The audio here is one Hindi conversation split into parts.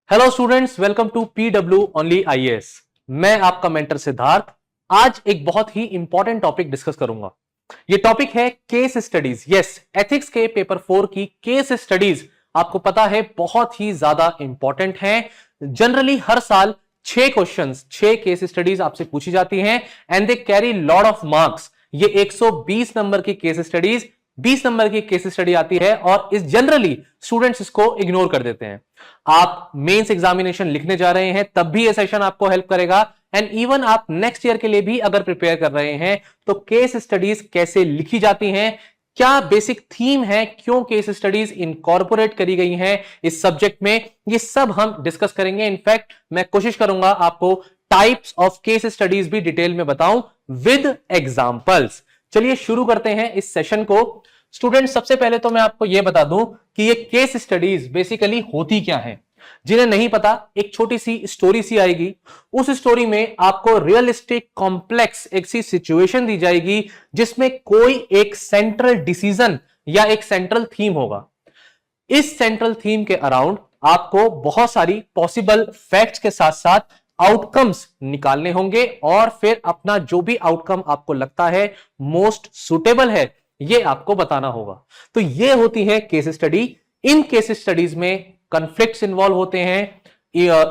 Hello students, welcome to PW only IAS. मैं आपका मेंटर सिद्धार्थ। आज एक बहुत ही इंपॉर्टेंट टॉपिक डिस्कस करूंगा। ये टॉपिक है केस स्टडीज। यस, एथिक्स के पेपर 4 की केस स्टडीज आपको पता है बहुत ही ज्यादा इंपॉर्टेंट है। जनरली हर साल 6 क्वेश्चंस, 6 केस स्टडीज आपसे पूछी जाती हैं and they carry lot of marks. ये 120 नंबर की केस स्टडीज, 20 नंबर की केस स्टडी आती है और इस जनरली स्टूडेंट्स इसको इग्नोर कर देते हैं। आप मेंस एग्जामिनेशन लिखने जा रहे हैं तब भी ये सेशन आपको हेल्प करेगा एंड इवन आप नेक्स्ट ईयर के लिए भी अगर प्रिपेयर कर रहे हैं तो केस स्टडीज कैसे लिखी जाती हैं, क्या बेसिक थीम है, क्यों केस स्टडीज इनकॉर्पोरेट करी गई हैं इस सब्जेक्ट में, ये सब हम डिस्कस करेंगे। इनफैक्ट मैं कोशिश करूंगा आपको टाइप्स ऑफ केस स्टडीज भी डिटेल में बताऊं विद एग्जांपल्स। चलिए शुरू करते हैं इस सेशन को। स्टूडेंट, सबसे पहले तो मैं आपको यह बता दूं कि ये केस स्टडीज बेसिकली होती क्या है। जिन्हें नहीं पता, एक छोटी सी स्टोरी सी आएगी, उस स्टोरी में आपको रियलिस्टिक कॉम्प्लेक्स एक सी सिचुएशन दी जाएगी जिसमें कोई एक सेंट्रल डिसीजन या एक सेंट्रल थीम होगा। इस सेंट्रल थीम के अराउंड आपको बहुत सारी पॉसिबल फैक्ट्स के साथ साथ आउटकम्स निकालने होंगे और फिर अपना जो भी आउटकम आपको लगता है मोस्ट सुटेबल है ये आपको बताना होगा। तो ये होती है case study. In case studies में कॉन्फ्लिक्ट्स इन्वॉल्व होते हैं,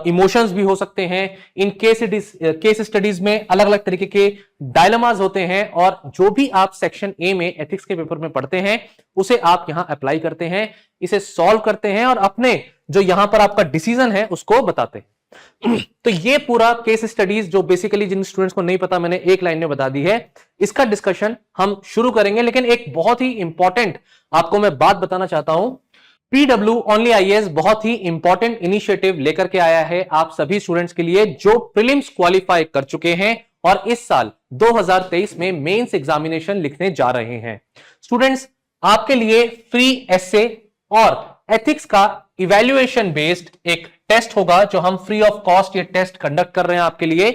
इमोशंस भी हो सकते हैं। इन केस स्टडीज में अलग अलग तरीके के डायलेमास होते हैं और जो भी आप सेक्शन ए में एथिक्स के पेपर में पढ़ते हैं उसे आप यहां अप्लाई करते हैं, इसे सॉल्व करते हैं और अपने जो यहां पर आपका डिसीजन है उसको बताते हैं। तो ये पूरा केस स्टडीज जो बेसिकली जिन स्टूडेंट्स को नहीं पता मैंने एक लाइन में बता दी है, इसका डिस्कशन हम शुरू करेंगे। लेकिन एक बहुत ही इंपॉर्टेंट आपको मैं बात बताना चाहता हूं। पीडब्ल्यू ओनली आईएएस बहुत ही इंपॉर्टेंट इनिशिएटिव लेकर के आया है आप सभी स्टूडेंट्स के लिए जो प्रीलिम्स क्वालिफाई कर चुके हैं और इस साल 2023 में मेंस एग्जामिनेशन लिखने जा रहे हैं। स्टूडेंट्स, आपके लिए फ्री एसे और एथिक्स का इवैल्यूएशन बेस्ड एक टेस्ट होगा जो हम फ्री ऑफ कॉस्ट ये टेस्ट कंडक्ट कर रहे हैं आपके लिए।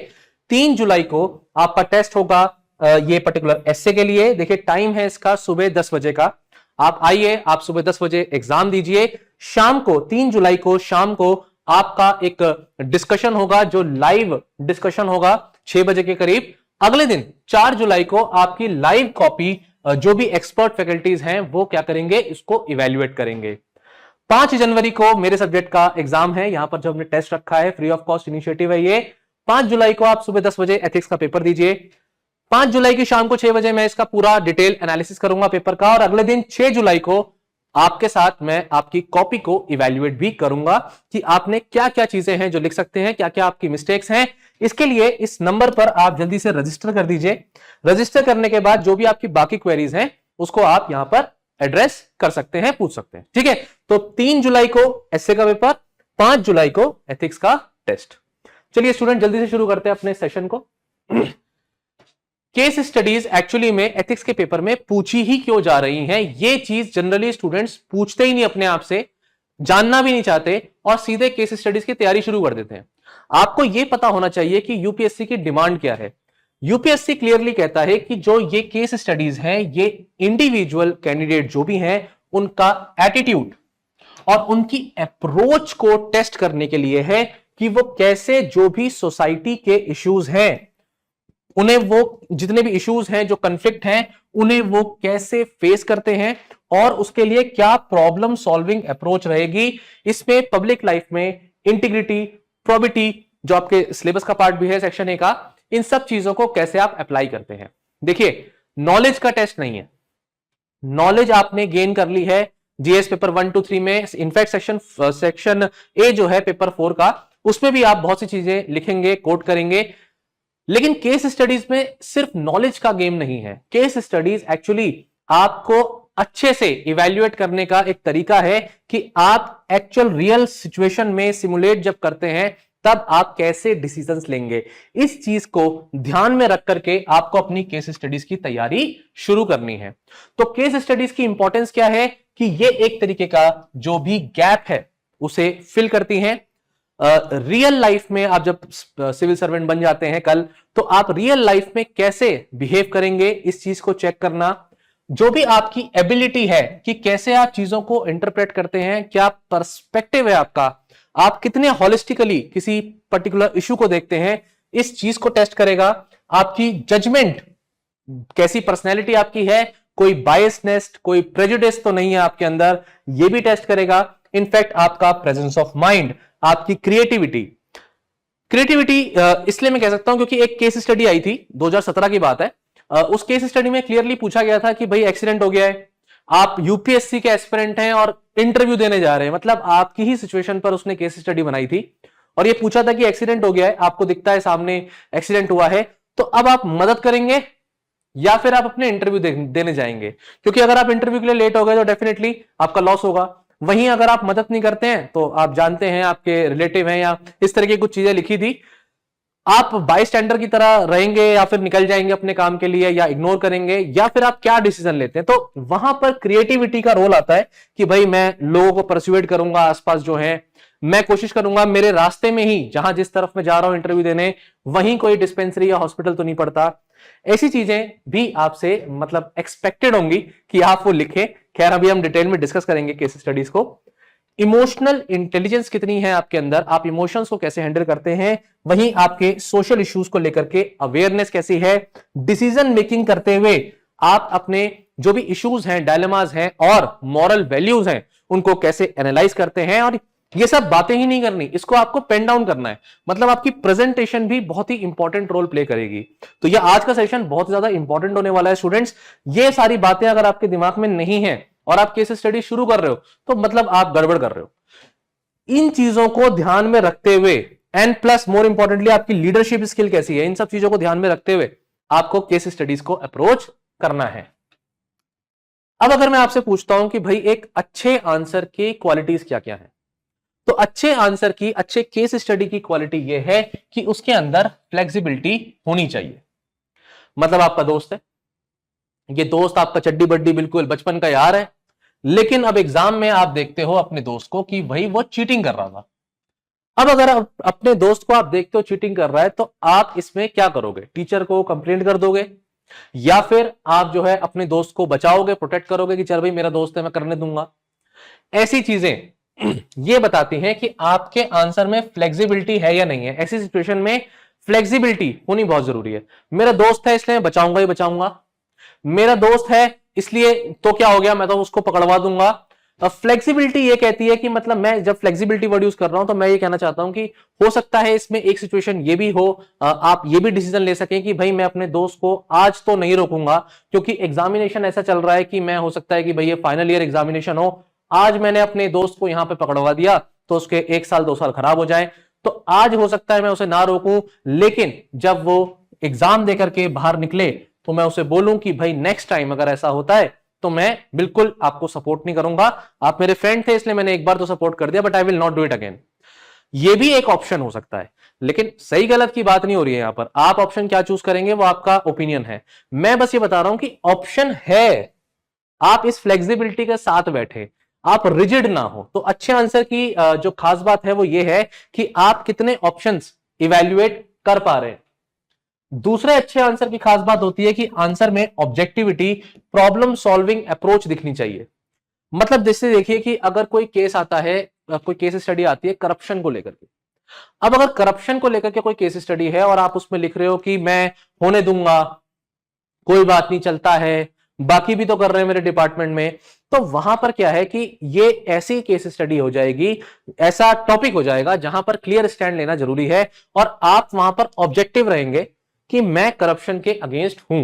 3 जुलाई को आपका टेस्ट होगा ये पर्टिकुलर एसे के लिए। देखिए टाइम है इसका सुबह 10 बजे का। आप आइए, आप सुबह 10 बजे एग्जाम दीजिए। शाम को 3 जुलाई को शाम को आपका एक डिस्कशन होगा जो लाइव डिस्कशन होगा 6 बजे के करीब। अगले दिन 4 जुलाई को आपकी लाइव कॉपी जो भी एक्सपर्ट फैकल्टीज हैं वो क्या करेंगे, इसको इवैल्यूएट करेंगे। 5 जनवरी को मेरे सब्जेक्ट का एग्जाम है, यहां पर जो हमने टेस्ट रखा है फ्री ऑफ कॉस्ट इनिशिएटिव है ये। 5 जुलाई को आप सुबह 10 बजे एथिक्स का पेपर दीजिए। 5 जुलाई की शाम को 6 बजे मैं इसका पूरा डिटेल एनालिसिस करूंगा पेपर का और अगले दिन 6 जुलाई को आपके साथ मैं आपकी कॉपी को इवैल्यूएट भी करूंगा कि आपने क्या क्या चीजें हैं जो लिख सकते हैं, क्या क्या आपकी मिस्टेक्स हैं। इसके लिए इस नंबर पर आप जल्दी से रजिस्टर कर दीजिए। रजिस्टर करने के बाद जो भी आपकी बाकी क्वेरीज हैं उसको आप यहां पर एड्रेस कर सकते हैं, पूछ सकते हैं। ठीक है, तो 3 जुलाई को एसए का पेपर, 5 जुलाई को एथिक्स का टेस्ट। चलिए स्टूडेंट, जल्दी से शुरू करते हैं अपने सेशन को। केस स्टडीज एक्चुअली में एथिक्स के पेपर में पूछी ही क्यों जा रही हैं, ये चीज जनरली स्टूडेंट्स पूछते ही नहीं, अपने आप से जानना भी नहीं चाहते और सीधे केस स्टडीज की तैयारी शुरू कर देते हैं। आपको यह पता होना चाहिए कि यूपीएससी की डिमांड क्या है। यूपीएससी क्लियरली कहता है कि जो ये केस स्टडीज हैं ये इंडिविजुअल कैंडिडेट जो भी हैं उनका एटीट्यूड और उनकी अप्रोच को टेस्ट करने के लिए है कि वो कैसे जो भी सोसाइटी के इश्यूज हैं उन्हें, वो जितने भी इश्यूज हैं जो कन्फ्लिक्ट हैं उन्हें वो कैसे फेस करते हैं और उसके लिए क्या प्रॉब्लम सॉल्विंग अप्रोच रहेगी। इसमें पब्लिक लाइफ में इंटीग्रिटी, प्रोबिटी, जो आपके सिलेबस का पार्ट भी है सेक्शन ए का, इन सब चीजों को कैसे आप अप्लाई करते हैं। देखिए, नॉलेज का टेस्ट नहीं है। नॉलेज आपने गेन कर ली है जीएस पेपर 1 2 3 में। इनफैक्ट सेक्शन ए जो है पेपर 4 का, उसमें भी आप बहुत सी चीजें लिखेंगे, कोट करेंगे। लेकिन केस स्टडीज में सिर्फ नॉलेज का गेम नहीं है। केस स्टडीज एक्चुअली आपको अच्छे से इवैल्यूएट करने का एक तरीका है कि आप एक्चुअल रियल सिचुएशन में सिमुलेट जब करते हैं तब आप कैसे डिसीजंस लेंगे। इस चीज को ध्यान में रख करके आपको अपनी केस स्टडीज की तैयारी शुरू करनी है। तो केस स्टडीज की इंपॉर्टेंस क्या है कि ये एक तरीके का जो भी गैप है उसे फिल करती हैं। रियल लाइफ में आप जब सिविल सर्वेंट बन जाते हैं कल, तो आप रियल लाइफ में कैसे बिहेव करेंगे इस चीज को चेक करना। जो भी आपकी एबिलिटी है कि कैसे आप चीजों को इंटरप्रेट करते हैं, क्या पर्सपेक्टिव है आपका, आप कितने हॉलिस्टिकली किसी पर्टिकुलर इशू को देखते हैं, इस चीज को टेस्ट करेगा। आपकी जजमेंट, कैसी पर्सनैलिटी आपकी है, कोई बायसनेस, कोई प्रेजुडिस तो नहीं है आपके अंदर, ये भी टेस्ट करेगा। इनफैक्ट आपका प्रेजेंस ऑफ माइंड, आपकी क्रिएटिविटी इसलिए मैं कह सकता हूं क्योंकि एक केस स्टडी आई थी 2017 की बात है। उस केस स्टडी में क्लियरली पूछा गया था कि भाई एक्सीडेंट हो गया है, आप यूपीएससी के एस्पिरेंट हैं और इंटरव्यू देने जा रहे हैं, मतलब आपकी ही सिचुएशन पर उसने केस स्टडी बनाई थी और ये पूछा था कि एक्सीडेंट हो गया है, आपको दिखता है सामने एक्सीडेंट हुआ है, तो अब आप मदद करेंगे या फिर आप अपने इंटरव्यू देने जाएंगे? क्योंकि अगर आप इंटरव्यू के लिए लेट हो गए तो डेफिनेटली आपका लॉस होगा। वहीं अगर आप मदद नहीं करते हैं तो आप जानते हैं आपके रिलेटिव हैं या इस तरह की कुछ चीजें लिखी थी, आप बाई स्टैंडर की तरह रहेंगे या फिर निकल जाएंगे अपने काम के लिए या इग्नोर करेंगे, या फिर आप क्या डिसीजन लेते हैं? तो वहां पर क्रिएटिविटी का रोल आता है कि भाई मैं लोगों को परसुएड करूंगा, आसपास जो है मैं कोशिश करूंगा मेरे रास्ते में ही, जहां जिस तरफ मैं जा रहा हूं इंटरव्यू देने, वहीं कोई डिस्पेंसरी या हॉस्पिटल तो नहीं पड़ता। ऐसी चीजें भी आपसे मतलब एक्सपेक्टेड होंगी कि आप वो लिखें। खैर अभी हम डिटेल में डिस्कस करेंगे केस स्टडीज को। इमोशनल इंटेलिजेंस कितनी है आपके अंदर, आप इमोशंस को कैसे हैंडल करते हैं, वहीं आपके सोशल इश्यूज को लेकर के अवेयरनेस कैसी है, डिसीजन मेकिंग करते हुए आप अपने जो भी इश्यूज हैं, डायलेमास हैं और मॉरल वैल्यूज हैं, उनको कैसे एनालाइज करते हैं। और ये सब बातें ही नहीं करनी, इसको आपको पेन डाउन करना है, मतलब आपकी प्रेजेंटेशन भी बहुत ही इंपॉर्टेंट रोल प्ले करेगी। तो ये आज का सेशन बहुत ज्यादा इंपॉर्टेंट होने वाला है स्टूडेंट्स। ये सारी बातें अगर आपके दिमाग में नहीं है और आप केस स्टडी शुरू कर रहे हो तो मतलब आप गड़बड़ कर रहे हो। इन चीजों को ध्यान में रखते हुए एंड प्लस मोर इंपॉर्टेंटली आपकी लीडरशिप स्किल कैसी है, इन सब चीजों को ध्यान में रखते हुए आपको केस स्टडीज को अप्रोच करना है। अब अगर मैं आपसे पूछता हूं कि भाई एक अच्छे आंसर की क्वालिटीज क्या क्या है, तो अच्छे आंसर की, अच्छे केस स्टडी की क्वालिटी यह है कि उसके अंदर फ्लेक्सिबिलिटी होनी चाहिए। मतलब आपका दोस्त है, ये दोस्त आपका चड्डी बड्डी बिल्कुल बचपन का यार है, लेकिन अब एग्जाम में आप देखते हो अपने दोस्त को कि भाई वो चीटिंग कर रहा था। अब अगर अपने दोस्त को आप देखते हो चीटिंग कर रहा है तो आप इसमें क्या करोगे? टीचर को कंप्लेंट कर दोगे या फिर आप जो है अपने दोस्त को बचाओगे, प्रोटेक्ट करोगे कि चल भाई मेरा दोस्त है मैं करने दूंगा? ऐसी चीजें ये बताती हैं कि आपके आंसर में फ्लेक्सिबिलिटी है या नहीं है। ऐसी सिचुएशन में फ्लेक्सिबिलिटी होनी बहुत जरूरी है। मेरा दोस्त है इसलिए बचाऊंगा ही बचाऊंगा, मेरा दोस्त है इसलिए तो क्या हो गया, मैं तो उसको पकड़वा दूंगा। फ्लेक्सिबिलिटी ये कहती है कि मतलब मैं जब फ्लेक्सिबिलिटी वर्ड यूज कर रहा हूं तो मैं ये कहना चाहता हूं कि हो सकता है इसमें एक सिचुएशन ये भी हो, आप ये भी डिसीजन ले सकें कि भाई मैं अपने दोस्त को आज तो नहीं रोकूंगा क्योंकि एग्जामिनेशन ऐसा चल रहा है कि मैं, हो सकता है कि भाई ये फाइनल ईयर एग्जामिनेशन हो, आज मैंने अपने दोस्त को यहां पे पकड़वा दिया तो उसके 1 साल 2 साल खराब हो जाए, तो आज हो सकता है मैं उसे ना रोकूं, लेकिन जब वो एग्जाम देकर के बाहर निकले तो मैं उसे बोलूं कि भाई नेक्स्ट टाइम अगर ऐसा होता है तो मैं बिल्कुल आपको सपोर्ट नहीं करूंगा, आप मेरे फ्रेंड थे इसलिए मैंने एक बार तो सपोर्ट कर दिया, but I will not do it again. ये भी एक ऑप्शन हो सकता है, लेकिन सही गलत की बात नहीं हो रही है यहां पर। आप ऑप्शन क्या चूज करेंगे वो आपका ओपिनियन है, मैं बस ये बता रहा हूं कि ऑप्शन है, आप इस फ्लेक्सिबिलिटी के साथ बैठे, आप रिजिड ना हो। तो अच्छे आंसर की जो खास बात है वो ये है कि आप कितने ऑप्शंस इवैल्यूएट कर पा रहे हैं। दूसरे अच्छे आंसर की खास बात होती है कि आंसर में ऑब्जेक्टिविटी, प्रॉब्लम सॉल्विंग अप्रोच दिखनी चाहिए। मतलब जैसे देखिए कि अगर कोई केस आता है, कोई केस स्टडी आती है करप्शन को लेकर के, अब अगर करप्शन को लेकर के कोई केस स्टडी है और आप उसमें लिख रहे हो कि मैं होने दूंगा, कोई बात नहीं चलता है, बाकी भी तो कर रहे हैं मेरे डिपार्टमेंट में, तो वहां पर क्या है कि ये ऐसी केस स्टडी हो जाएगी, ऐसा टॉपिक हो जाएगा जहां पर क्लियर स्टैंड लेना जरूरी है और आप वहां पर ऑब्जेक्टिव रहेंगे कि मैं करप्शन के अगेंस्ट हूं।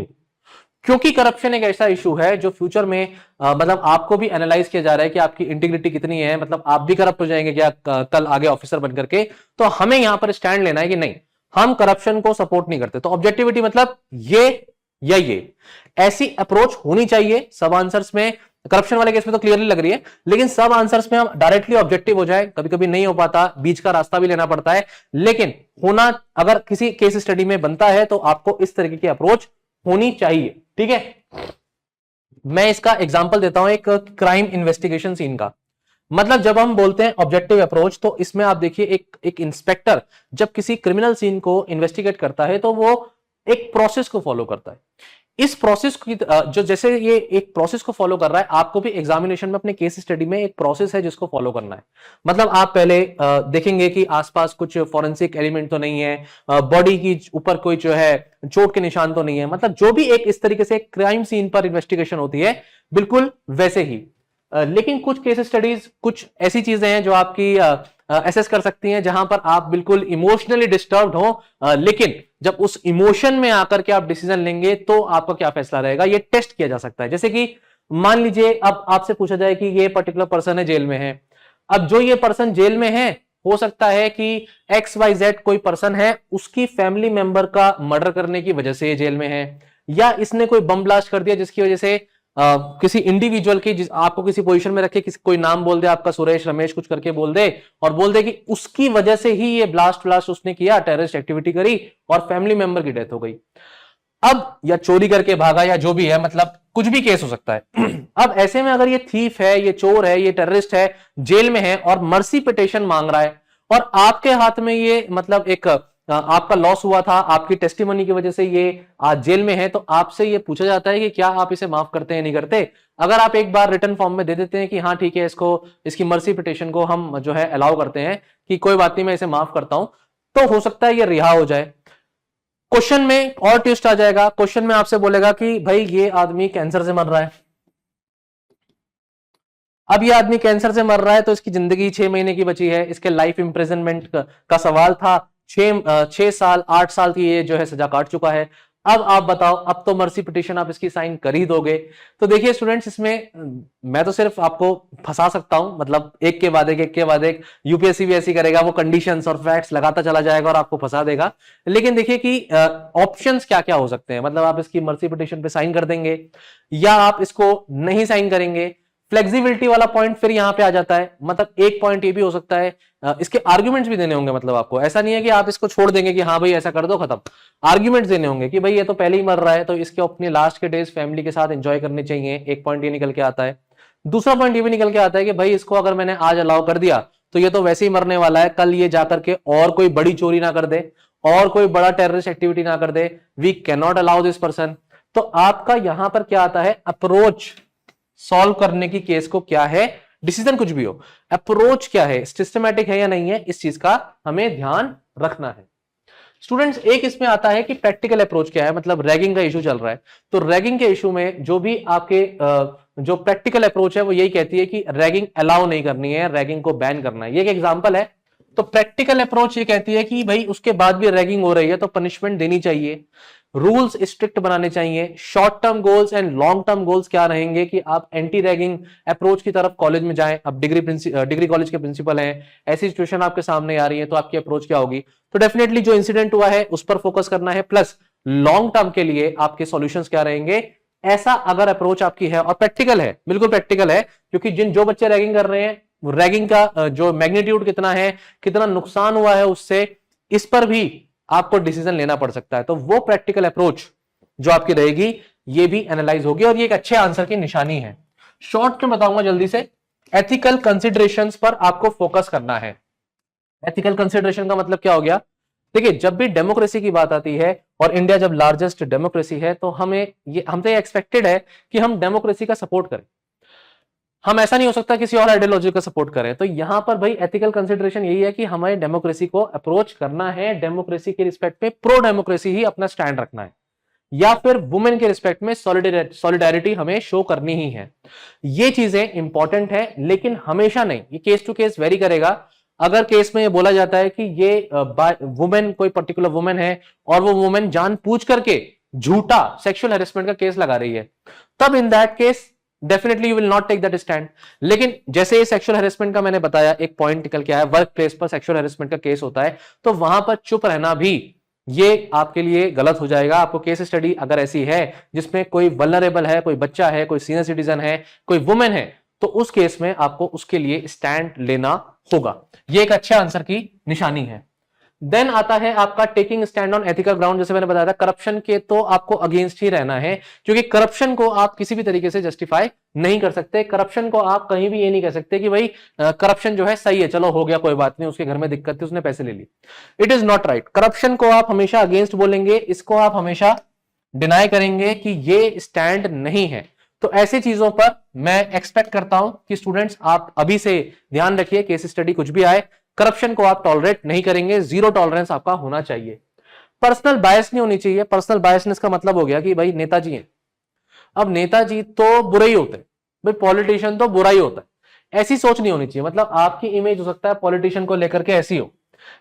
क्योंकि करप्शन एक ऐसा इशू है जो फ्यूचर में मतलब आपको भी एनालाइज किया जा रहा है कि आपकी इंटीग्रिटी कितनी है, मतलब आप भी करप्ट हो जाएंगे क्या कल आगे ऑफिसर बनकर के। तो हमें यहां पर स्टैंड लेना है कि नहीं, हम करप्शन को सपोर्ट नहीं करते। तो ऑब्जेक्टिविटी मतलब ये या ये, ऐसी अप्रोच होनी चाहिए सब आंसर्स में। करप्शन वाले केस में तो क्लियरली लग रही है, लेकिन सब आंसर्स में हम डायरेक्टली ऑब्जेक्टिव हो जाए, कभी कभी नहीं हो पाता, बीच का रास्ता भी लेना पड़ता है, लेकिन होना अगर किसी केस स्टडी में बनता है तो आपको इस तरीके की अप्रोच होनी चाहिए। ठीक है, मैं इसका एग्जांपल देता हूं एक क्राइम इन्वेस्टिगेशन सीन का। मतलब जब हम बोलते हैं ऑब्जेक्टिव अप्रोच, तो इसमें आप देखिए एक इंस्पेक्टर जब किसी क्रिमिनल सीन को इन्वेस्टिगेट करता है तो वो एक प्रोसेस को फॉलो करता है। इस प्रोसेस की जो जैसे ये एक प्रोसेस को फॉलो कर रहा है, आपको भी एग्जामिनेशन में अपने केस स्टडी में एक प्रोसेस है जिसको फॉलो करना है। मतलब आप पहले देखेंगे कि आसपास कुछ फॉरेंसिक एलिमेंट तो नहीं है, बॉडी की ऊपर कोई जो है चोट के निशान तो नहीं है, मतलब जो भी एक इस तरीके से क्राइम सीन पर इन्वेस्टिगेशन होती है बिल्कुल वैसे ही। लेकिन कुछ केस स्टडीज कुछ ऐसी चीजें हैं जो आपकी एसेस कर सकती हैं जहां पर आप बिल्कुल इमोशनली डिस्टर्ब्ड हो, लेकिन जब उस इमोशन में आकर के आप डिसीजन लेंगे तो आपका क्या फैसला रहेगा ये टेस्ट किया जा सकता है। जैसे कि मान लीजिए अब आपसे पूछा जाए कि ये पर्टिकुलर पर्सन है जेल में है, अब जो ये पर्सन जेल में है हो सकता है कि XYZ कोई पर्सन है उसकी फैमिली मेंबर का मर्डर करने की वजह से ये जेल में है, या इसने कोई बम ब्लास्ट कर दिया जिसकी वजह से किसी इंडिविजुअल की आपको किसी पोजीशन में रखे किसी कोई नाम बोल दे, आपका सुरेश रमेश कुछ करके बोल दे और बोल दे कि उसकी वजह से ही ये ब्लास्ट उसने किया, टेररिस्ट एक्टिविटी करी और फैमिली मेंबर की डेथ हो गई। अब या चोरी करके भागा या जो भी है, मतलब कुछ भी केस हो सकता है। अब ऐसे में अगर ये थीफ है, ये चोर है, ये टेररिस्ट है, जेल में है और मर्सी पिटिशन मांग रहा है और आपके हाथ में ये मतलब एक आपका लॉस हुआ था, आपकी टेस्टिमनी की वजह से ये आज जेल में है, तो आपसे ये पूछा जाता है कि क्या आप इसे माफ करते हैं नहीं करते। अगर आप एक बार रिटर्न फॉर्म में दे देते हैं कि हाँ ठीक है, इसको इसकी मर्सी पिटिशन को हम जो है अलाउ करते हैं कि कोई बात नहीं मैं इसे माफ करता हूं, तो हो सकता है ये रिहा हो जाए। क्वेश्चन में और ट्विस्ट आ जाएगा, क्वेश्चन में आपसे बोलेगा कि भाई ये आदमी कैंसर से मर रहा है। अब ये आदमी कैंसर से मर रहा है तो इसकी जिंदगी 6 महीने की बची है, इसके लाइफ इंप्रिजनमेंट का सवाल था, 6 साल 8 साल की ये जो है सजा काट चुका है। अब आप बताओ, अब तो मर्सी पिटिशन आप इसकी साइन कर ही दोगे। तो देखिए स्टूडेंट्स, इसमें मैं तो सिर्फ आपको फंसा सकता हूं, मतलब एक के बाद एक यूपीएससी भी ऐसी करेगा, वो कंडीशंस और फैक्ट्स लगाता चला जाएगा और आपको फंसा देगा। लेकिन देखिए कि ऑप्शंस क्या क्या हो सकते हैं, मतलब आप इसकी मर्सी पिटिशन पे साइन कर देंगे या आप इसको नहीं साइन करेंगे। फ्लेक्सिबिलिटी वाला पॉइंट फिर यहां पे आ जाता है, मतलब एक पॉइंट ये भी हो सकता है, इसके आर्ग्यूमेंट्स भी देने होंगे, मतलब आपको ऐसा नहीं है कि आप इसको छोड़ देंगे कि हाँ भाई ऐसा कर दो खत्म। आर्ग्यूमेंट्स देने होंगे कि भाई ये तो पहले ही मर रहा है तो इसके अपने लास्ट के डेज फैमिली के साथ एंजॉय करने चाहिए, एक पॉइंट ये निकल के आता है। दूसरा पॉइंट ये भी निकल के आता है कि भाई इसको अगर मैंने आज अलाउ कर दिया तो ये तो वैसे ही मरने वाला है, कल ये जाकर के और कोई बड़ी चोरी ना कर दे और कोई बड़ा टेररिस्ट एक्टिविटी ना कर दे, we can not allow this person. तो आपका यहां पर क्या आता है, अप्रोच सॉल्व करने की केस को क्या है, डिसीजन कुछ भी हो, अप्रोच क्या है, सिस्टमैटिक है या नहीं है, इस चीज का हमें ध्यान रखना है। स्टूडेंट्स एक इसमें आता है कि प्रैक्टिकल अप्रोच क्या है, मतलब रैगिंग का इशू चल रहा है, तो रैगिंग के इशू में जो भी आपके जो प्रैक्टिकल अप्रोच है वो यही कहती है कि रैगिंग अलाउ नहीं करनी है, रैगिंग को बैन करना है। ये एक एग्जांपल है। तो प्रैक्टिकल अप्रोच ये कहती है कि भाई उसके बाद भी रैगिंग हो रही है तो पनिशमेंट देनी चाहिए, रूल्स स्ट्रिक्ट बनाने चाहिए। Short term goals and long term goals क्या रहेंगे कि आप एंटी रैगिंग अप्रोच की तरफ कॉलेज में जाएं। अब डिग्री कॉलेज के प्रिंसिपल हैं, ऐसी सिचुएशन आपके सामने आ रही है तो आपकी अप्रोच क्या होगी, तो डेफिनेटली जो इंसिडेंट हुआ है उस पर फोकस करना है, प्लस लॉन्ग टर्म के लिए आपके सॉल्यूशंस क्या रहेंगे, ऐसा अगर अप्रोच आपकी है और प्रैक्टिकल है, बिल्कुल प्रैक्टिकल है, क्योंकि जो बच्चे रैगिंग कर रहे हैं रैगिंग का जो मैग्नीट्यूड कितना है, कितना नुकसान हुआ है उससे, इस पर भी आपको डिसीजन लेना पड़ सकता है। तो वो प्रैक्टिकल अप्रोच जो आपकी रहेगी ये भी एनालाइज होगी और ये एक अच्छे आंसर की निशानी है। शॉर्ट में बताऊंगा जल्दी से, एथिकल कंसिडरेशंस पर आपको फोकस करना है। एथिकल कंसिडरेशन का मतलब क्या हो गया, देखिए जब भी डेमोक्रेसी की बात आती है और इंडिया जब लार्जेस्ट डेमोक्रेसी है तो हमसे एक्सपेक्टेड है कि हम डेमोक्रेसी का सपोर्ट करें, हम ऐसा नहीं हो सकता किसी और आइडियोलॉजी का सपोर्ट करें। तो यहां पर भाई एथिकल कंसिडरेशन यही है कि हमें डेमोक्रेसी को अप्रोच करना है, डेमोक्रेसी के रिस्पेक्ट में प्रो डेमोक्रेसी ही अपना स्टैंड रखना है, या फिर वुमेन के रिस्पेक्ट में सॉलिडेरिटी हमें शो करनी ही है। ये चीजें इंपॉर्टेंट है, लेकिन हमेशा नहीं, ये केस टू केस वेरी करेगा। अगर केस में ये बोला जाता है कि ये वुमेन कोई पर्टिकुलर वुमेन है और वो वुमेन जानबूझ करके झूठा सेक्सुअल हैरेसमेंट का केस लगा रही है, तब in that case definitely you will not take that stand. लेकिन जैसे सेक्सुअल हैरेसमेंट का मैंने बताया एक पॉइंट निकल के आया, वर्क प्लेस पर सेक्सुअल हैरेसमेंट का केस होता है तो वहां पर चुप रहना भी ये आपके लिए गलत हो जाएगा। आपको केस स्टडी अगर ऐसी है जिसमें कोई वल्नरेबल है, कोई बच्चा है, कोई सीनियर सिटीजन है, कोई वुमेन है, तो उस केस में आपको उसके लिए स्टैंड लेना होगा। ये एक अच्छे आंसर की निशानी है। देन आता है आपका taking stand on ethical ground. जैसे मैंने बताया था करप्शन के तो आपको अगेंस्ट ही रहना है, क्योंकि करप्शन को आप किसी भी तरीके से जस्टिफाई नहीं कर सकते। करप्शन को आप कहीं भी ये नहीं कह सकते कि भाई करप्शन जो है सही है, चलो हो गया कोई बात नहीं, उसके घर में दिक्कत थी उसने पैसे ले ली। It is not right. Corruption को आप हमेशा अगेंस्ट बोलेंगे, इसको आप हमेशा डिनाई करेंगे कि ये स्टैंड नहीं है। तो ऐसी चीजों पर मैं एक्सपेक्ट करता हूं कि स्टूडेंट्स आप अभी से ध्यान रखिए, केस स्टडी कुछ भी आए, करप्शन को आप टॉलरेट नहीं करेंगे, जीरो टॉलरेंस आपका होना चाहिए। पर्सनल बायस नहीं होनी चाहिए। पर्सनल बायसनेस का मतलब हो गया कि भाई नेताजी हैं, अब नेताजी तो बुरे ही होते हैं, भाई पॉलिटिशियन तो बुरा ही होता है, ऐसी सोच नहीं होनी चाहिए। मतलब आपकी इमेज हो सकता है पॉलिटिशियन को लेकर के ऐसी हो,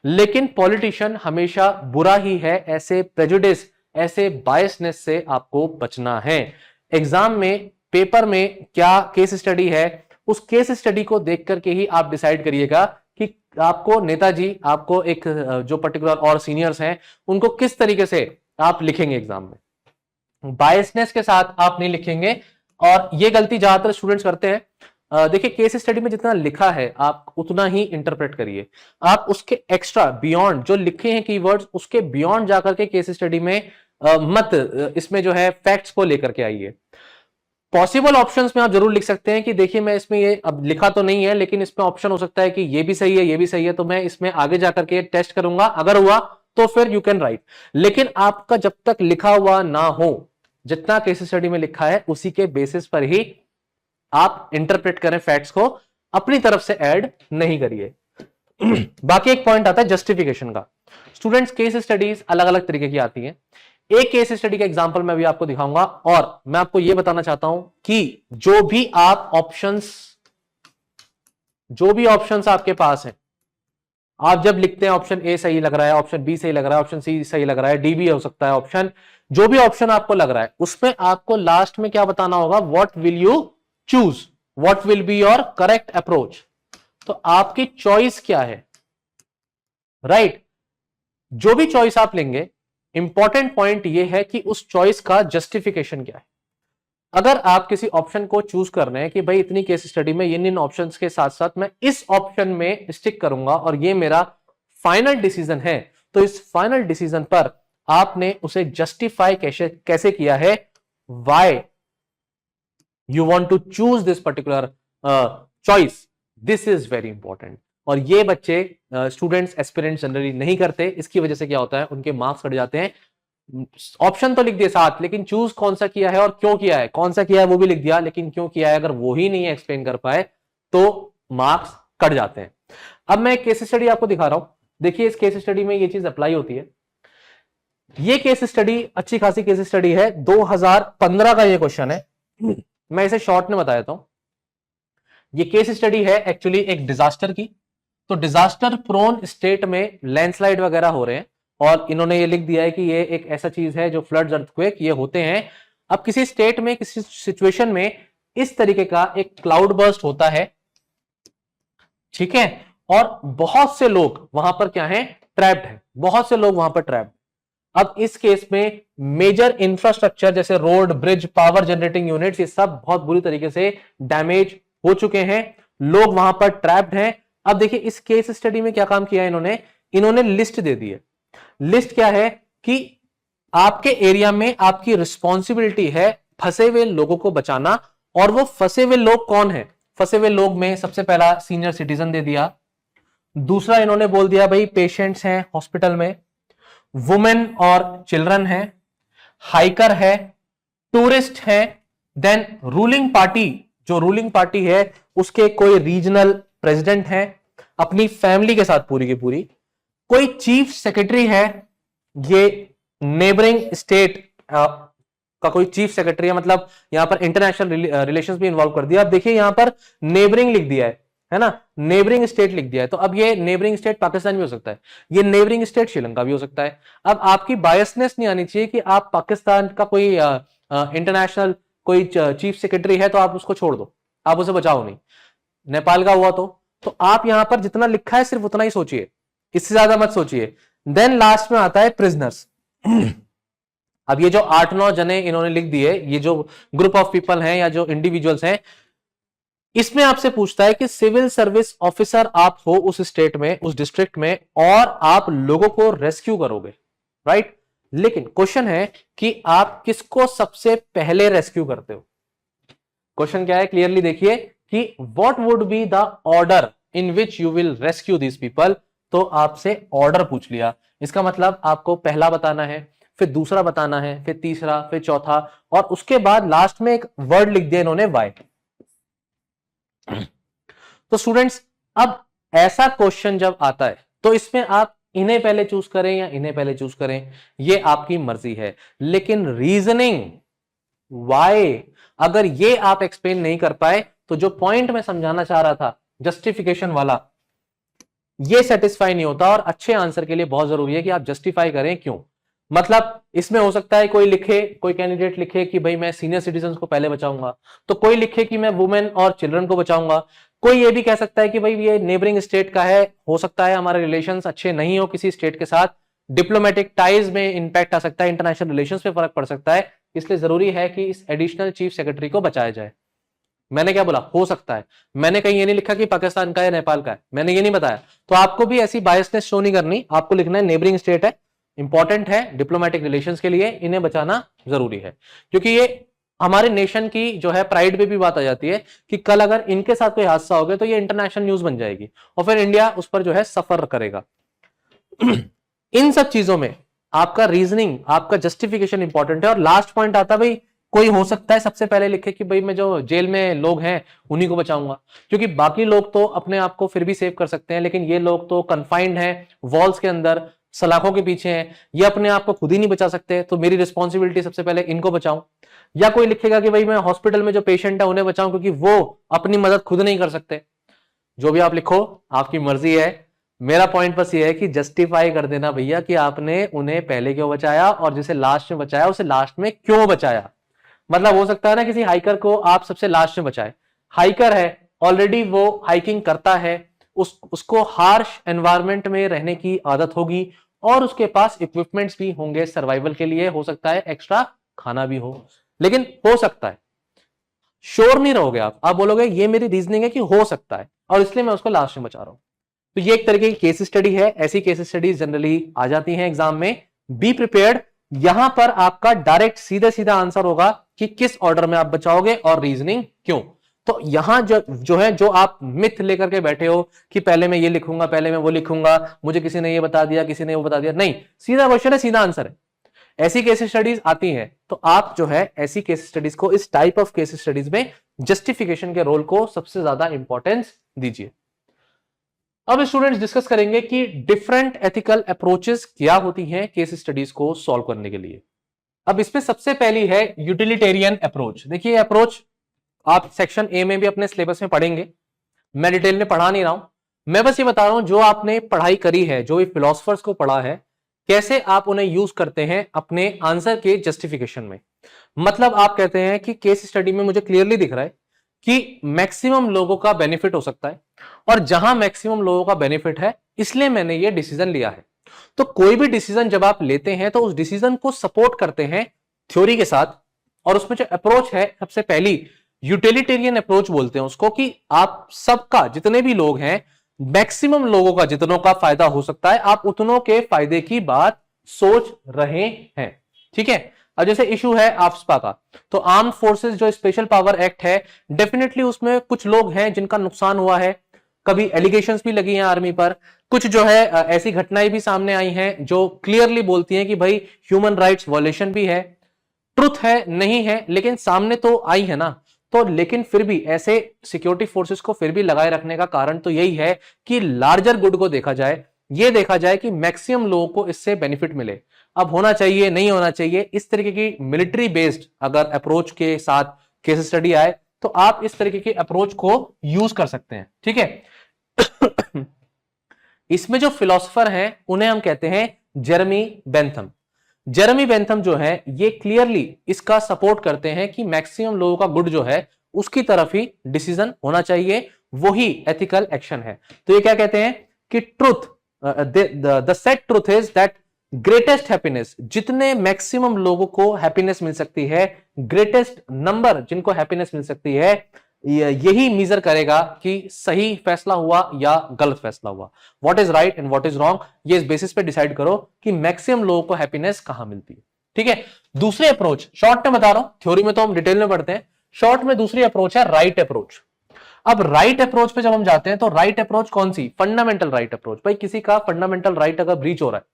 लेकिन पॉलिटिशियन हमेशा बुरा ही है, ऐसे प्रेजुडिस, ऐसे बायसनेस से आपको बचना है। एग्जाम में, पेपर में क्या केस स्टडी है, उस केस स्टडी को देख करके ही आप डिसाइड करिएगा कि आपको नेताजी, आपको एक जो पर्टिकुलर और सीनियर्स हैं, उनको किस तरीके से आप लिखेंगे एग्जाम में। बायसनेस के साथ आप नहीं लिखेंगे, और ये गलती ज्यादातर स्टूडेंट्स करते हैं। देखिए, केस स्टडी में जितना लिखा है आप उतना ही इंटरप्रेट करिए। आप उसके एक्स्ट्रा बियॉन्ड जो लिखे हैं कीवर्ड्स, उसके बियॉन्ड जाकर के केस स्टडी में मत इसमें जो है फैक्ट्स को लेकर के आइए। पॉसिबल ऑप्शंस में आप जरूर लिख सकते हैं कि देखिए मैं इसमें ये अब लिखा तो नहीं है, लेकिन इसमें ऑप्शन हो सकता है कि ये भी सही है, ये भी सही है, तो मैं इसमें आगे जाकर के टेस्ट करूंगा, अगर हुआ तो फिर यू कैन राइट। लेकिन आपका जब तक लिखा हुआ ना हो, जितना केस स्टडी में लिखा है उसी के बेसिस पर ही आप इंटरप्रेट करें, फैक्ट्स को अपनी तरफ से ऐड नहीं करिए। बाकी एक पॉइंट आता है जस्टिफिकेशन का। स्टूडेंट्स, केस स्टडीज अलग अलग तरीके की आती हैं। एक केस स्टडी का एग्जांपल मैं भी आपको दिखाऊंगा, और मैं आपको यह बताना चाहता हूं कि जो भी ऑप्शंस आपके पास हैं, आप जब लिखते हैं ऑप्शन ए सही लग रहा है, ऑप्शन बी सही लग रहा है, ऑप्शन सी सही लग रहा है, डी भी हो सकता है ऑप्शन, जो भी ऑप्शन आपको लग रहा है उसमें आपको लास्ट में क्या बताना होगा, what will you choose, what will be your correct approach. तो आपकी चॉइस क्या है, राइट? जो भी चॉइस आप लेंगे, इंपॉर्टेंट पॉइंट यह है कि उस चॉइस का जस्टिफिकेशन क्या है। अगर आप किसी ऑप्शन को चूज कर रहे हैं कि भाई इतनी केस स्टडी में इन ऑप्शंस के साथ साथ मैं इस ऑप्शन में स्टिक करूंगा और ये मेरा फाइनल डिसीजन है, तो इस फाइनल डिसीजन पर आपने उसे जस्टिफाई कैसे किया है, why you want to choose this particular choice, this is very important. और ये बच्चे स्टूडेंट्स, एस्पिरेंट्स जनरली नहीं करते। इसकी वजह से क्या होता है, उनके मार्क्स कट जाते हैं। ऑप्शन तो लिख दिए साथ, लेकिन चूज कौन सा किया है और क्यों किया है, कौन सा किया है वो भी लिख दिया, लेकिन क्यों किया है अगर वो ही नहीं एक्सप्लेन कर पाए तो मार्क्स कट जाते हैं। अब मैं केस स्टडी आपको दिखा रहा हूं। देखिए, इस केस स्टडी में ये चीज अप्लाई होती है। ये केस स्टडी अच्छी खासी केस स्टडी है, 2015 का ये क्वेश्चन है। मैं इसे शॉर्ट में बता देता हूं। ये केस स्टडी है एक्चुअली एक डिजास्टर की। तो डिजास्टर प्रोन स्टेट में लैंडस्लाइड वगैरह हो रहे हैं, और इन्होंने ये लिख दिया है कि ये एक ऐसा चीज है जो फ्लड्स, अर्थक्वेक ये होते हैं। अब किसी स्टेट में, किसी सिचुएशन में इस तरीके का एक क्लाउड बर्स्ट होता है, ठीक है, और बहुत से लोग वहां पर क्या है, ट्रैप्ड है, बहुत से लोग वहां पर ट्रैप्ड। अब इस केस में मेजर इंफ्रास्ट्रक्चर जैसे road, bridge, power generating units, ये सब बहुत बुरी तरीके से डैमेज हो चुके हैं, लोग वहां पर ट्रैप्ड हैं। अब देखिए, इस केस स्टडी में क्या काम किया है इन्होंने लिस्ट दे दी है। लिस्ट क्या है कि आपके एरिया में आपकी रिस्पॉन्सिबिलिटी है फंसे हुए लोगों को बचाना, और वो फंसे हुए लोग कौन है। फंसे हुए लोग में सबसे पहला सीनियर सिटीजन दे दिया, दूसरा इन्होंने बोल दिया भाई पेशेंट्स हैं हॉस्पिटल में, वुमेन और चिल्ड्रन है, हाइकर है, टूरिस्ट है, देन रूलिंग पार्टी, जो रूलिंग पार्टी है उसके कोई रीजनल प्रेसिडेंट है अपनी फैमिली के साथ पूरी की पूरी, कोई चीफ सेक्रेटरी है, ये नेबरिंग स्टेट का कोई चीफ सेक्रेटरी है, मतलब यहां पर इंटरनेशनल रिलेशंस भी इन्वॉल्व कर दिया। अब देखिए यहां पर नेबरिंग लिख दिया है ना, नेबरिंग स्टेट लिख दिया है। तो अब ये नेबरिंग स्टेट पाकिस्तान भी हो सकता है, ये नेबरिंग स्टेट श्रीलंका भी हो सकता है। अब आपकी बायसनेस नहीं आनी चाहिए कि आप पाकिस्तान का कोई इंटरनेशनल कोई चीफ सेक्रेटरी है तो आप उसको छोड़ दो, आप उसे बचाओ नहीं। नेपाल का हुआ तो आप यहां पर जितना लिखा है सिर्फ उतना ही सोचिए, इससे ज्यादा मत सोचिए। देन लास्ट में आता है प्रिजनर्स। अब ये जो 8-9 जने इन्होंने लिख दिए, ये जो ग्रुप ऑफ पीपल हैं या जो इंडिविजुअल्स हैं, इसमें आपसे पूछता है कि सिविल सर्विस ऑफिसर आप हो उस स्टेट में, उस डिस्ट्रिक्ट में, और आप लोगों को रेस्क्यू करोगे, राइट? लेकिन क्वेश्चन है कि आप किसको सबसे पहले रेस्क्यू करते हो। क्वेश्चन क्या है, क्लियरली देखिए कि what would be the order in which you will rescue these people. तो आपसे ऑर्डर पूछ लिया, इसका मतलब आपको पहला बताना है, फिर दूसरा बताना है, फिर तीसरा, फिर चौथा, और उसके बाद लास्ट में एक वर्ड लिख दिया इन्होंने वाई। तो स्टूडेंट्स, अब ऐसा क्वेश्चन जब आता है तो इसमें आप इन्हें पहले चूज करें या इन्हें पहले चूज करें, ये आपकी मर्जी है। लेकिन रीजनिंग वाई अगर ये आप एक्सप्लेन नहीं कर पाए तो जो पॉइंट मैं समझाना चाह रहा था जस्टिफिकेशन वाला, ये सेटिस्फाई नहीं होता। और अच्छे आंसर के लिए बहुत जरूरी है कि आप जस्टिफाई करें क्यों। मतलब इसमें हो सकता है कोई लिखे, कोई कैंडिडेट लिखे कि भाई मैं सीनियर सिटीजन को पहले बचाऊंगा, तो कोई लिखे कि मैं वुमेन और चिल्ड्रन को बचाऊंगा। कोई ये भी कह सकता है कि भाई ये नेबरिंग स्टेट का है, हो सकता है हमारे रिलेशंस अच्छे नहीं हो किसी स्टेट के साथ, डिप्लोमेटिक टाइज में इंपैक्ट आ सकता है, इंटरनेशनल रिलेशंस पे फर्क पड़ सकता है, इसलिए जरूरी है कि इस एडिशनल चीफ सेक्रेटरी को बचाया जाए। मैंने क्या बोला, हो सकता है। मैंने कहीं ये नहीं लिखा कि पाकिस्तान का है नेपाल का है, मैंने ये नहीं बताया। तो आपको भी ऐसी बायसनेस शो नहीं करनी, आपको लिखना है नेबरिंग स्टेट है, इंपॉर्टेंट है डिप्लोमेटिक रिलेशंस के लिए, इन्हें बचाना जरूरी है। क्योंकि ये हमारे नेशन की जो है प्राइड पे भी बात आ जाती है कि कल अगर इनके साथ कोई हादसा हो गया तो ये इंटरनेशनल न्यूज बन जाएगी और फिर इंडिया उस पर जो है सफर करेगा। इन सब चीजों में आपका रीजनिंग, आपका जस्टिफिकेशन इंपॉर्टेंट है। और लास्ट पॉइंट आता है भाई, कोई हो सकता है सबसे पहले लिखे कि भाई मैं जो जेल में लोग हैं उन्हीं को बचाऊंगा, क्योंकि बाकी लोग तो अपने आप को फिर भी सेव कर सकते हैं, लेकिन ये लोग तो कन्फाइंड हैं वॉल्स के अंदर, सलाखों के पीछे हैं, ये अपने आप को खुद ही नहीं बचा सकते, तो मेरी रिस्पॉन्सिबिलिटी सबसे पहले इनको बचाऊं। या कोई लिखेगा कि भाई मैं हॉस्पिटल में जो पेशेंट है उन्हें बचाऊं क्योंकि वो अपनी मदद खुद नहीं कर सकते। जो भी आप लिखो आपकी मर्जी है, मेरा पॉइंट बस ये है कि जस्टिफाई कर देना भैया कि आपने उन्हें पहले क्यों बचाया और जिसे लास्ट में बचाया उसे लास्ट में क्यों बचाया। मतलब हो सकता है ना किसी हाइकर को आप सबसे लास्ट में बचाए, हाइकर है ऑलरेडी, वो हाइकिंग करता है, उसको हार्श एनवायरनमेंट में रहने की आदत होगी और उसके पास इक्विपमेंट्स भी होंगे सर्वाइवल के लिए, हो सकता है एक्स्ट्रा खाना भी हो, लेकिन हो सकता है, श्योर नहीं रहोगे आप बोलोगे ये मेरी रीजनिंग है कि हो सकता है और इसलिए मैं उसको लास्ट में बचा रहा हूं। तो ये एक तरीके की केस स्टडी है, ऐसी केस स्टडीज जनरली आ जाती हैं एग्जाम में, बी प्रिपेयर्ड। यहां पर आपका डायरेक्ट सीधा सीधा आंसर होगा कि किस ऑर्डर में आप बचाओगे और रीजनिंग क्यों। तो यहां जो है, जो आप मिथ लेकर के बैठे हो कि पहले मैं ये लिखूंगा, पहले मैं वो लिखूंगा, मुझे किसी ने ये बता दिया, किसी ने वो बता दिया, नहीं, सीधा क्वेश्चन है, सीधा आंसर है। ऐसी केस स्टडीज आती हैं तो आप जो है ऐसी केस स्टडीज को, इस टाइप ऑफ केस स्टडीज में जस्टिफिकेशन के रोल को सबसे ज्यादा इंपॉर्टेंस दीजिए। अब स्टूडेंट्स डिस्कस करेंगे कि डिफरेंट एथिकल अप्रोचेस क्या होती हैं केस स्टडीज को सॉल्व करने के लिए। अब इसमें सबसे पहली है यूटिलिटेरियन अप्रोच। देखिए अप्रोच आप सेक्शन ए में भी अपने सिलेबस में पढ़ेंगे, मैं डिटेल में पढ़ा नहीं रहा हूं, मैं बस ये बता रहा हूं जो आपने पढ़ाई करी है, जो भी फिलोसफर्स को पढ़ा है, कैसे आप उन्हें यूज करते हैं अपने आंसर के जस्टिफिकेशन में। मतलब आप कहते हैं कि केस स्टडी में मुझे क्लियरली दिख रहा है कि मैक्सिमम लोगों का बेनिफिट हो सकता है और जहां मैक्सिमम लोगों का बेनिफिट है इसलिए मैंने ये डिसीजन लिया है। तो कोई भी डिसीजन जब आप लेते हैं तो उस डिसीजन को सपोर्ट करते हैं थ्योरी के साथ, और उसमें जो अप्रोच है सबसे पहली यूटिलिटेरियन अप्रोच बोलते हैं उसको, कि आप सबका, जितने भी लोग हैं, मैक्सिमम लोगों का जितनों का फायदा हो सकता है आप उतनों के फायदे की बात सोच रहे हैं। ठीक है, अब जैसे इशू है आफ्स्पा का, तो आर्म्ड फोर्सेस जो स्पेशल पावर एक्ट है, डेफिनेटली उसमें कुछ लोग हैं जिनका नुकसान हुआ है, कभी एलिगेशंस भी लगी हैं आर्मी पर, कुछ जो है ऐसी घटनाएं भी सामने आई हैं जो क्लियरली बोलती हैं कि भाई ह्यूमन राइट्स वायलेशन भी है, ट्रुथ है नहीं है, लेकिन सामने तो आई है ना। तो लेकिन फिर भी ऐसे सिक्योरिटी फोर्सेस को फिर भी लगाए रखने का कारण तो यही है कि लार्जर गुड को देखा जाए, ये देखा जाए कि मैक्सिमम लोगों को इससे बेनिफिट मिले। अब होना चाहिए नहीं होना चाहिए, इस तरीके की मिलिट्री बेस्ड अगर अप्रोच के साथ केस स्टडी आए तो आप इस तरीके के अप्रोच को यूज कर सकते हैं। ठीक है, इसमें जो फिलोसोफर हैं उन्हें हम कहते हैं जेरेमी बेंथम। जेरेमी बेंथम जो है ये क्लियरली इसका सपोर्ट करते हैं कि मैक्सिमम लोगों का गुड जो है उसकी तरफ ही डिसीजन होना चाहिए, वही एथिकल एक्शन है। तो ये क्या कहते हैं कि truth, the set truth is that greatest happiness, जितने मैक्सिमम लोगों को हैप्पीनेस मिल सकती है, ग्रेटेस्ट नंबर जिनको हैप्पीनेस मिल सकती है, यही मेजर करेगा कि सही फैसला हुआ या गलत फैसला हुआ, what is right and what is wrong, ये इस बेसिस पे डिसाइड करो कि मैक्सिमम लोगों को हैप्पीनेस कहां मिलती है। ठीक है, दूसरी अप्रोच शॉर्ट में बता रहा हूं, थ्योरी में तो हम डिटेल में पढ़ते हैं, शॉर्ट में दूसरी अप्रोच है राइट अप्रोच। अब राइट अप्रोच पे जब हम जाते हैं तो राइट अप्रोच कौन सी, फंडामेंटल राइट अप्रोच। भाई किसी का फंडामेंटल राइट अगर ब्रीच हो रहा है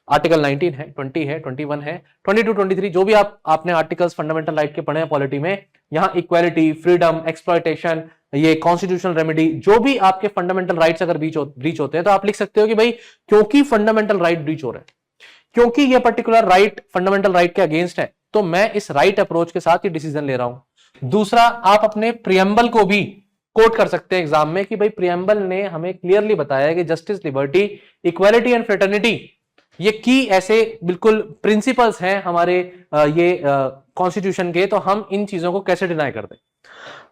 आर्टिकल 19 है, 20 है, 21 है, 22, 23, जो भी आपने आर्टिकल्स फंडामेंटल राइट के पढ़े हैं पॉलिटी में, यहां इक्वालिटी, फ्रीडम, एक्सप्लॉयटेशन, ये कॉन्स्टिट्यूशनल रेमेडी, जो भी आपके फंडामेंटल राइट्स अगर ब्रीच होते हैं तो आप लिख सकते हो कि भाई क्योंकि फंडामेंटल राइट ब्रीच हो रहे हैं, क्योंकि ये पर्टिकुलर राइट फंडामेंटल राइट के अगेंस्ट है, तो मैं इस राइट अप्रोच के साथ ये डिसीजन ले रहा हूं। दूसरा, आप अपने प्रियम्बल को भी कोट कर सकते हैं एग्जाम में कि भाई प्रियम्बल ने हमें क्लियरली बताया है कि justice, liberty, equality and fraternity ये की ऐसे बिल्कुल प्रिंसिपल्स हैं हमारे ये कॉन्स्टिट्यूशन के, तो हम इन चीजों को कैसे डिनाई कर दें।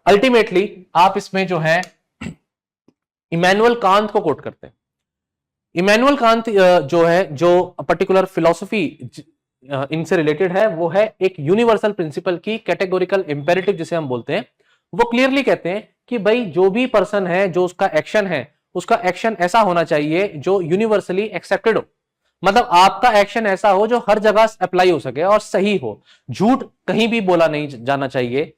अल्टीमेटली आप इसमें जो है इमैनुअल कांत को कोट करते हैं। इमैनुअल कांत जो है, जो पर्टिकुलर फिलॉसफी इनसे रिलेटेड है, वो है एक यूनिवर्सल प्रिंसिपल की कैटेगोरिकल इंपेरेटिव जिसे हम बोलते हैं। वो क्लियरली कहते हैं कि भाई जो भी पर्सन है, जो उसका एक्शन है, उसका एक्शन ऐसा होना चाहिए जो यूनिवर्सली एक्सेप्टेड हो। मतलब आपका एक्शन ऐसा हो जो हर जगह अप्लाई हो सके और सही हो। झूठ कहीं भी बोला नहीं जाना चाहिए,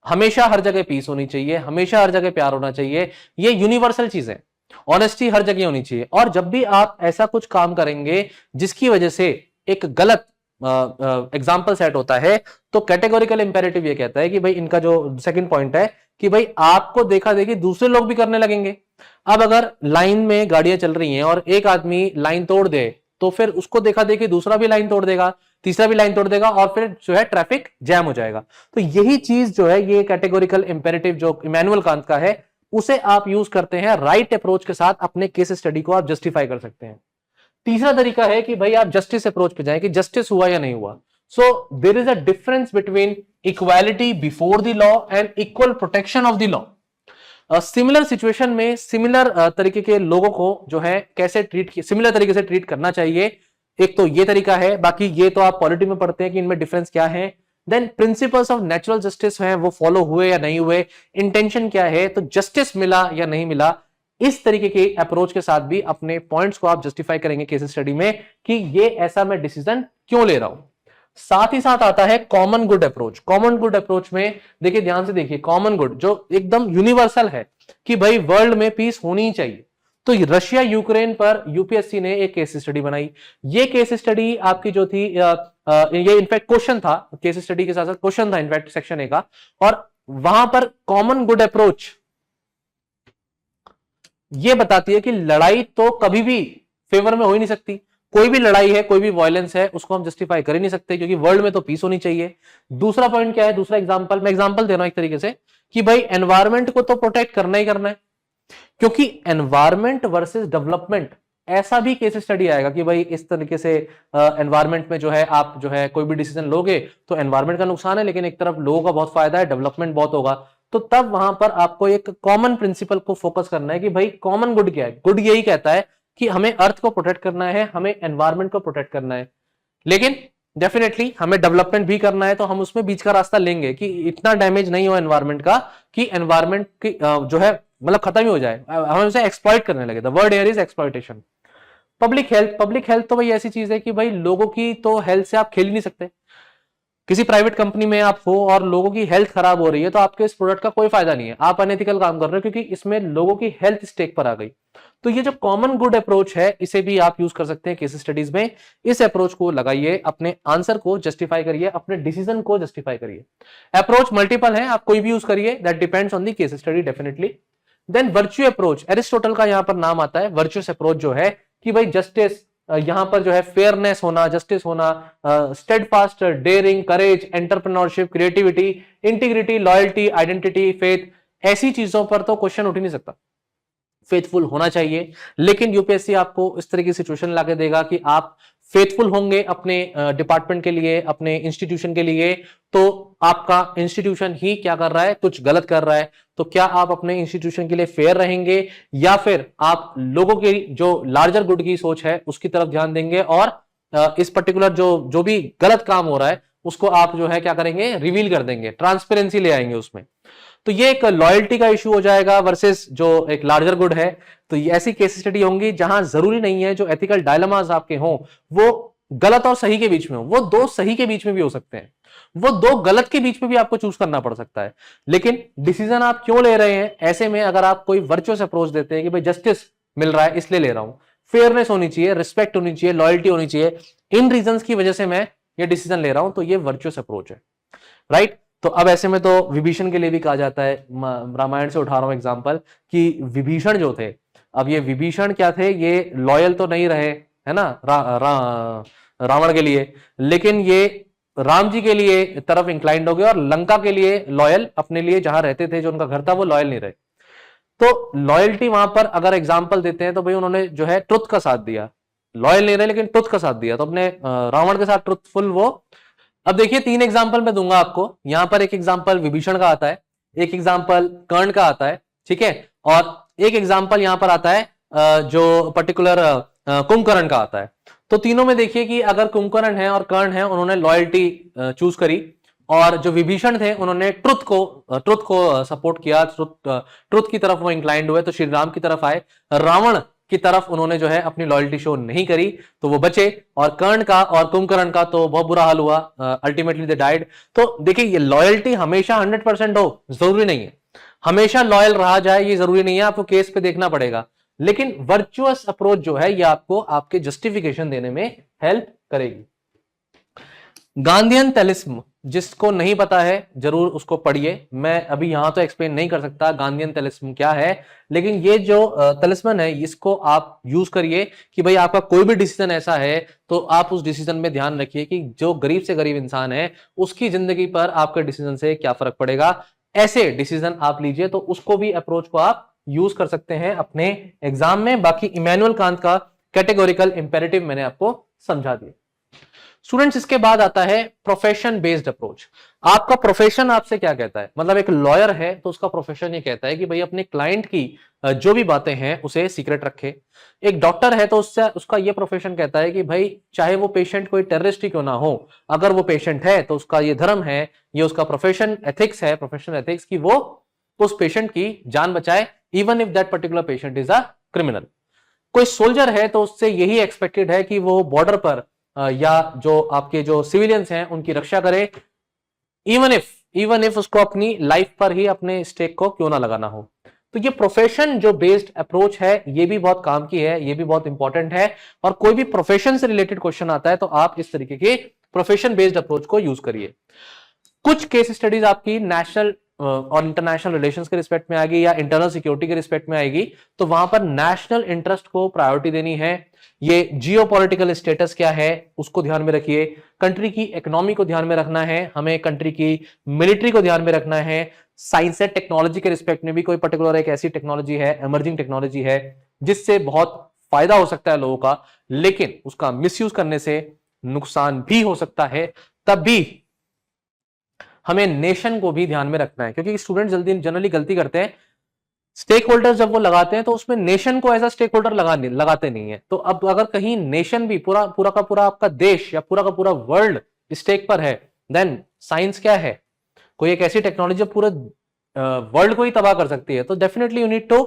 हमेशा हर जगह पीस होनी चाहिए, हमेशा हर जगह प्यार होना चाहिए। ये यूनिवर्सल चीज है। ऑनेस्टी हर जगह होनी चाहिए। और जब भी आप ऐसा कुछ काम करेंगे जिसकी वजह से एक गलत एग्जाम्पल सेट होता है, तो कैटेगोरिकल इंपेरेटिव ये कहता है कि भाई इनका जो सेकंड पॉइंट है कि भाई आपको देखा देखी दूसरे लोग भी करने लगेंगे। अब अगर लाइन में गाड़ियां चल रही हैं और एक आदमी लाइन तोड़ दे, तो फिर उसको देखा देखी दूसरा भी लाइन तोड़ देगा, तीसरा भी लाइन तोड़ देगा और फिर जो है ट्रैफिक जैम हो जाएगा। तो यही चीज जो है, ये कैटेगोरिकल इंपेरेटिव जो इमैनुअल कांत का है, उसे आप यूज करते हैं राइट अप्रोच के साथ, अपने केस स्टडी को आप जस्टिफाई कर सकते हैं। तीसरा तरीका है कि भाई आप जस्टिस अप्रोच पे जाएं कि जस्टिस हुआ या नहीं हुआ। So there is a difference between equality before the law and equal protection of the law. Similar situation में सिमिलर तरीके के लोगों को जो है कैसे सिमिलर तरीके से ट्रीट करना चाहिए। एक तो ये तरीका है, बाकी ये तो आप पॉलिटी में पढ़ते हैं कि इनमें डिफरेंस क्या है। Then principles of natural justice हैं, वो फॉलो हुए या नहीं हुए, इंटेंशन क्या है, तो जस्टिस मिला या नहीं मिला। इस तरीके के अप्रोच के साथ भी अपने पॉइंट्स को आप जस्टिफाई करेंगे केस स्टडी में कि ये ऐसा मैं डिसीजन क्यों ले रहा हूं। साथ ही साथ आता है common good approach. Common good approach में देखिए, ध्यान से देखिए, कॉमन गुड जो एकदम यूनिवर्सल है कि भाई वर्ल्ड में पीस होनी ही चाहिए। तो रशिया यूक्रेन पर यूपीएससी ने एक केस स्टडी बनाई। ये केस स्टडी आपकी जो थी, ये इनफैक्ट क्वेश्चन था, केस स्टडी के साथ साथ क्वेश्चन था इनफैक्ट सेक्शन ए का। और वहां पर कॉमन गुड अप्रोच ये बताती है कि लड़ाई तो कभी भी फेवर में हो ही नहीं सकती। कोई भी लड़ाई है, कोई भी वायलेंस है, उसको हम जस्टिफाई कर ही नहीं सकते, क्योंकि वर्ल्ड में तो पीस होनी चाहिए। दूसरा पॉइंट क्या है, दूसरा एग्जांपल, मैं एग्जांपल दे रहा हूं एक तरीके से कि भाई एनवायरमेंट को तो प्रोटेक्ट करना ही करना है, क्योंकि एनवायरमेंट वर्सेस डेवलपमेंट ऐसा भी केस स्टडी आएगा कि भाई इस तरीके से एनवायरमेंट में जो है आप जो है कोई भी डिसीजन लोगे तो एनवायरमेंट का नुकसान है, लेकिन एक तरफ लोगों का बहुत फायदा है, डेवलपमेंट बहुत होगा। तो तब वहां पर आपको एक कॉमन प्रिंसिपल को फोकस करना है कि भाई कॉमन गुड क्या है। गुड यही कहता है कि हमें अर्थ को प्रोटेक्ट करना है, हमें एनवायरमेंट को प्रोटेक्ट करना है, लेकिन डेफिनेटली हमें डेवलपमेंट भी करना है। तो हम उसमें बीच का रास्ता लेंगे कि इतना डैमेज नहीं हो एनवायरमेंट का कि एनवायरमेंट की जो है मतलब खत्म ही हो जाए, हम उसे एक्सप्लॉइट करने लगे। The word here is exploitation. Public health, public health तो भाई ऐसी चीज है कि भाई लोगों की तो हेल्थ से आप खेल ही नहीं सकते। किसी प्राइवेट कंपनी में आप हो और लोगों की हेल्थ खराब हो रही है, तो आपके इस प्रोडक्ट का कोई फायदा नहीं है, आप अनएथिकल काम कर रहे हो, क्योंकि इसमें लोगों की हेल्थ स्टेक पर आ गई। तो ये जो कॉमन गुड अप्रोच है, इसे भी आप यूज कर सकते हैं केस स्टडीज में। इस अप्रोच को लगाइए, अपने आंसर को जस्टिफाई करिए, अपने डिसीजन को जस्टिफाई करिए। अप्रोच मल्टीपल है, आप कोई भी यूज करिए, that depends on the case study definitely. Then virtue approach, Aristotle का यहां पर नाम आता है। वर्च्यूअस अप्रोच जो है कि भाई जस्टिस, यहां पर जो है फेयरनेस होना, जस्टिस होना, steadfast, daring, courage, entrepreneurship, creativity, integrity, loyalty, identity, faith, ऐसी चीजों पर तो क्वेश्चन उठ ही नहीं सकता। फेथफुल होना चाहिए, लेकिन यूपीएससी आपको इस तरह की सिचुएशन लाके देगा कि आप फेथफुल होंगे अपने डिपार्टमेंट के लिए, अपने इंस्टीट्यूशन के लिए, तो आपका इंस्टीट्यूशन ही क्या कर रहा है, कुछ गलत कर रहा है। तो क्या आप अपने इंस्टीट्यूशन के लिए फेयर रहेंगे, या फिर आप लोगों के जो लार्जर गुड की सोच है उसकी तरफ ध्यान देंगे और इस पर्टिकुलर जो भी गलत काम हो रहा है उसको आप जो है क्या करेंगे, रिवील कर देंगे, ट्रांसपेरेंसी ले आएंगे उसमें। तो ये एक लॉयल्टी का इशू हो जाएगा वर्सेस जो एक लार्जर गुड है। तो ये ऐसी केस स्टडी होंगी जहां जरूरी नहीं है जो एथिकल डायलेमास आपके हों वो गलत और सही के बीच में हो, वो दो सही के बीच में भी हो सकते हैं, वो दो गलत के बीच में भी आपको चूज करना पड़ सकता है। लेकिन डिसीजन आप क्यों ले रहे हैं, ऐसे में अगर आप कोई वर्चुअस अप्रोच देते हैं कि भाई जस्टिस मिल रहा है इसलिए ले रहा हूं, फेयरनेस होनी चाहिए, रिस्पेक्ट होनी चाहिए, लॉयल्टी होनी चाहिए, इन रीजंस की वजह से मैं ये डिसीजन ले रहा हूं, तो ये वर्चुअस अप्रोच है, राइट। तो अब ऐसे में तो विभीषण के लिए भी कहा जाता है, रामायण से उठा रहा हूं एग्जांपल, कि विभीषण जो थे, अब ये विभीषण क्या थे, ये लॉयल तो नहीं रहे, है ना, रावण के लिए, लेकिन ये राम जी के लिए तरफ इंक्लाइंड हो गए और लंका के लिए लॉयल, अपने लिए जहां रहते थे, जो उनका घर था, वो लॉयल नहीं रहे। तो लॉयल्टी वहां पर अगर एग्जाम्पल देते हैं तो भाई उन्होंने जो है ट्रुथ का साथ दिया, लॉयल नहीं रहे लेकिन ट्रुथ का साथ दिया, तो अपने रावण के साथ ट्रुथफुल वो। अब देखिए 3 एग्जाम्पल मैं दूंगा आपको, यहां पर एक एग्जाम्पल विभीषण का आता है, एक एग्जाम्पल कर्ण का आता है, ठीक है, और एक एग्जाम्पल यहां पर आता है जो पर्टिकुलर कुंभकर्ण का आता है। तो तीनों में देखिए कि अगर कुंभकर्ण है और कर्ण है, उन्होंने लॉयल्टी चूज करी, और जो विभीषण थे उन्होंने ट्रुथ को सपोर्ट किया, ट्रुथ की तरफ वो इंक्लाइंड हुए, तो श्री राम की तरफ आए। रावण की तरफ उन्होंने जो है अपनी लॉयल्टी शो नहीं करी, तो वो बचे, और कर्ण का और कुंभकर्ण का तो बहुत बुरा हाल हुआ, अल्टीमेटली दे डाइड। तो देखिए ये लॉयल्टी हमेशा 100% हो जरूरी नहीं है, हमेशा लॉयल रहा जाए ये जरूरी नहीं है, आपको केस पे देखना पड़ेगा, लेकिन वर्चुअस अप्रोच जो है ये आपको आपके जस्टिफिकेशन देने में हेल्प करेगी। गांधीयन तैलिस्म, जिसको नहीं पता है जरूर उसको पढ़िए, मैं अभी यहां तो एक्सप्लेन नहीं कर सकता गांधीयन तैलिस्म क्या है, लेकिन ये जो तलिस्मन है इसको आप यूज करिए कि भाई आपका कोई भी डिसीजन ऐसा है तो आप उस डिसीजन में ध्यान रखिए कि जो गरीब से गरीब इंसान है उसकी जिंदगी पर आपके डिसीजन से क्या फर्क पड़ेगा, ऐसे डिसीजन आप लीजिए, तो उसको भी अप्रोच को आप यूज कर सकते हैं अपने एग्जाम में। बाकी इमैनुअल कांत का कैटेगोरिकल इंपेरेटिव मैंने आपको समझा दिया। स्टूडेंट्स इसके बाद आता है प्रोफेशन बेस्ड अप्रोच। आपका प्रोफेशन आपसे क्या कहता है, मतलब एक लॉयर है तो उसका प्रोफेशन ये कहता है कि भाई अपने क्लाइंट की जो भी बातें हैं उसे सीक्रेट रखे। एक डॉक्टर है तो उससे उसका ये प्रोफेशन कहता है कि भाई चाहे वो पेशेंट कोई टेररिस्ट ही क्यों ना हो, अगर वो पेशेंट है तो उसका ये धर्म है, ये उसका प्रोफेशन एथिक्स है, प्रोफेशनल एथिक्स की वो उस पेशेंट की जान बचाए, even if that particular patient is a criminal. कोई सोल्जर है तो उससे यही एक्सपेक्टेड है कि वो बॉर्डर पर या जो आपके जो सिविलियंस हैं उनकी रक्षा करे, इवन इफ उसको अपनी लाइफ पर ही अपने स्टेक को क्यों ना लगाना हो। तो ये प्रोफेशन जो बेस्ड अप्रोच है ये भी बहुत काम की है, ये भी बहुत इंपॉर्टेंट है, और कोई भी प्रोफेशन से रिलेटेड क्वेश्चन आता है तो आप इस तरीके के प्रोफेशन बेस्ड अप्रोच को यूज करिए। कुछ केस स्टडीज आपकी नेशनल और इंटरनेशनल रिलेशंस के रिस्पेक्ट में आएगी या इंटरनल सिक्योरिटी के रिस्पेक्ट में आएगी, तो वहां पर नेशनल इंटरेस्ट को प्रायोरिटी देनी है। ये जियोपॉलिटिकल स्टेटस क्या है उसको ध्यान में रखिए, कंट्री की इकोनॉमी को ध्यान में रखना है, हमें कंट्री की मिलिट्री को ध्यान में रखना है, साइंस एंड टेक्नोलॉजी के रिस्पेक्ट में भी कोई पर्टिकुलर एक ऐसी टेक्नोलॉजी है, एमर्जिंग टेक्नोलॉजी है जिससे बहुत फायदा हो सकता है लोगों का, लेकिन उसका मिसयूज करने से नुकसान भी हो सकता है, तब भी हमें नेशन को भी ध्यान में रखना है, क्योंकि स्टूडेंट जल्दी जनरली गलती करते हैं, स्टेक होल्डर्स जब वो लगाते हैं तो उसमें नेशन को एज अ स्टेक होल्डर लगाते नहीं है। तो अब अगर कहीं नेशन भी पूरा पूरा का पूरा आपका देश या पूरा का पूरा वर्ल्ड स्टेक पर है, देन साइंस क्या है, कोई एक ऐसी टेक्नोलॉजी जो पूरे वर्ल्ड को ही तबाह कर सकती है, तो definitely you need to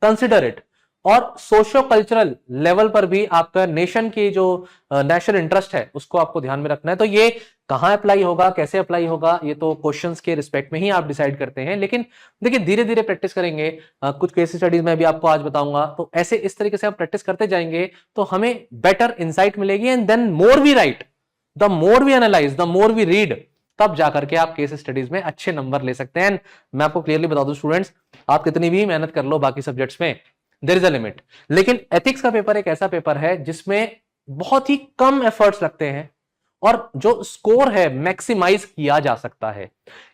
consider it. और सोशो कल्चरल लेवल पर भी आपका नेशन की जो नेशनल इंटरेस्ट है उसको आपको ध्यान में रखना है। तो ये कहां अप्लाई होगा, कैसे अप्लाई होगा, ये तो क्वेश्चंस के रिस्पेक्ट में ही आप डिसाइड करते हैं, लेकिन देखिए धीरे धीरे प्रैक्टिस करेंगे। कुछ केस स्टडीज में भी आपको आज बताऊंगा, तो ऐसे इस तरीके से आप प्रैक्टिस करते जाएंगे तो हमें बेटर इंसाइट मिलेगी, and then more we write, the more we analyse, the more we read, तब जाकर के आप केस स्टडीज में अच्छे नंबर ले सकते हैं। मैं आपको क्लियरली बता दूं स्टूडेंट्स, आप कितनी भी मेहनत कर लो बाकी सब्जेक्ट्स में, देयर इज अ लिमिट, लेकिन एथिक्स का पेपर एक ऐसा पेपर है जिसमें बहुत ही कम एफर्ट्स लगते हैं और जो स्कोर है मैक्सिमाइज किया जा सकता है।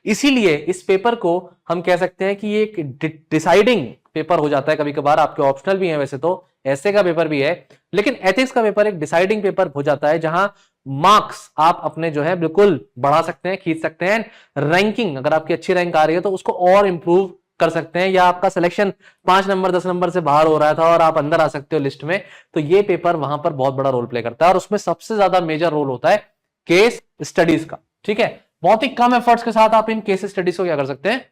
इसीलिए इस पेपर को हम कह सकते हैं कि ये एक डिसाइडिंग पेपर हो जाता है। कभी कभार आपके ऑप्शनल भी है, वैसे तो ऐसे का पेपर भी है, लेकिन एथिक्स का पेपर एक डिसाइडिंग पेपर हो जाता है जहां मार्क्स आप अपने जो है बिल्कुल बढ़ा सकते हैं, खींच सकते हैं। रैंकिंग अगर आपकी अच्छी रैंक आ रही है तो उसको और इंप्रूव कर सकते हैं, या आपका सिलेक्शन 5 नंबर 10 नंबर से बाहर हो रहा था और आप अंदर आ सकते हो लिस्ट में, तो ये पेपर वहां पर बहुत बड़ा रोल प्ले करता है, और उसमें सबसे ज्यादा मेजर रोल होता है केस स्टडीज का। ठीक है, बहुत ही कम एफर्ट्स के साथ आप इन केस स्टडीज को क्या कर सकते हैं,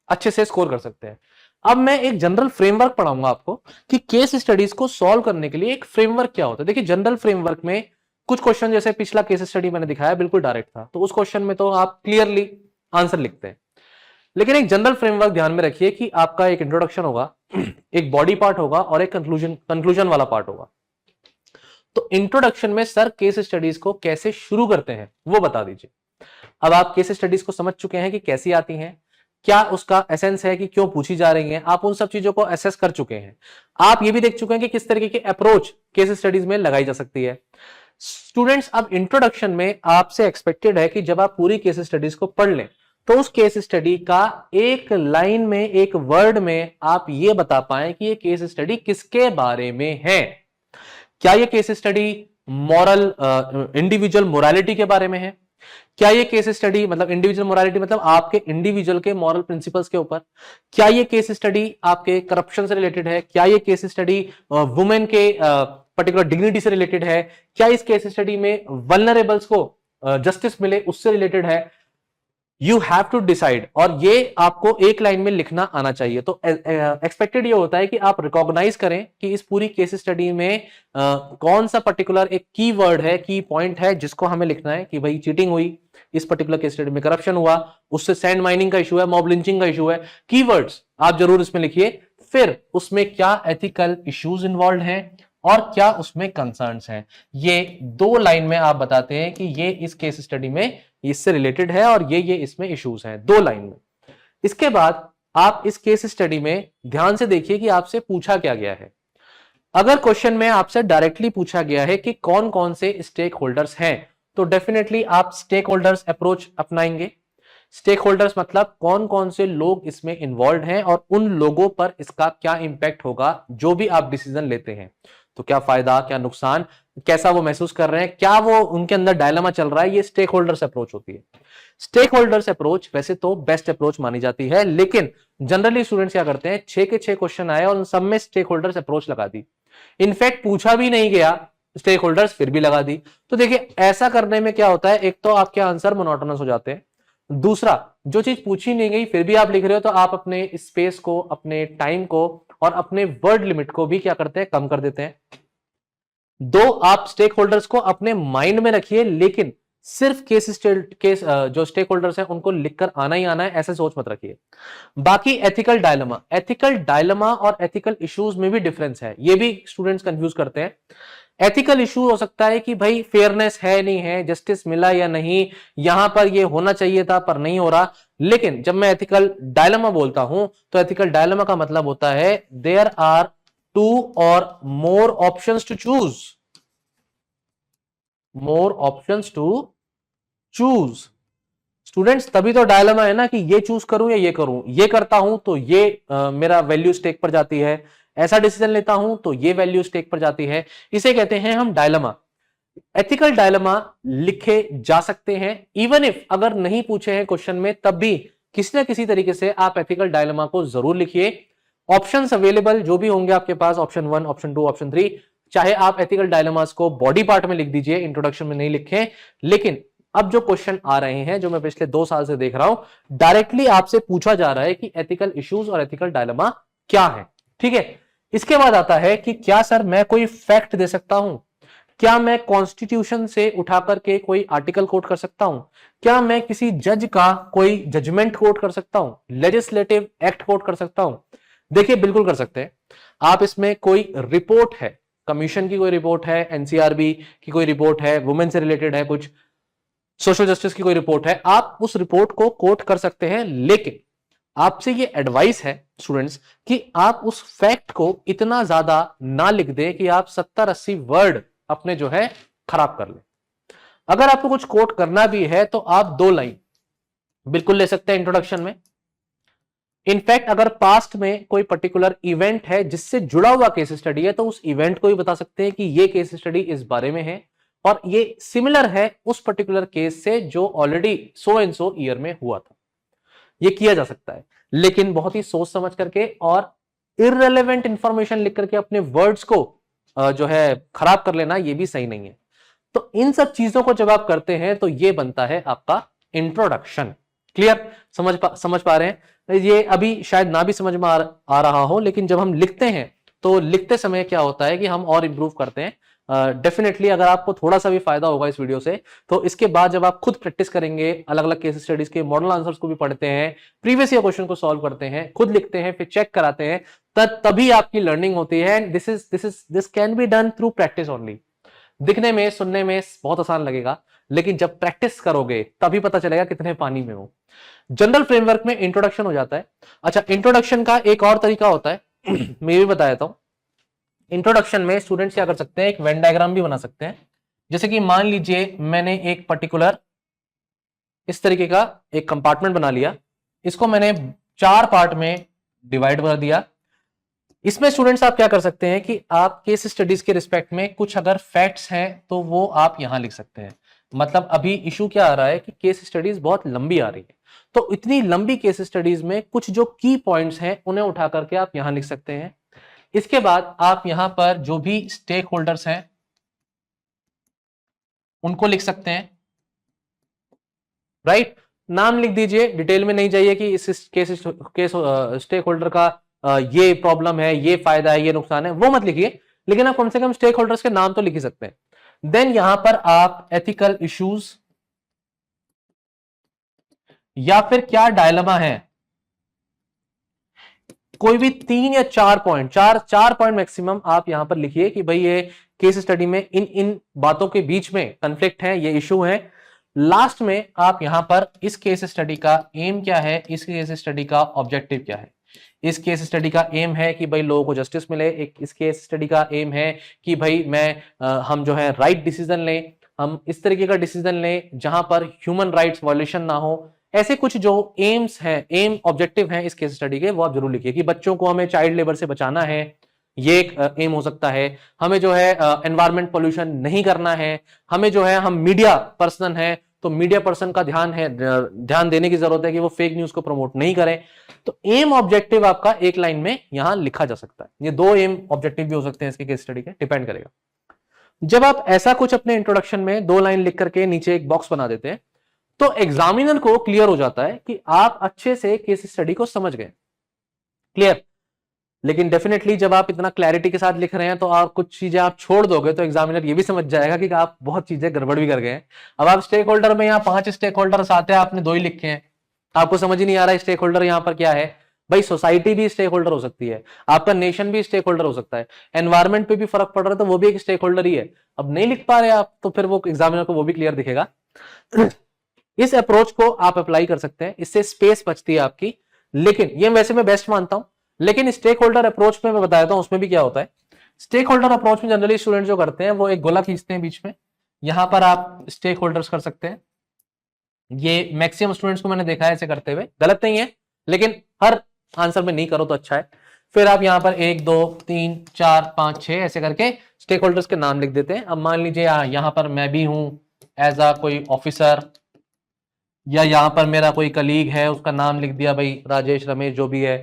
अच्छे से स्कोर कर सकते हैं। अब मैं एक जनरल फ्रेमवर्क पढ़ाऊंगा आपको कि केस स्टडीज को सॉल्व करने के लिए एक फ्रेमवर्क क्या होता है। देखिए जनरल फ्रेमवर्क में कुछ क्वेश्चन, जैसे पिछला केस स्टडी मैंने दिखाया बिल्कुल डायरेक्ट था, तो उस क्वेश्चन में तो आप क्लियरली आंसर लिखते हैं, लेकिन एक जनरल फ्रेमवर्क ध्यान में रखिए कि आपका एक इंट्रोडक्शन होगा, एक बॉडी पार्ट होगा और एक कंक्लूजन वाला पार्ट होगा। तो इंट्रोडक्शन में सर केस स्टडीज को कैसे शुरू करते हैं वो बता दीजिए। अब आप केस स्टडीज को समझ चुके हैं कि कैसी आती हैं, क्या उसका एसेंस है कि क्यों पूछी जा रही हैं, आप उन सब चीजों को एसेस कर चुके हैं। आप ये भी देख चुके हैं कि किस तरीके की अप्रोच केस स्टडीज में लगाई जा सकती है। स्टूडेंट्स, अब इंट्रोडक्शन में आपसे एक्सपेक्टेड है कि जब आप पूरी केस स्टडीज को पढ़ लें तो उस केस स्टडी का एक लाइन में, एक वर्ड में आप ये बता पाएं कि ये केस स्टडी किसके बारे में है। क्या ये case study moral, individual morality के बारे में है? क्या ये केस स्टडी, मतलब इंडिविजुअल मोरालिटी मतलब आपके इंडिविजुअल के मॉरल प्रिंसिपल्स के ऊपर? क्या ये केस स्टडी आपके करप्शन से रिलेटेड है? क्या ये केस स्टडी वुमेन के पर्टिकुलर डिग्निटी से रिलेटेड है? क्या इस केस स्टडी में वल्नरेबल्स को जस्टिस मिले उससे रिलेटेड है? यू हैव टू डिसाइड, और ये आपको एक लाइन में लिखना आना चाहिए। तो एक्सपेक्टेड ये होता है कि आप रिकॉग्नाइज करें कि इस पूरी केस स्टडी में कौन सा पर्टिकुलर एक की वर्ड है, की पॉइंट है जिसको हमें लिखना है कि भाई चीटिंग हुई, इस पर्टिकुलर केस स्टडी में करप्शन हुआ, उससे सैंड माइनिंग का इशू है, मॉब लिंचिंग का इशू है। कीवर्ड्स आप जरूर इसमें लिखिए। फिर उसमें क्या एथिकल इश्यूज इन्वॉल्व हैं और क्या उसमें कंसर्न्स हैं, ये 2 लाइन में आप बताते हैं कि ये इस केस स्टडी में इससे रिलेटेड है और ये इसमें इश्यूज हैं, 2 लाइन में। इसके बाद आप इस केस स्टडी में ध्यान से देखिए कि आपसे पूछा क्या गया है। अगर क्वेश्चन में आपसे डायरेक्टली पूछा गया है कि कौन कौन से स्टेक होल्डर्स हैं, तो डेफिनेटली आप स्टेक होल्डर्स अप्रोच अपनाएंगे। स्टेक होल्डर्स मतलब कौन कौन से लोग इसमें इन्वॉल्व हैं और उन लोगों पर इसका क्या इंपैक्ट होगा जो भी आप डिसीजन लेते हैं। तो क्या फायदा, क्या नुकसान, कैसा वो महसूस कर रहे हैं, क्या वो उनके अंदर डायलेमा चल रहा है, ये स्टेक होल्डर्स अप्रोच होती है। स्टेक होल्डर्स अप्रोच वैसे तो बेस्ट अप्रोच मानी जाती है, लेकिन जनरली स्टूडेंट्स क्या करते हैं, 6 के 6 क्वेश्चन आए और उन सब में स्टेक होल्डर्स अप्रोच लगा दी। इनफैक्ट पूछा भी नहीं गया, स्टेक होल्डर्स फिर भी लगा दी। तो देखिए ऐसा करने में क्या होता है, एक तो आपके आंसर मोनोटोनस हो जाते हैं, दूसरा जो चीज पूछी नहीं गई फिर भी आप लिख रहे हो तो आप अपने स्पेस को, अपने टाइम को और अपने वर्ड लिमिट को भी क्या करते हैं, कम कर देते हैं। दो, आप स्टेक होल्डर्स को अपने माइंड में रखिए, लेकिन सिर्फ केस जो स्टेक होल्डर्स हैं उनको लिखकर आना ही आना है ऐसे सोच मत रखिए। बाकी एथिकल डायलेमा और एथिकल इश्यूज में भी डिफरेंस है, ये भी स्टूडेंट्स कंफ्यूज करते हैं। एथिकल इशू हो सकता है कि भाई फेयरनेस है नहीं है, जस्टिस मिला या नहीं, यहां पर ये होना चाहिए था पर नहीं हो रहा। लेकिन जब मैं एथिकल डायलेमा बोलता हूं तो एथिकल डायलेमा का मतलब होता है देयर आर 2 और more options to choose, more options to choose. Students तभी तो डायलेमा है ना कि ये चूज करूं या ये करूं, ये करता हूं तो ये मेरा वैल्यू स्टेक पर जाती है, ऐसा डिसीजन लेता हूं तो ये वैल्यू स्टेक पर जाती है, इसे कहते हैं हम डायलेमा। एथिकल डायलेमा लिखे जा सकते हैं, इवन इफ अगर नहीं पूछे हैं क्वेश्चन में तब भी किसी ना किसी तरीके से आप एथिकल डायलेमा को जरूर लिखिए। ऑप्शंस अवेलेबल जो भी होंगे आपके पास, ऑप्शन 1, ऑप्शन 2, ऑप्शन 3, चाहे आप एथिकल डायलेमास को बॉडी पार्ट में लिख दीजिए, इंट्रोडक्शन में नहीं लिखें। लेकिन अब जो क्वेश्चन आ रहे हैं, जो मैं पिछले 2 साल से देख रहा हूं, डायरेक्टली आपसे पूछा जा रहा है कि एथिकल इश्यूज और एथिकल डायलेमा क्या है। ठीक है, इसके बाद आता है कि क्या सर मैं कोई फैक्ट दे सकता हूं, क्या मैं कॉन्स्टिट्यूशन से उठा करके कोई आर्टिकल कोट कर सकता हूं, क्या मैं किसी जज का कोई जजमेंट कोट कर सकता हूं, लेजिस्लेटिव एक्ट कोट कर सकता हूं। देखिए बिल्कुल कर सकते हैं आप। इसमें कोई रिपोर्ट है, कमीशन की कोई रिपोर्ट है, एनसीआरबी की कोई रिपोर्ट है, वुमेन से रिलेटेड है, कुछ सोशल जस्टिस की कोई रिपोर्ट है, आप उस रिपोर्ट को कोट कर सकते हैं। लेकिन आपसे ये एडवाइस है स्टूडेंट्स कि आप उस फैक्ट को इतना ज्यादा ना लिख दें कि आप 70-80 वर्ड अपने जो है खराब कर लें। अगर आपको कुछ कोट करना भी है तो आप 2 लाइन बिल्कुल ले सकते हैं इंट्रोडक्शन में। इनफैक्ट अगर पास्ट में कोई पर्टिकुलर इवेंट है जिससे जुड़ा हुआ केस स्टडी है तो उस इवेंट को भी बता सकते हैं कि ये केस स्टडी इस बारे में है और ये सिमिलर है उस पर्टिकुलर केस से जो already so and so year में हुआ था। ये किया जा सकता है, लेकिन बहुत ही सोच समझ करके और इररेलेवेंट इंफॉर्मेशन लिख करके अपने वर्ड्स को जो है खराब कर लेना, ये भी सही नहीं है। तो इन सब चीजों को जब आप करते हैं तो ये बनता है आपका इंट्रोडक्शन। क्लियर, समझ पा रहे हैं? ये अभी शायद ना भी समझ में आ रहा हो, लेकिन जब हम लिखते हैं तो लिखते समय क्या होता है कि हम और इंप्रूव करते हैं। डेफिनेटली अगर आपको थोड़ा सा भी फायदा होगा इस वीडियो से, तो इसके बाद जब आप खुद प्रैक्टिस करेंगे, अलग अलग केस स्टडीज के मॉडल आंसर्स को भी पढ़ते हैं, प्रीवियस ईयर क्वेश्चन को सॉल्व करते हैं, खुद लिखते हैं, फिर चेक कराते हैं, तभी आपकी लर्निंग होती है। This can be done through practice only. दिखने में सुनने में बहुत आसान लगेगा, लेकिन जब प्रैक्टिस करोगे तभी पता चलेगा कितने पानी में हो। जनरल फ्रेमवर्क में इंट्रोडक्शन हो जाता है। अच्छा, इंट्रोडक्शन का एक और तरीका होता है मैं भी बता देता हूं। इंट्रोडक्शन में स्टूडेंट्स क्या कर सकते हैं, एक वेन डायग्राम भी बना सकते हैं। जैसे कि मान लीजिए मैंने एक पर्टिकुलर इस तरीके का एक कंपार्टमेंट बना लिया, इसको मैंने 4 पार्ट में डिवाइड कर दिया। इसमें स्टूडेंट्स आप क्या कर सकते हैं कि आप केस स्टडीज के रिस्पेक्ट में कुछ अगर फैक्ट्स हैं तो वो आप यहां लिख सकते हैं। मतलब अभी इशू क्या आ रहा है कि केस स्टडीज बहुत लंबी आ रही है, तो इतनी लंबी केस स्टडीज में कुछ जो की पॉइंट्स हैं उन्हें उठा करके आप यहां लिख सकते हैं। इसके बाद आप यहां पर जो भी स्टेक होल्डर्स हैं उनको लिख सकते हैं, राइट। नाम लिख दीजिए, डिटेल में नहीं चाहिए कि इस केस स्टेक होल्डर का ये प्रॉब्लम है, ये फायदा है, ये नुकसान है, वो मत लिखिए, लेकिन आप कम से कम स्टेक होल्डर्स के नाम तो लिख ही सकते हैं। देन यहां पर आप एथिकल इश्यूज या फिर क्या डायलेमा है, कोई भी 3 या 4 पॉइंट, चार पॉइंट मैक्सिमम आप यहां पर लिखिए कि भाई ये केस स्टडी में इन इन बातों के बीच में कंफ्लिक्ट है, ये इशू है। लास्ट में आप यहां पर इस केस स्टडी का एम क्या है, इस केस स्टडी का ऑब्जेक्टिव क्या है। इस केस स्टडी का एम है कि भाई लोगों को जस्टिस मिले, एक इस केस स्टडी का एम है कि भाई हम जो है राइट डिसीजन लें, हम इस तरीके का डिसीजन लें जहां पर ह्यूमन राइट्स वायलेशन ना हो। ऐसे कुछ जो एम्स हैं, एम ऑब्जेक्टिव हैं इस केस स्टडी के, वो आप जरूर लिखिए कि बच्चों को हमें चाइल्ड लेबर से बचाना है, ये एक एम हो सकता है। हमें जो है एनवायरमेंट पोल्यूशन नहीं करना है, हमें जो है हम मीडिया पर्सन है तो मीडिया पर्सन का ध्यान देने की जरूरत है कि वो फेक न्यूज को प्रमोट नहीं करें। तो एम ऑब्जेक्टिव आपका एक लाइन में यहां लिखा जा सकता है। ये 2 एम ऑब्जेक्टिव भी हो सकते हैं इसके केस स्टडी के, डिपेंड करेगा। जब आप ऐसा कुछ अपने इंट्रोडक्शन में 2 लाइन लिख करके नीचे एक बॉक्स बना देते हैं तो एग्जामिनर को क्लियर हो जाता है कि आप अच्छे से केस स्टडी को समझ गए, क्लियर। लेकिन डेफिनेटली जब आप इतना क्लैरिटी के साथ लिख रहे हैं तो आप कुछ चीजें आप छोड़ दोगे तो एग्जामिनर ये भी समझ जाएगा कि आप बहुत चीजें गड़बड़ भी कर गए हैं। अब आप स्टेक होल्डर में यहाँ 5 स्टेक होल्डर्स आते हैं, आपने 2 ही लिखे हैं, आपको समझ ही नहीं आ रहा है स्टेक होल्डर यहाँ पर क्या है। भाई सोसाइटी भी स्टेक होल्डर हो सकती है, आपका नेशन भी स्टेक होल्डर हो सकता है, एनवायरमेंट पे भी फर्क पड़ रहा है तो वो भी एक स्टेक होल्डर ही है। अब नहीं लिख पा रहे आप तो फिर वो एग्जामिनर को वो भी क्लियर दिखेगा। इस अप्रोच को आप अप्लाई कर सकते हैं, इससे स्पेस बचती है आपकी। लेकिन ये वैसे मैं बेस्ट मानता हूं, लेकिन स्टेक होल्डर अप्रोच में मैं बता देता हूं उसमें भी क्या होता है। स्टेक होल्डर अप्रोच में जनरली स्टूडेंट जो करते हैं वो एक गोला खींचते हैं बीच में, यहां पर आप स्टेक होल्डर्स कर सकते हैं। ये मैक्सिमम स्टूडेंट्स को मैंने देखा है ऐसे करते हुए, गलत नहीं है लेकिन हर आंसर में नहीं करो तो अच्छा है। फिर आप यहां पर 1 2 3 4 5 6 ऐसे करके स्टेक होल्डर्स के नाम लिख देते हैं। अब मान लीजिए यहां पर मैं भी हूं एज अ कोई ऑफिसर, या यहां पर मेरा कोई कलीग है उसका नाम लिख दिया भाई राजेश रमेश जो भी है।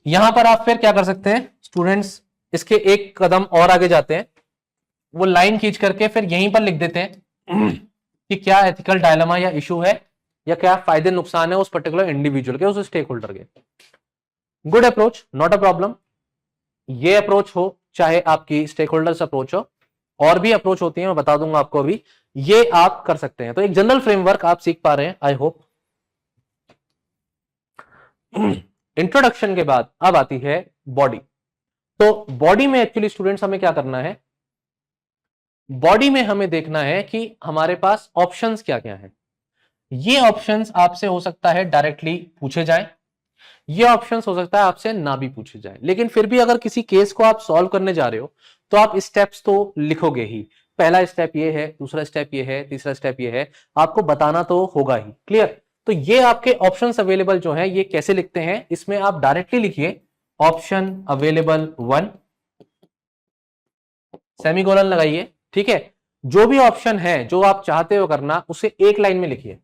यहां पर आप फिर क्या कर सकते हैं स्टूडेंट्स, इसके एक कदम और आगे जाते हैं, वो लाइन खींच करके फिर यहीं पर लिख देते हैं कि क्या एथिकल डायलेमा या इशू है या क्या फायदे नुकसान है उस पर्टिकुलर इंडिविजुअल के, उस स्टेक होल्डर के। Good approach, not a problem. ये अप्रोच हो चाहे आपकी स्टेक होल्डर्स अप्रोच हो, और भी अप्रोच होती है मैं बता दूंगा आपको अभी, ये आप कर सकते हैं। तो एक जनरल फ्रेमवर्क आप सीख पा रहे हैं आई होप। इंट्रोडक्शन के बाद अब आती है बॉडी। तो बॉडी में एक्चुअली स्टूडेंट्स हमें क्या करना है, बॉडी में हमें देखना है कि हमारे पास ऑप्शंस क्या क्या हैं। ये ऑप्शंस आपसे हो सकता है डायरेक्टली पूछे जाएं, ये ऑप्शंस हो सकता है आपसे ना भी पूछे जाएं, लेकिन फिर भी अगर किसी केस को आप सॉल्व करने जा रहे हो तो आप स्टेप्स तो लिखोगे ही। पहला स्टेप ये है, दूसरा स्टेप ये है, तीसरा स्टेप ये है, आपको बताना तो होगा ही, क्लियर। तो ये आपके ऑप्शंस अवेलेबल जो है ये कैसे लिखते हैं, इसमें आप डायरेक्टली लिखिए ऑप्शन अवेलेबल 1 सेमीकोलन लगाइए, ठीक है। जो भी ऑप्शन है जो आप चाहते हो करना उसे एक लाइन में लिखिए,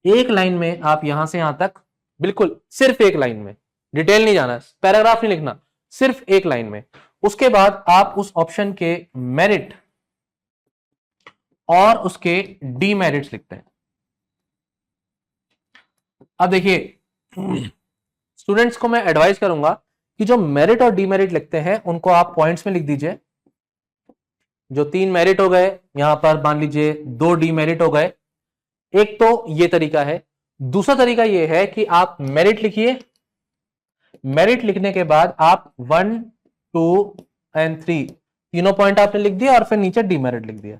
एक लाइन में आप यहां से यहां तक, बिल्कुल सिर्फ एक लाइन में, डिटेल नहीं जाना, पैराग्राफ नहीं लिखना, सिर्फ एक लाइन में। उसके बाद आप उस ऑप्शन के मेरिट और उसके डीमेरिट्स लिखते हैं। अब देखिए स्टूडेंट्स को मैं एडवाइस करूंगा कि जो मेरिट और डीमेरिट लिखते हैं उनको आप पॉइंट्स में लिख दीजिए। जो 3 मेरिट हो गए, यहां पर मान लीजिए 2 डीमेरिट हो गए। एक तो ये तरीका है, दूसरा तरीका ये है कि आप मेरिट लिखिए, मेरिट लिखने के बाद आप 1, 2 एंड 3 तीनों पॉइंट आपने लिख दिया और फिर नीचे डीमेरिट लिख दिया,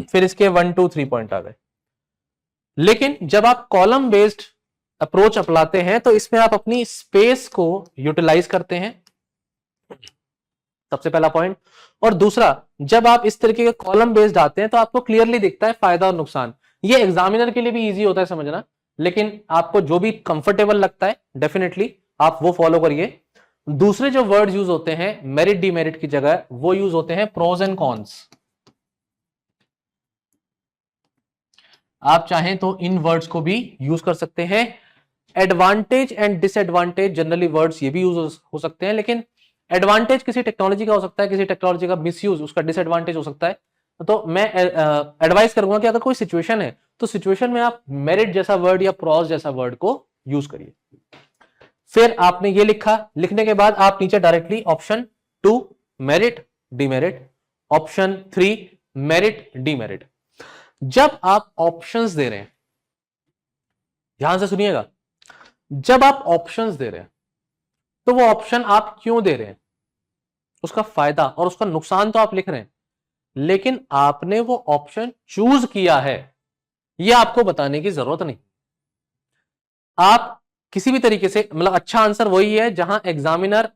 फिर इसके 1, 2, 3 पॉइंट आ गए। लेकिन जब आप कॉलम बेस्ड अप्रोच अपनाते हैं तो इसमें आप अपनी स्पेस को यूटिलाइज करते हैं, सबसे पहला पॉइंट। और दूसरा, जब आप इस तरीके के कॉलम बेस्ड आते हैं तो आपको क्लियरली दिखता है फायदा और नुकसान। ये एग्जामिनर के लिए भी इजी होता है समझना, लेकिन आपको जो भी कंफर्टेबल लगता है डेफिनेटली आप वो फॉलो करिए। दूसरे जो वर्ड यूज होते हैं मेरिट डीमेरिट की जगह, वो यूज होते हैं प्रोज एंड कॉन्स। आप चाहें तो इन वर्ड्स को भी यूज कर सकते हैं। Advantage and disadvantage generally words ये भी यूज हो सकते हैं, लेकिन एडवांटेज किसी टेक्नोलॉजी का हो सकता है, किसी टेक्नोलॉजी का मिसयूज उसका डिसएडवांटेज हो सकता है। तो मैं एडवाइस करूंगा कि अगर कोई सिचुएशन है तो सिचुएशन में आप मेरिट जैसा वर्ड या प्रोज जैसा वर्ड को यूज करिए। फिर आपने ये लिखा, लिखने के बाद आप नीचे directly option 2 merit demerit, option 3 merit demerit. जब आप ऑप्शंस दे रहे हैं, ध्यान से सुनिएगा, जब आप ऑप्शंस दे रहे हैं तो वो ऑप्शन आप क्यों दे रहे हैं, उसका फायदा और उसका नुकसान तो आप लिख रहे हैं, लेकिन आपने वो ऑप्शन चूज किया है ये आपको बताने की जरूरत नहीं। आप किसी भी तरीके से, मतलब अच्छा आंसर वही है जहां एग्जामिनर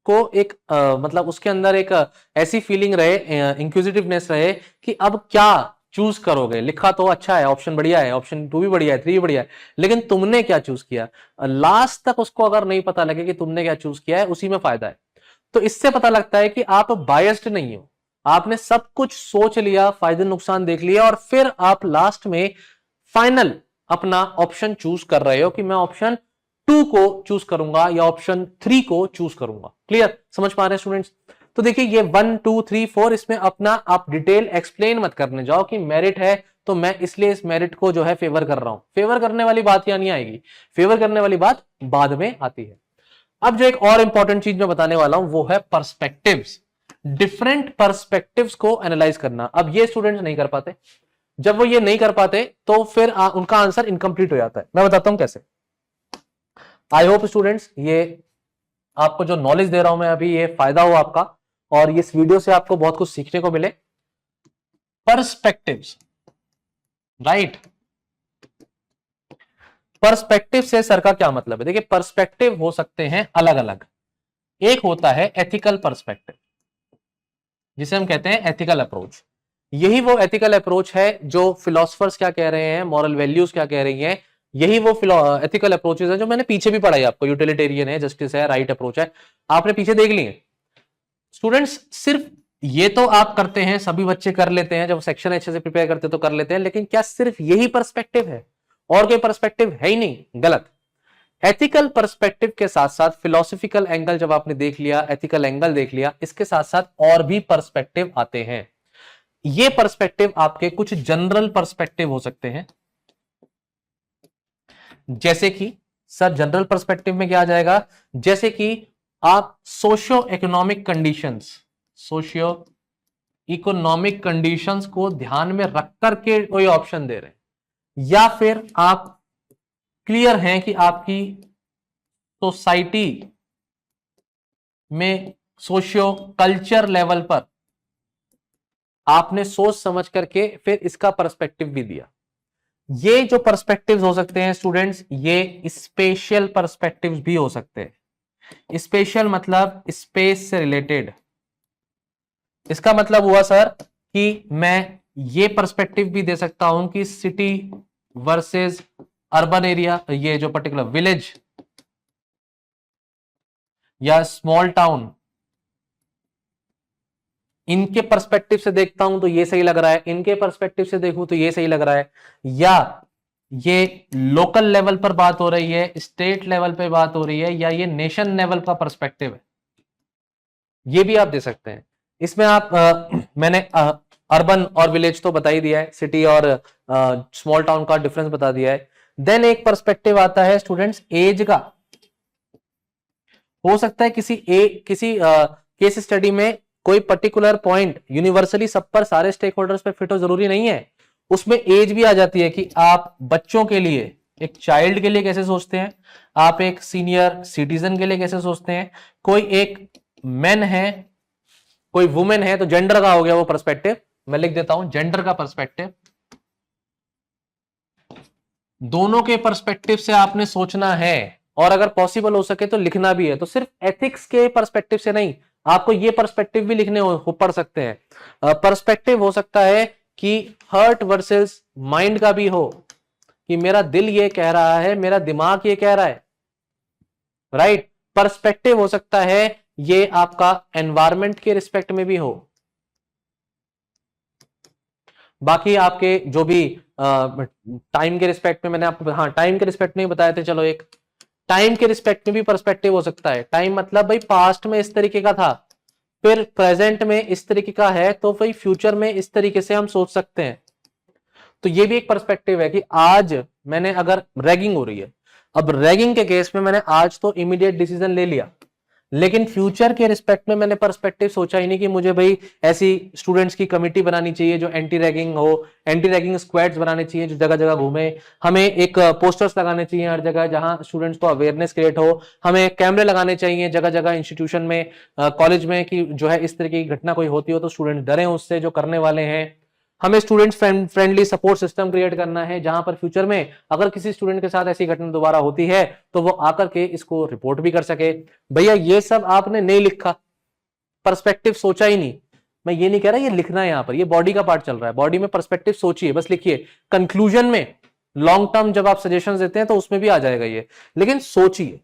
को एक मतलब उसके अंदर एक ऐसी फीलिंग रहे, इंक्विजिटिवनेस रहे कि अब क्या चूज करोगे। लिखा तो अच्छा है, ऑप्शन बढ़िया है, ऑप्शन 2 भी बढ़िया है, 3 भी बढ़िया है, लेकिन तुमने क्या चूज किया, लास्ट तक उसको अगर नहीं पता लगे कि तुमने क्या चूज किया है, उसी में फायदा है। तो इससे पता लगता है कि आप बायस्ड नहीं हो, आपने सब कुछ सोच लिया, फायदे नुकसान देख लिया और फिर आप लास्ट में फाइनल अपना ऑप्शन चूज कर रहे हो कि मैं ऑप्शन 2 को चूज करूंगा या ऑप्शन 3 को चूज करूंगा। क्लियर, समझ पा रहे हैं स्टूडेंट्स? तो देखिए ये 1, 2, 3, 4 इसमें अपना आप डिटेल एक्सप्लेन मत करने जाओ कि मेरिट है तो मैं इसलिए इस मेरिट को जो है फेवर कर रहा हूं। फेवर करने वाली बात यहां नहीं आएगी, फेवर करने वाली बात बाद में आती है। अब जो एक और इंपॉर्टेंट चीज मैं बताने वाला हूं वो है पर्सपेक्टिव्स, डिफरेंट पर्सपेक्टिव्स को एनालाइज करना। अब ये स्टूडेंट्स नहीं कर पाते, जब वो ये नहीं कर पाते तो फिर उनका आंसर इनकम्प्लीट हो जाता है। मैं बताता हूं कैसे। आई होप स्टूडेंट्स ये आपको जो नॉलेज दे रहा हूं मैं अभी, ये फायदा हो आपका और इस वीडियो से आपको बहुत कुछ सीखने को मिले। पर्सपेक्टिव्स, राइट, पर्सपेक्टिव से सर का क्या मतलब है? देखिए पर्सपेक्टिव हो सकते हैं अलग अलग। एक होता है एथिकल पर्सपेक्टिव, जिसे हम कहते हैं एथिकल अप्रोच। यही वो एथिकल अप्रोच है जो फिलोसफर्स क्या कह रहे हैं, मॉरल वैल्यूज क्या कह रही हैं, यही वो एथिकल अप्रोचेस है जो मैंने पीछे भी पढ़ाई आपको। यूटिलिटेरियन है, जस्टिस है, राइट अप्रोच है, आपने पीछे देख लिए स्टूडेंट्स। सिर्फ ये तो आप करते हैं, सभी बच्चे कर लेते हैं, जब सेक्शन अच्छे से प्रिपेयर करते तो कर लेते हैं, लेकिन क्या सिर्फ यही पर्सपेक्टिव है और कोई पर्सपेक्टिव है ही नहीं? गलत। एथिकल पर्सपेक्टिव के साथ साथ फिलोसॉफिकल एंगल जब आपने देख लिया, एथिकल एंगल देख लिया, इसके साथ साथ और भी पर्सपेक्टिव आते हैं। ये पर्सपेक्टिव आपके कुछ जनरल पर्सपेक्टिव हो सकते हैं, जैसे कि सर जनरल पर्सपेक्टिव में क्या आ जाएगा, जैसे कि आप सोशियो इकोनॉमिक कंडीशंस को ध्यान में रख करके कोई ऑप्शन दे रहे हैं, या फिर आप क्लियर हैं कि आपकी सोसाइटी में सोशियो कल्चर लेवल पर आपने सोच समझ करके फिर इसका पर्सपेक्टिव भी दिया। ये जो पर्सपेक्टिव्स हो सकते हैं स्टूडेंट्स, ये स्पेशल पर्सपेक्टिव्स भी हो सकते हैं। स्पेशल मतलब स्पेस से रिलेटेड। इसका मतलब हुआ सर कि मैं ये पर्सपेक्टिव भी दे सकता हूं कि सिटी वर्सेस अर्बन एरिया, ये जो पर्टिकुलर विलेज या स्मॉल टाउन, इनके पर्सपेक्टिव से देखता हूं तो ये सही लग रहा है, इनके पर्सपेक्टिव से देखूं तो ये सही लग रहा है, या ये लोकल लेवल पर बात हो रही है, स्टेट लेवल पे बात हो रही है, या ये नेशन लेवल का पर्सपेक्टिव है, ये भी आप दे सकते हैं। इसमें आप मैंने अर्बन और विलेज तो बता ही दिया है, सिटी और स्मॉल टाउन का डिफरेंस बता दिया है। देन एक पर्सपेक्टिव आता है स्टूडेंट्स एज का। हो सकता है किसी केस स्टडी में कोई पर्टिकुलर पॉइंट यूनिवर्सली सब पर, सारे स्टेक होल्डर्स पे फिट हो, जरूरी नहीं है। उसमें एज भी आ जाती है कि आप बच्चों के लिए एक चाइल्ड के लिए कैसे सोचते हैं, आप एक सीनियर सिटीजन के लिए कैसे सोचते हैं, कोई एक मैन है कोई वुमेन है, तो जेंडर का हो गया वो पर्सपेक्टिव। मैं लिख देता हूं जेंडर का पर्सपेक्टिव। दोनों के पर्सपेक्टिव से आपने सोचना है, और अगर पॉसिबल हो सके तो लिखना भी है। तो सिर्फ एथिक्स के पर्सपेक्टिव से नहीं, आपको ये पर्सपेक्टिव भी लिखने हो पड़ सकते हैं। पर्सपेक्टिव हो सकता है कि हर्ट वर्सेस माइंड का भी हो, कि मेरा दिल ये कह रहा है, मेरा दिमाग ये कह रहा है, राइट। पर्सपेक्टिव हो सकता है ये आपका एनवायरमेंट के रिस्पेक्ट में भी हो। बाकी आपके जो भी टाइम के रिस्पेक्ट में, मैंने आपको हाँ टाइम के रिस्पेक्ट में बताया थे, चलो एक टाइम के रिस्पेक्ट में भी पर्सपेक्टिव हो सकता है। टाइम मतलब भाई पास्ट में इस तरीके का था, फिर प्रेजेंट में इस तरीके का है, तो भाई फ्यूचर में इस तरीके से हम सोच सकते हैं। तो ये भी एक पर्सपेक्टिव है कि आज मैंने, अगर रैगिंग हो रही है, अब रैगिंग के केस में मैंने आज तो इमीडिएट डिसीजन ले लिया, लेकिन फ्यूचर के रिस्पेक्ट में मैंने पर्सपेक्टिव सोचा ही नहीं कि मुझे भाई ऐसी स्टूडेंट्स की कमिटी बनानी चाहिए जो एंटी रैगिंग हो, एंटी रैगिंग स्क्वाड्स बनाने चाहिए जो जगह जगह घूमे, हमें एक पोस्टर्स लगाने चाहिए हर जगह जहां स्टूडेंट्स को अवेयरनेस क्रिएट हो, हमें कैमरे लगाने चाहिए जगह जगह इंस्टीट्यूशन में, कॉलेज में, कि जो है इस तरह की घटना कोई होती हो तो स्टूडेंट डरे उससे जो करने वाले हैं। हमें student friendly support system create करना है, जहां पर फ्यूचर में अगर किसी स्टूडेंट के साथ ऐसी घटना दोबारा होती है तो वो आकर के इसको रिपोर्ट भी कर सके। भैया ये सब आपने नहीं लिखा, पर्सपेक्टिव सोचा ही नहीं। मैं ये नहीं कह रहा ये लिखना है, यहां पर ये बॉडी का पार्ट चल रहा है, बॉडी में पर्सपेक्टिव सोचिए, बस लिखिए। कंक्लूजन में लॉन्ग टर्म जब आप सजेशंस देते हैं तो उसमें भी आ जाएगा ये, लेकिन सोचिए,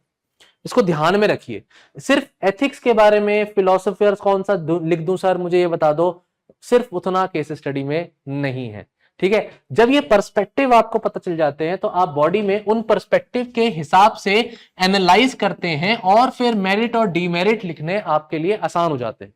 इसको ध्यान में रखिए। सिर्फ एथिक्स के बारे में फिलोसोफर्स कौन सा लिख दूं सर मुझे ये बता दो, सिर्फ उतना केस स्टडी में नहीं है, ठीक है। जब ये पर्सपेक्टिव आपको पता चल जाते हैं तो आप बॉडी में उन पर्सपेक्टिव के हिसाब से एनालाइज करते हैं, और फिर मेरिट और डीमेरिट लिखने आपके लिए आसान हो जाते हैं।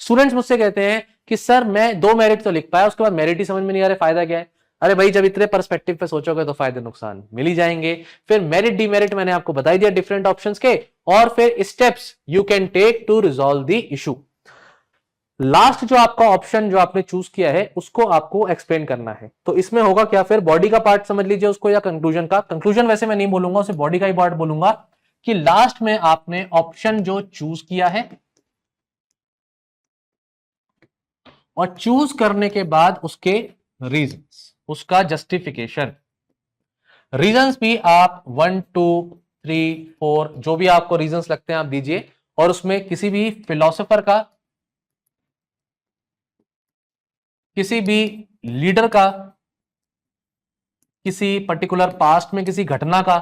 स्टूडेंट्स मुझसे कहते हैं कि सर मैं 2 मेरिट तो लिख पाया, उसके बाद मेरिट ही समझ में नहीं आ रहा, फायदा क्या है। अरे भाई जब इतने पर्सपेक्टिव पे सोचोगे तो फायदे नुकसान मिल ही जाएंगे। फिर मेरिट डीमेरिट मैंने आपको बता दिया डिफरेंट ऑप्शंस के, और फिर steps you can take to resolve the issue. Last जो आपका ऑप्शन जो आपने चूज किया है उसको आपको एक्सप्लेन करना है। तो इसमें होगा क्या, फिर बॉडी का पार्ट समझ लीजिए उसको, या कंक्लूजन का। कंक्लूजन वैसे मैं नहीं बोलूंगा, उसे बॉडी का ही पार्ट बोलूंगा, कि लास्ट में आपने ऑप्शन जो चूज किया है, और चूज करने के बाद उसके रीजंस, उसका जस्टिफिकेशन। रीजंस भी आप 1 2 3 4 जो भी आपको रीजंस लगते हैं आप दीजिए, और उसमें किसी भी फिलोसोफर का, किसी भी लीडर का, किसी पर्टिकुलर पास्ट में किसी घटना का,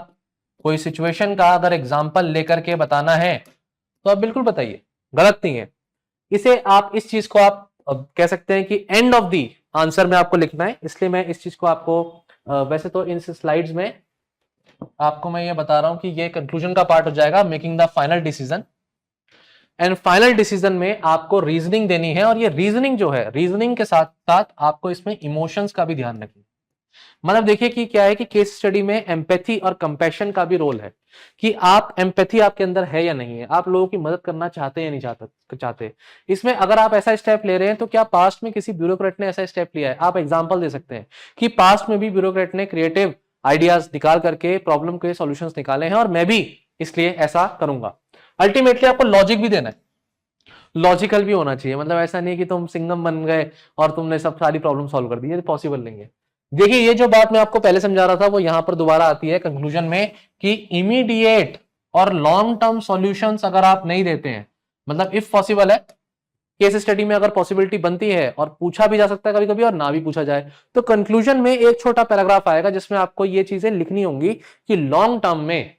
कोई सिचुएशन का अगर एग्जांपल लेकर के बताना है तो आप बिल्कुल बताइए, गलत नहीं है। इसे आप इस चीज को आप कह सकते हैं कि एंड ऑफ दी आंसर में आपको लिखना है, इसलिए मैं इस चीज को आपको वैसे तो इन स्लाइड्स में आपको मैं ये बता रहा हूं कि ये कंक्लूजन का पार्ट हो जाएगा, making the final decision. And final decision में आपको रीजनिंग देनी है, और ये रीजनिंग जो है, रीजनिंग के साथ साथ आपको इसमें इमोशंस का भी ध्यान रखना। मतलब देखिए कि क्या है कि केस स्टडी में एम्पैथी और कंपैशन का भी रोल है, कि आप एम्पैथी आपके अंदर है या नहीं है, आप लोगों की मदद करना चाहते हैं या नहीं चाहते। इसमें अगर आप ऐसा स्टेप ले रहे हैं तो क्या पास्ट में किसी ब्यूरोक्रेट ने ऐसा स्टेप लिया है, आप एग्जांपल दे सकते हैं कि पास्ट में भी ब्यूरोक्रेट ने क्रिएटिव आइडियाज निकाल करके प्रॉब्लम के सॉल्यूशंस निकाले हैं, और मैं भी इसलिए ऐसा करूंगा। अल्टीमेटली आपको लॉजिक भी देना है, लॉजिकल भी होना चाहिए। मतलब ऐसा नहीं कि तुम सिंगम बन गए और तुमने सब सारी प्रॉब्लम सॉल्व कर दी, ये पॉसिबल नहीं है। देखिए ये जो बात मैं आपको पहले समझा रहा था वो यहां पर दोबारा आती है कंक्लूजन में, कि इमीडिएट और लॉन्ग टर्म सॉल्यूशंस अगर आप नहीं देते हैं, मतलब इफ पॉसिबल है, केस स्टडी में अगर पॉसिबिलिटी बनती है और पूछा भी जा सकता है कभी कभी और ना भी पूछा जाए, तो कंक्लूजन में एक छोटा पैराग्राफ आएगा जिसमें आपको ये चीजें लिखनी होंगी कि लॉन्ग टर्म में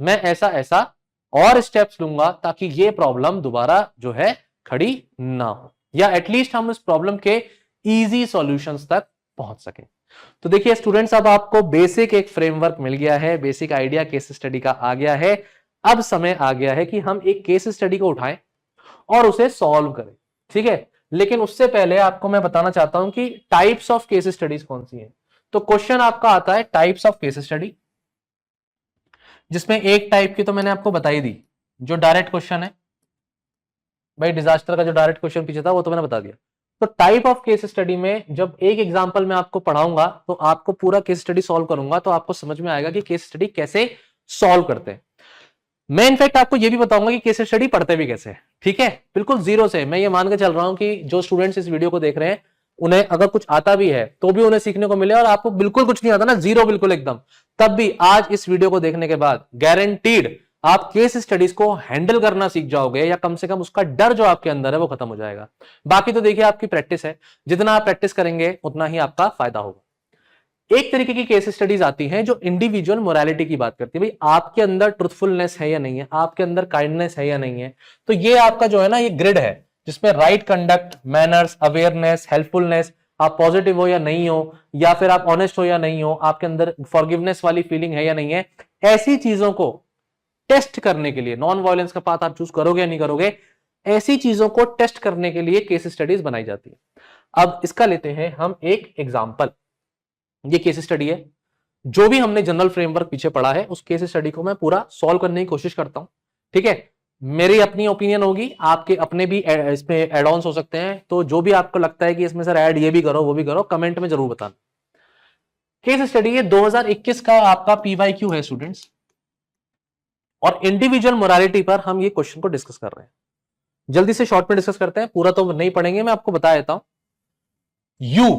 मैं ऐसा ऐसा और स्टेप्स लूंगा ताकि ये प्रॉब्लम दोबारा जो है खड़ी ना हो, या एटलीस्ट हम इस प्रॉब्लम के इजी सॉल्यूशंस तक पहुंच सके। तो देखिए स्टूडेंट्स, अब आपको बेसिक एक फ्रेमवर्क मिल गया है, बेसिक आइडिया केस स्टडी का आ गया है। अब समय आ गया है कि हम एक केस स्टडी को उठाएं और उसे सॉल्व करें, ठीक है। लेकिन उससे पहले आपको मैं बताना चाहता हूं कि टाइप्स ऑफ केस स्टडीज कौन सी हैं। तो क्वेश्चन आपका आता है टाइप्स ऑफ केस स्टडी, जिसमें एक टाइप की तो मैंने आपको बताई दी, जो डायरेक्ट क्वेश्चन है। भाई डिजास्टर का जो डायरेक्ट क्वेश्चन पीछे था वो तो मैंने बता दिया। तो टाइप ऑफ केस स्टडी में जब एक एग्जांपल मैं आपको पढ़ाऊंगा तो आपको पूरा केस स्टडी सॉल्व करूंगा तो आपको समझ में आएगा कि केस स्टडी कैसे सॉल्व करते हैं। मैं इनफैक्ट आपको यह भी बताऊंगा कि केस स्टडी पढ़ते भी कैसे, ठीक है, बिल्कुल जीरो से। मैं ये मान के चल रहा हूं कि जो स्टूडेंट्स इस वीडियो को देख रहे हैं उन्हें अगर कुछ आता भी है तो भी उन्हें सीखने को मिले, और आपको बिल्कुल कुछ नहीं आता ना, जीरो बिल्कुल एकदम, तब भी आज इस वीडियो को देखने के बाद गारंटीड आप केस स्टडीज को हैंडल करना सीख जाओगे, या कम से कम उसका डर जो आपके अंदर है वो खत्म हो जाएगा। बाकी तो देखिए आपकी प्रैक्टिस है, जितना आप प्रैक्टिस करेंगे उतना ही आपका फायदा होगा। एक तरीके की केस स्टडीज आती हैं जो इंडिविजुअल मोरालिटी की बात करती है, भाई आपके अंदर ट्रुथफुलनेस है या नहीं है, आपके अंदर काइंडनेस है या नहीं है। तो ये आपका जो है ना, ये ग्रिड है जिसमें right conduct, manners, awareness, helpfulness, आप पॉजिटिव हो या नहीं हो, या फिर आप ऑनेस्ट हो या नहीं हो, आपके अंदर फॉरगिवनेस वाली फीलिंग है या नहीं है, ऐसी चीजों को टेस्ट करने के लिए, नॉन वायलेंस का पाथ आप चूज करोगे या नहीं करोगे, ऐसी चीजों को टेस्ट करने के लिए केस स्टडीज बनाई जाती है। अब इसका लेते हैं हम एक एग्जांपल। ये केस स्टडी है, जो भी हमने जनरल फ्रेमवर्क पीछे पढ़ा है उस केस स्टडी को मैं पूरा सॉल्व करने की कोशिश करता हूं, ठीक है। मेरी अपनी ओपिनियन होगी, आपके अपने भी इसमें एड ऑन्स हो सकते हैं, तो जो भी आपको लगता है कि इसमें सर ऐड ये भी करो वो भी करो, कमेंट में जरूर बताना। केस स्टडी ये 2021 का आपका पीवाईक्यू है स्टूडेंट्स, और इंडिविजुअल मोरालिटी पर हम ये क्वेश्चन को डिस्कस कर रहे हैं। जल्दी से शॉर्ट में डिस्कस करते हैं, पूरा तो नहीं पढ़ेंगे, मैं आपको बता देता हूं। यू,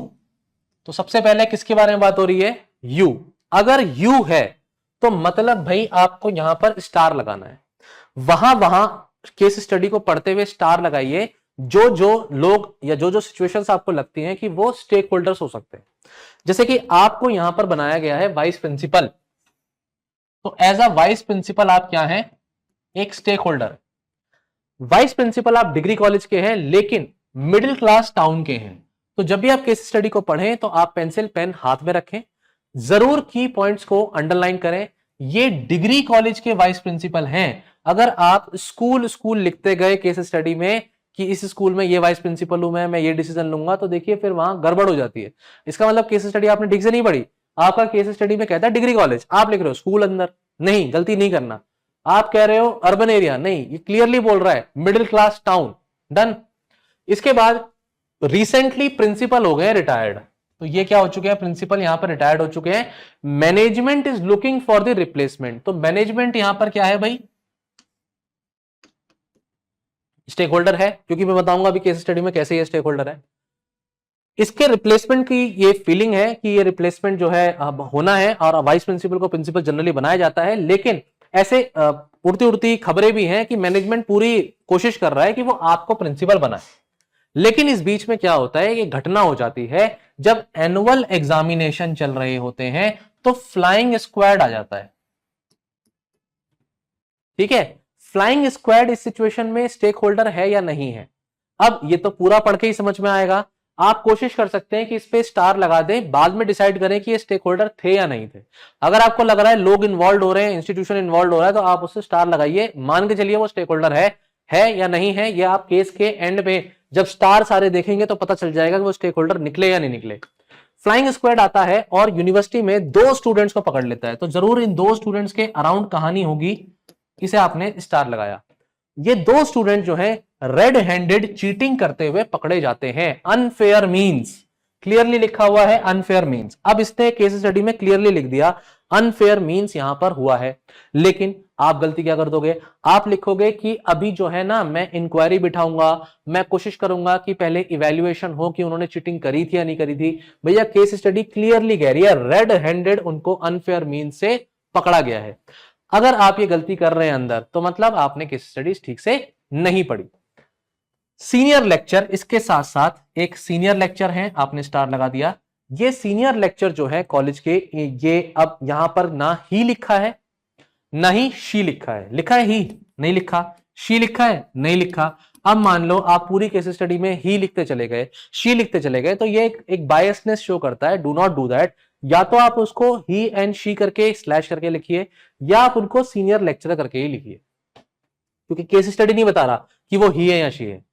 तो सबसे पहले किसके बारे में बात हो रही है, यू। अगर यू है तो मतलब भाई आपको यहां पर स्टार लगाना है, वहां वहां केस स्टडी को पढ़ते हुए स्टार लगाइए जो जो लोग या जो जो सिचुएशंस आपको लगती हैं कि वो स्टेक होल्डर्स हो सकते हैं। जैसे कि आपको यहां पर बनाया गया है वाइस प्रिंसिपल, तो एज अ वाइस प्रिंसिपल आप क्या हैं, एक स्टेक होल्डर। वाइस प्रिंसिपल आप डिग्री कॉलेज के हैं लेकिन मिडिल क्लास टाउन के हैं, तो जब भी आप केस स्टडी को पढ़ें तो आप पेंसिल पेन हाथ में रखें, जरूर की पॉइंट्स को अंडरलाइन करें। ये डिग्री कॉलेज के वाइस प्रिंसिपल हैं। अगर आप स्कूल लिखते गए केस स्टडी में कि इस स्कूल में ये वाइस प्रिंसिपल हूं मैं ये डिसीजन लूंगा, तो देखिए फिर वहां गड़बड़ हो जाती है। इसका मतलब केस स्टडी आपने ठीक से नहीं पढ़ी। आपका केस स्टडी में कहता है डिग्री कॉलेज, आप लिख रहे हो स्कूल अंदर, नहीं, गलती नहीं करना। आप कह रहे हो अर्बन एरिया, नहीं, ये क्लियरली बोल रहा है मिडिल क्लास टाउन, डन। इसके बाद रिसेंटली प्रिंसिपल हो गए रिटायर्ड, तो ये क्या हो चुके हैं, प्रिंसिपल यहां पर रिटायर्ड हो चुके हैं। Management is looking for the replacement, तो मैनेजमेंट यहां पर क्या है भाई, स्टेक होल्डर है, क्योंकि मैं बताऊंगा अभी केस स्टडी में कैसे ये स्टेक होल्डर है। इसके रिप्लेसमेंट की ये फीलिंग है कि ये रिप्लेसमेंट जो है अब होना है, और वाइस प्रिंसिपल को प्रिंसिपल जनरली बनाया जाता है, लेकिन ऐसे उड़ती उड़ती खबरें भी हैं कि मैनेजमेंट पूरी कोशिश कर रहा है कि वो आपको प्रिंसिपल बनाए। लेकिन इस बीच में क्या होता है, ये घटना हो जाती है जब एनुअल एग्जामिनेशन चल रहे होते हैं तो फ्लाइंग स्क्वाड आ जाता है, ठीक है। फ्लाइंग स्क्वाड इस सिचुएशन में स्टेक होल्डर है या नहीं है, अब ये तो पूरा पढ़ के ही समझ में आएगा। आप कोशिश कर सकते हैं कि इस पे स्टार लगा दें, बाद में डिसाइड करें कि ये स्टेक होल्डर थे या नहीं थे। अगर आपको लग रहा है लोग इन्वॉल्व हो रहे हैं, इंस्टीट्यूशन इन्वॉल्व हो रहा है, तो आप उससे स्टार लगाइए, मान के चलिए वो स्टेक होल्डर है या नहीं है। ये आप केस के एंड में जब स्टार सारे देखेंगे तो पता चल जाएगा कि वो स्टेक होल्डर निकले या नहीं निकले। फ्लाइंग स्क्वाड आता है और यूनिवर्सिटी में 2 स्टूडेंट्स को पकड़ लेता है, तो जरूर इन 2 स्टूडेंट्स के अराउंड कहानी होगी, इसे आपने स्टार लगाया। ये 2 स्टूडेंट जो है रेड हैंडेड चीटिंग करते हुए पकड़े जाते हैं, अनफेयर मींस, क्लियरली लिखा हुआ है अनफेयर मींस। अब इसने केस स्टडी में क्लियरली लिख दिया अनफेयर मींस यहां पर हुआ है, लेकिन आप गलती क्या कर दोगे, आप लिखोगे कि अभी जो है ना मैं इंक्वायरी बिठाऊंगा, मैं कोशिश करूंगा कि पहले इवैल्यूएशन हो कि उन्होंने चीटिंग करी थी या नहीं करी थी। भैया केस स्टडी क्लियरली कह रही है रेड हैंडेड उनको अनफेयर मींस से पकड़ा गया है। अगर आप ये गलती कर रहे हैं अंदर, तो मतलब आपने केस स्टडीज ठीक से नहीं पढ़ी। सीनियर लेक्चर, इसके साथ साथ एक सीनियर लेक्चर है, आपने स्टार लगा दिया। ये सीनियर लेक्चर जो है कॉलेज के, ये अब यहां पर ना ही लिखा है ना ही शी लिखा है, लिखा है ही नहीं लिखा, शी लिखा है नहीं लिखा। अब मान लो आप पूरी केस स्टडी में ही लिखते चले गए, शी लिखते चले गए, तो ये एक बायसनेस शो करता है। Do not do that. या तो आप उसको ही एंड शी करके स्लैश करके लिखिए, या आप उनको सीनियर लेक्चरर करके ही लिखिए, क्योंकि केस स्टडी नहीं बता रहा कि वो ही है या शी है।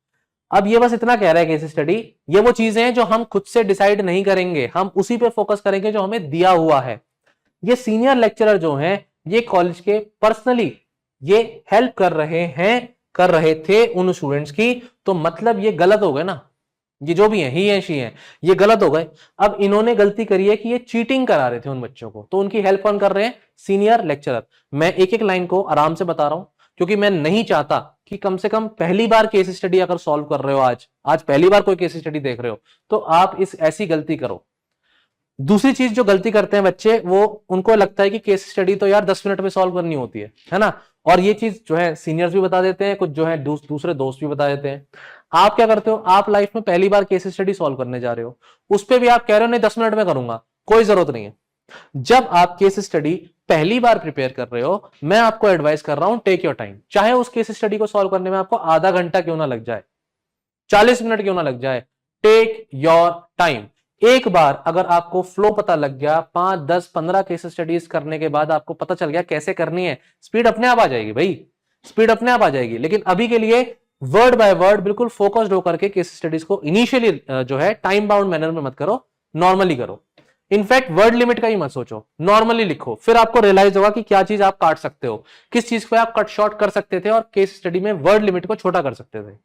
अब ये बस इतना कह रहा है केस स्टडी, ये वो चीजें हैं जो हम खुद से डिसाइड नहीं करेंगे, हम उसी पे फोकस करेंगे जो हमें दिया हुआ है। ये सीनियर लेक्चरर जो हैं, ये कॉलेज के पर्सनली ये हेल्प कर रहे थे उन स्टूडेंट्स की, तो मतलब ये गलत हो गए ना, ये जो भी है, ही है, शी है, ये गलत हो गए। अब इन्होंने गलती करी है कि ये चीटिंग करा रहे थे उन बच्चों को, तो उनकी हेल्प कौन कर रहे हैं? Senior lecturer. मैं एक एक लाइन को आराम से बता रहा हूं, क्योंकि मैं नहीं चाहता कि कम से कम पहली बार केस स्टडी अगर सॉल्व कर रहे हो, आज पहली बार कोई केस स्टडी देख रहे हो, तो आप इस ऐसी गलती करो। दूसरी चीज जो गलती करते हैं बच्चे, वो उनको लगता है कि केस स्टडी तो यार 10 मिनट में सॉल्व करनी होती है ना। और ये चीज जो है सीनियर्स भी बता देते हैं, कुछ जो है दूसरे दोस्त भी बता देते हैं। आप क्या करते हो? आप लाइफ में पहली बार केस स्टडी सॉल्व करने जा रहे हो, उस पर भी आप कह रहे हो नहीं 10 मिनट में करूंगा। कोई जरूरत नहीं है। जब आप केस स्टडी पहली बार प्रिपेयर कर रहे हो, मैं आपको एडवाइस कर रहा हूं, टेक योर टाइम। चाहे उस केस स्टडी को सॉल्व करने में आपको आधा घंटा क्यों ना लग जाए, 40 मिनट क्यों ना लग जाए, टेक योर टाइम। एक बार अगर आपको फ्लो पता लग गया, 5, 10, 15 केस स्टडीज करने के बाद आपको पता चल गया कैसे करनी है, स्पीड अपने आप आ जाएगी भाई, स्पीड अपने आप आ जाएगी। लेकिन अभी के लिए वर्ड बाय वर्ड बिल्कुल फोकस्ड होकर के केस स्टडीज को इनिशियली जो है टाइम बाउंड मैनर में मत करो, नॉर्मली करो। इनफैक्ट वर्ड लिमिट का ही मत सोचो, नॉर्मली लिखो, फिर आपको रियलाइज होगा कि क्या चीज आप काट सकते हो, किस चीज को आप कट शॉर्ट कर सकते थे और केस स्टडी में वर्ड लिमिट को छोटा कर सकते थे।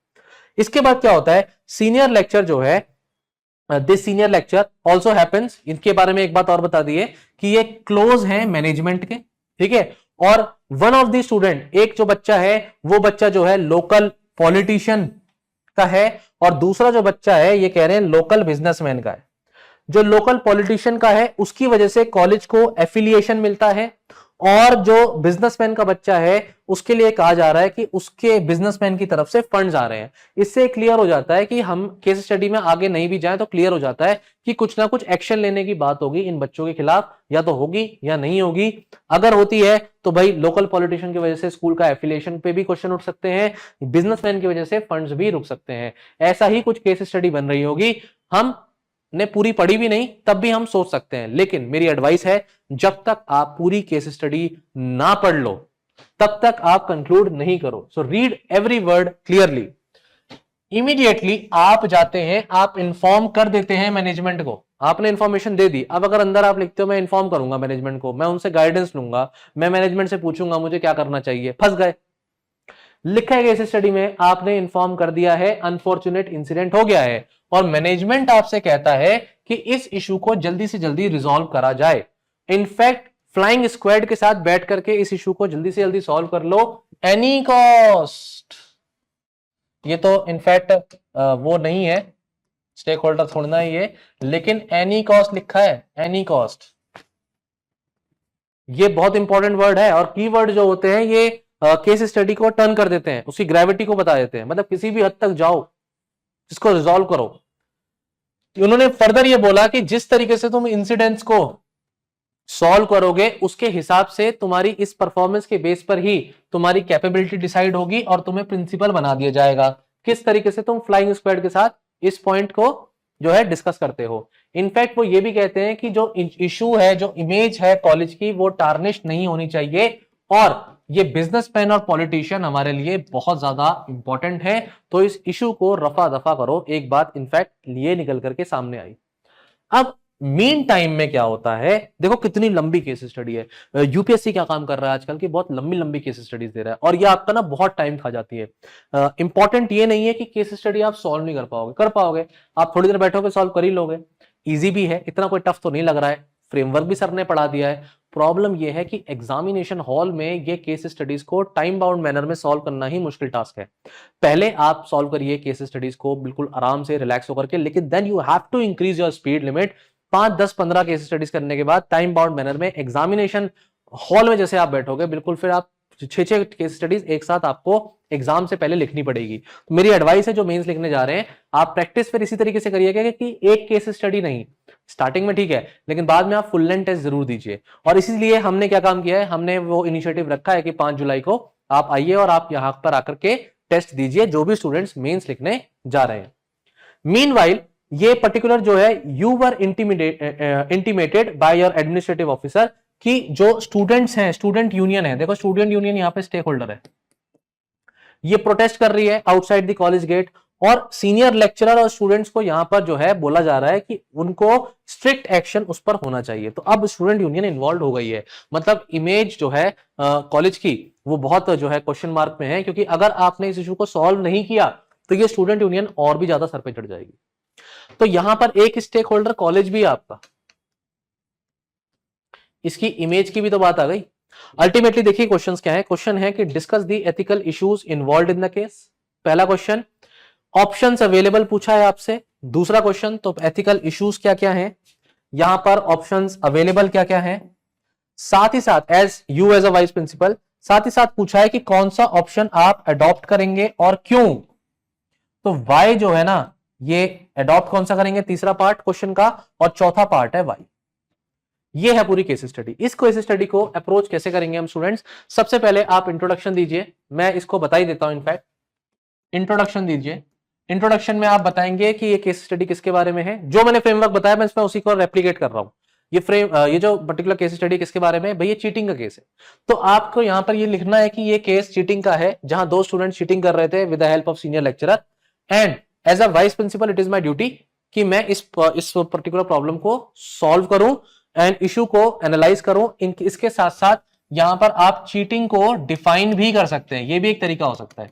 इसके बाद क्या होता है, सीनियर लेक्चर जो है, this senior lecture also happens, इनके बारे में एक बात और बता दी है कि ये क्लोज है मैनेजमेंट के, ठीक है। और वन ऑफ द स्टूडेंट, एक जो बच्चा है वो बच्चा जो है लोकल पॉलिटिशियन का है, और दूसरा जो बच्चा है ये कह रहे हैं लोकल बिजनेसमैन का है। जो लोकल पॉलिटिशियन का है उसकी वजह से कॉलेज को एफिलिएशन मिलता है, और जो बिजनेसमैन का बच्चा है उसके लिए कहा जा रहा है कि उसके बिजनेसमैन की तरफ से फंड्स आ रहे हैं। इससे क्लियर हो जाता है कि हम केस स्टडी में आगे नहीं भी जाएं तो क्लियर हो जाता है कि कुछ ना कुछ एक्शन लेने की बात होगी इन बच्चों के खिलाफ, या तो होगी या नहीं होगी। अगर होती है तो भाई लोकल पॉलिटिशियन की वजह से स्कूल का एफिलिएशन पे भी क्वेश्चन उठ सकते हैं, बिजनेसमैन की वजह से फंड्स भी रुक सकते हैं। ऐसा ही कुछ केस स्टडी बन रही होगी। हम ने पूरी पढ़ी भी नहीं तब भी हम सोच सकते हैं, लेकिन मेरी एडवाइस है जब तक आप पूरी केस स्टडी ना पढ़ लो तब तक आप कंक्लूड नहीं करो। So read every word clearly. Immediately आप जाते हैं, आप इन्फॉर्म कर देते हैं मैनेजमेंट को, आपने इंफॉर्मेशन दे दी। अब अगर अंदर आप लिखते हो मैं इन्फॉर्म करूंगा मैनेजमेंट को, मैं उनसे गाइडेंस लूंगा, मैं मैनेजमेंट से पूछूंगा मुझे क्या करना चाहिए, फंस गए। लिखा है केस स्टडी में, आपने इन्फॉर्म कर दिया है, अनफॉर्चुनेट इंसिडेंट हो गया है, और मैनेजमेंट आपसे कहता है कि इस इशू को जल्दी से जल्दी रिजॉल्व करा जाए। इनफैक्ट फ्लाइंग स्क्वाड के साथ बैठ करके इस इशू को जल्दी से जल्दी सॉल्व कर लो, एनी कॉस्ट। ये तो इनफैक्ट वो नहीं है, स्टेक होल्डर छोड़ना ही है, लेकिन एनी कॉस्ट लिखा है, एनी कॉस्ट। ये बहुत इंपॉर्टेंट वर्ड है, और की वर्ड जो होते हैं ये केस स्टडी को टर्न कर देते हैं, उसकी ग्रेविटी को बता देते हैं। मतलब किसी भी हद तक जाओ, इसको रिजॉल्व करो। उन्होंने फर्दर ये बोला कि जिस तरीके से तुम इंसिडेंट्स को सॉल्व करोगे उसके हिसाब से तुम्हारी इस परफॉर्मेंस के बेस पर ही तुम्हारी कैपेबिलिटी डिसाइड होगी और तुम्हें प्रिंसिपल बना दिया जाएगा। किस तरीके से तुम फ्लाइंग स्क्वाड के साथ इस पॉइंट को जो है डिस्कस करते हो। इनफैक्ट वो ये भी कहते हैं कि जो इशू है, जो इमेज है कॉलेज की, वो टार्निश नहीं होनी चाहिए, और ये बिजनेसमैन और पॉलिटिशियन हमारे लिए बहुत ज्यादा इंपॉर्टेंट है, तो इस इशू को रफा दफा करो। एक बात इनफैक्ट ये निकल करके सामने आई। अब मीन टाइम में क्या होता है, देखो कितनी लंबी केस स्टडी है। यूपीएससी क्या काम कर रहा है आजकल की, बहुत लंबी लंबी केस स्टडीज दे रहा है, और ये आपका ना बहुत टाइम खा जाती है। इंपॉर्टेंट ये नहीं है कि केस स्टडी आप सॉल्व नहीं कर पाओगे, आप थोड़ी देर बैठोगे सॉल्व कर ही लोगे। इजी भी है, इतना कोई टफ तो नहीं लग रहा है, फ्रेमवर्क भी सर ने पढ़ा दिया है। प्रॉब्लम यह है कि एग्जामिनेशन हॉल में ये केस स्टडीज को टाइम बाउंड मैनर में सॉल्व करना ही मुश्किल टास्क है। पहले आप सॉल्व करिए केस स्टडीज को बिल्कुल आराम से रिलैक्स होकर के, लेकिन then you have to increase your speed limit. 5, 10, 15 case studies करने के बाद टाइम बाउंड मैनर में एग्जामिनेशन हॉल में जैसे आप बैठोगे, बिल्कुल फिर आप 6 केस स्टडीज एक साथ आपको एग्जाम से पहले लिखनी पड़ेगी। तो मेरी एडवाइस है जो मेंस लिखने जा रहे हैं, आप प्रैक्टिस फिर इसी तरीके से करिएगा कि एक केस स्टडी नहीं, स्टार्टिंग में ठीक है, लेकिन बाद में आप फुल लेंथ टेस्ट जरूर दीजिए। और इसीलिए हमने क्या काम किया है, हमने वो इनिशिएटिव रखा है कि 5 जुलाई को आप आइए और आप यहां पर आकर के टेस्ट दीजिए, जो भी स्टूडेंट्स मेंस लिखने जा रहे हैं। मीनवाइल ये पर्टिकुलर जो है, you were intimated by your administrative officer, कि जो स्टूडेंट्स हैं, स्टूडेंट यूनियन है, देखो स्टूडेंट यूनियन यहां पे स्टेक होल्डर है, ये प्रोटेस्ट कर रही है आउटसाइड द कॉलेज गेट, और सीनियर लेक्चरर और स्टूडेंट्स को यहां पर जो है बोला जा रहा है कि उनको स्ट्रिक्ट एक्शन उस पर होना चाहिए। तो अब स्टूडेंट यूनियन इन्वॉल्व हो गई है, मतलब इमेज जो है कॉलेज की वो बहुत जो है क्वेश्चन मार्क में है, क्योंकि अगर आपने इस इशू को सॉल्व नहीं किया तो ये स्टूडेंट यूनियन और भी ज्यादा सर पे चढ़ जाएगी। तो यहां पर एक स्टेक होल्डर कॉलेज भी है आपका, इसकी इमेज की भी तो बात आ गई। अल्टीमेटली देखिए क्वेश्चंस क्या है, क्वेश्चन है कि discuss the ethical issues involve in the case. पहला क्वेश्चन, ऑप्शंस अवेलेबल पूछा है आपसे। दूसरा क्वेश्चन, तो एथिकल इश्यूज क्या क्या है, यहां पर ऑप्शंस अवेलेबल क्या क्या है। साथ ही साथ as you as a vice principal, साथ ही साथ पूछा है कि कौन सा ऑप्शन आप अडॉप्ट करेंगे और क्यों। तो वाई जो है ना, ये अडॉप्ट कौन सा करेंगे, तीसरा पार्ट क्वेश्चन का, और चौथा पार्ट है वाई। ये है पूरी केस स्टडी। इस केस स्टडी को अप्रोच कैसे करेंगे हम स्टूडेंट्स, सबसे पहले आप इंट्रोडक्शन दीजिए, मैं इसको बता ही देता हूं। इनफैक्ट इंट्रोडक्शन दीजिए। इंट्रोडक्शन में आप बताएंगे कि ये केस स्टडी किसके बारे में है, जो मैंने फ्रेमवर्क बताया मैं इसमें उसी को रेप्लिकेट कर रहा हूं। ये जो पर्टिकुलर केस स्टडी किसके बारे में है भाई, ये चीटिंग का केस है। तो आपको यहां पर ये लिखना है कि ये केस चीटिंग का है, जहां दो स्टूडेंट चीटिंग कर रहे थे with the help of senior lecturer, and as a vice principal it is my duty कि मैं इस पर्टिकुलर प्रॉब्लम को सॉल्व करूं एंड इशू को एनालाइज करूं। इसके साथ साथ यहां पर आप चीटिंग को डिफाइन भी कर सकते हैं, ये भी एक तरीका हो सकता है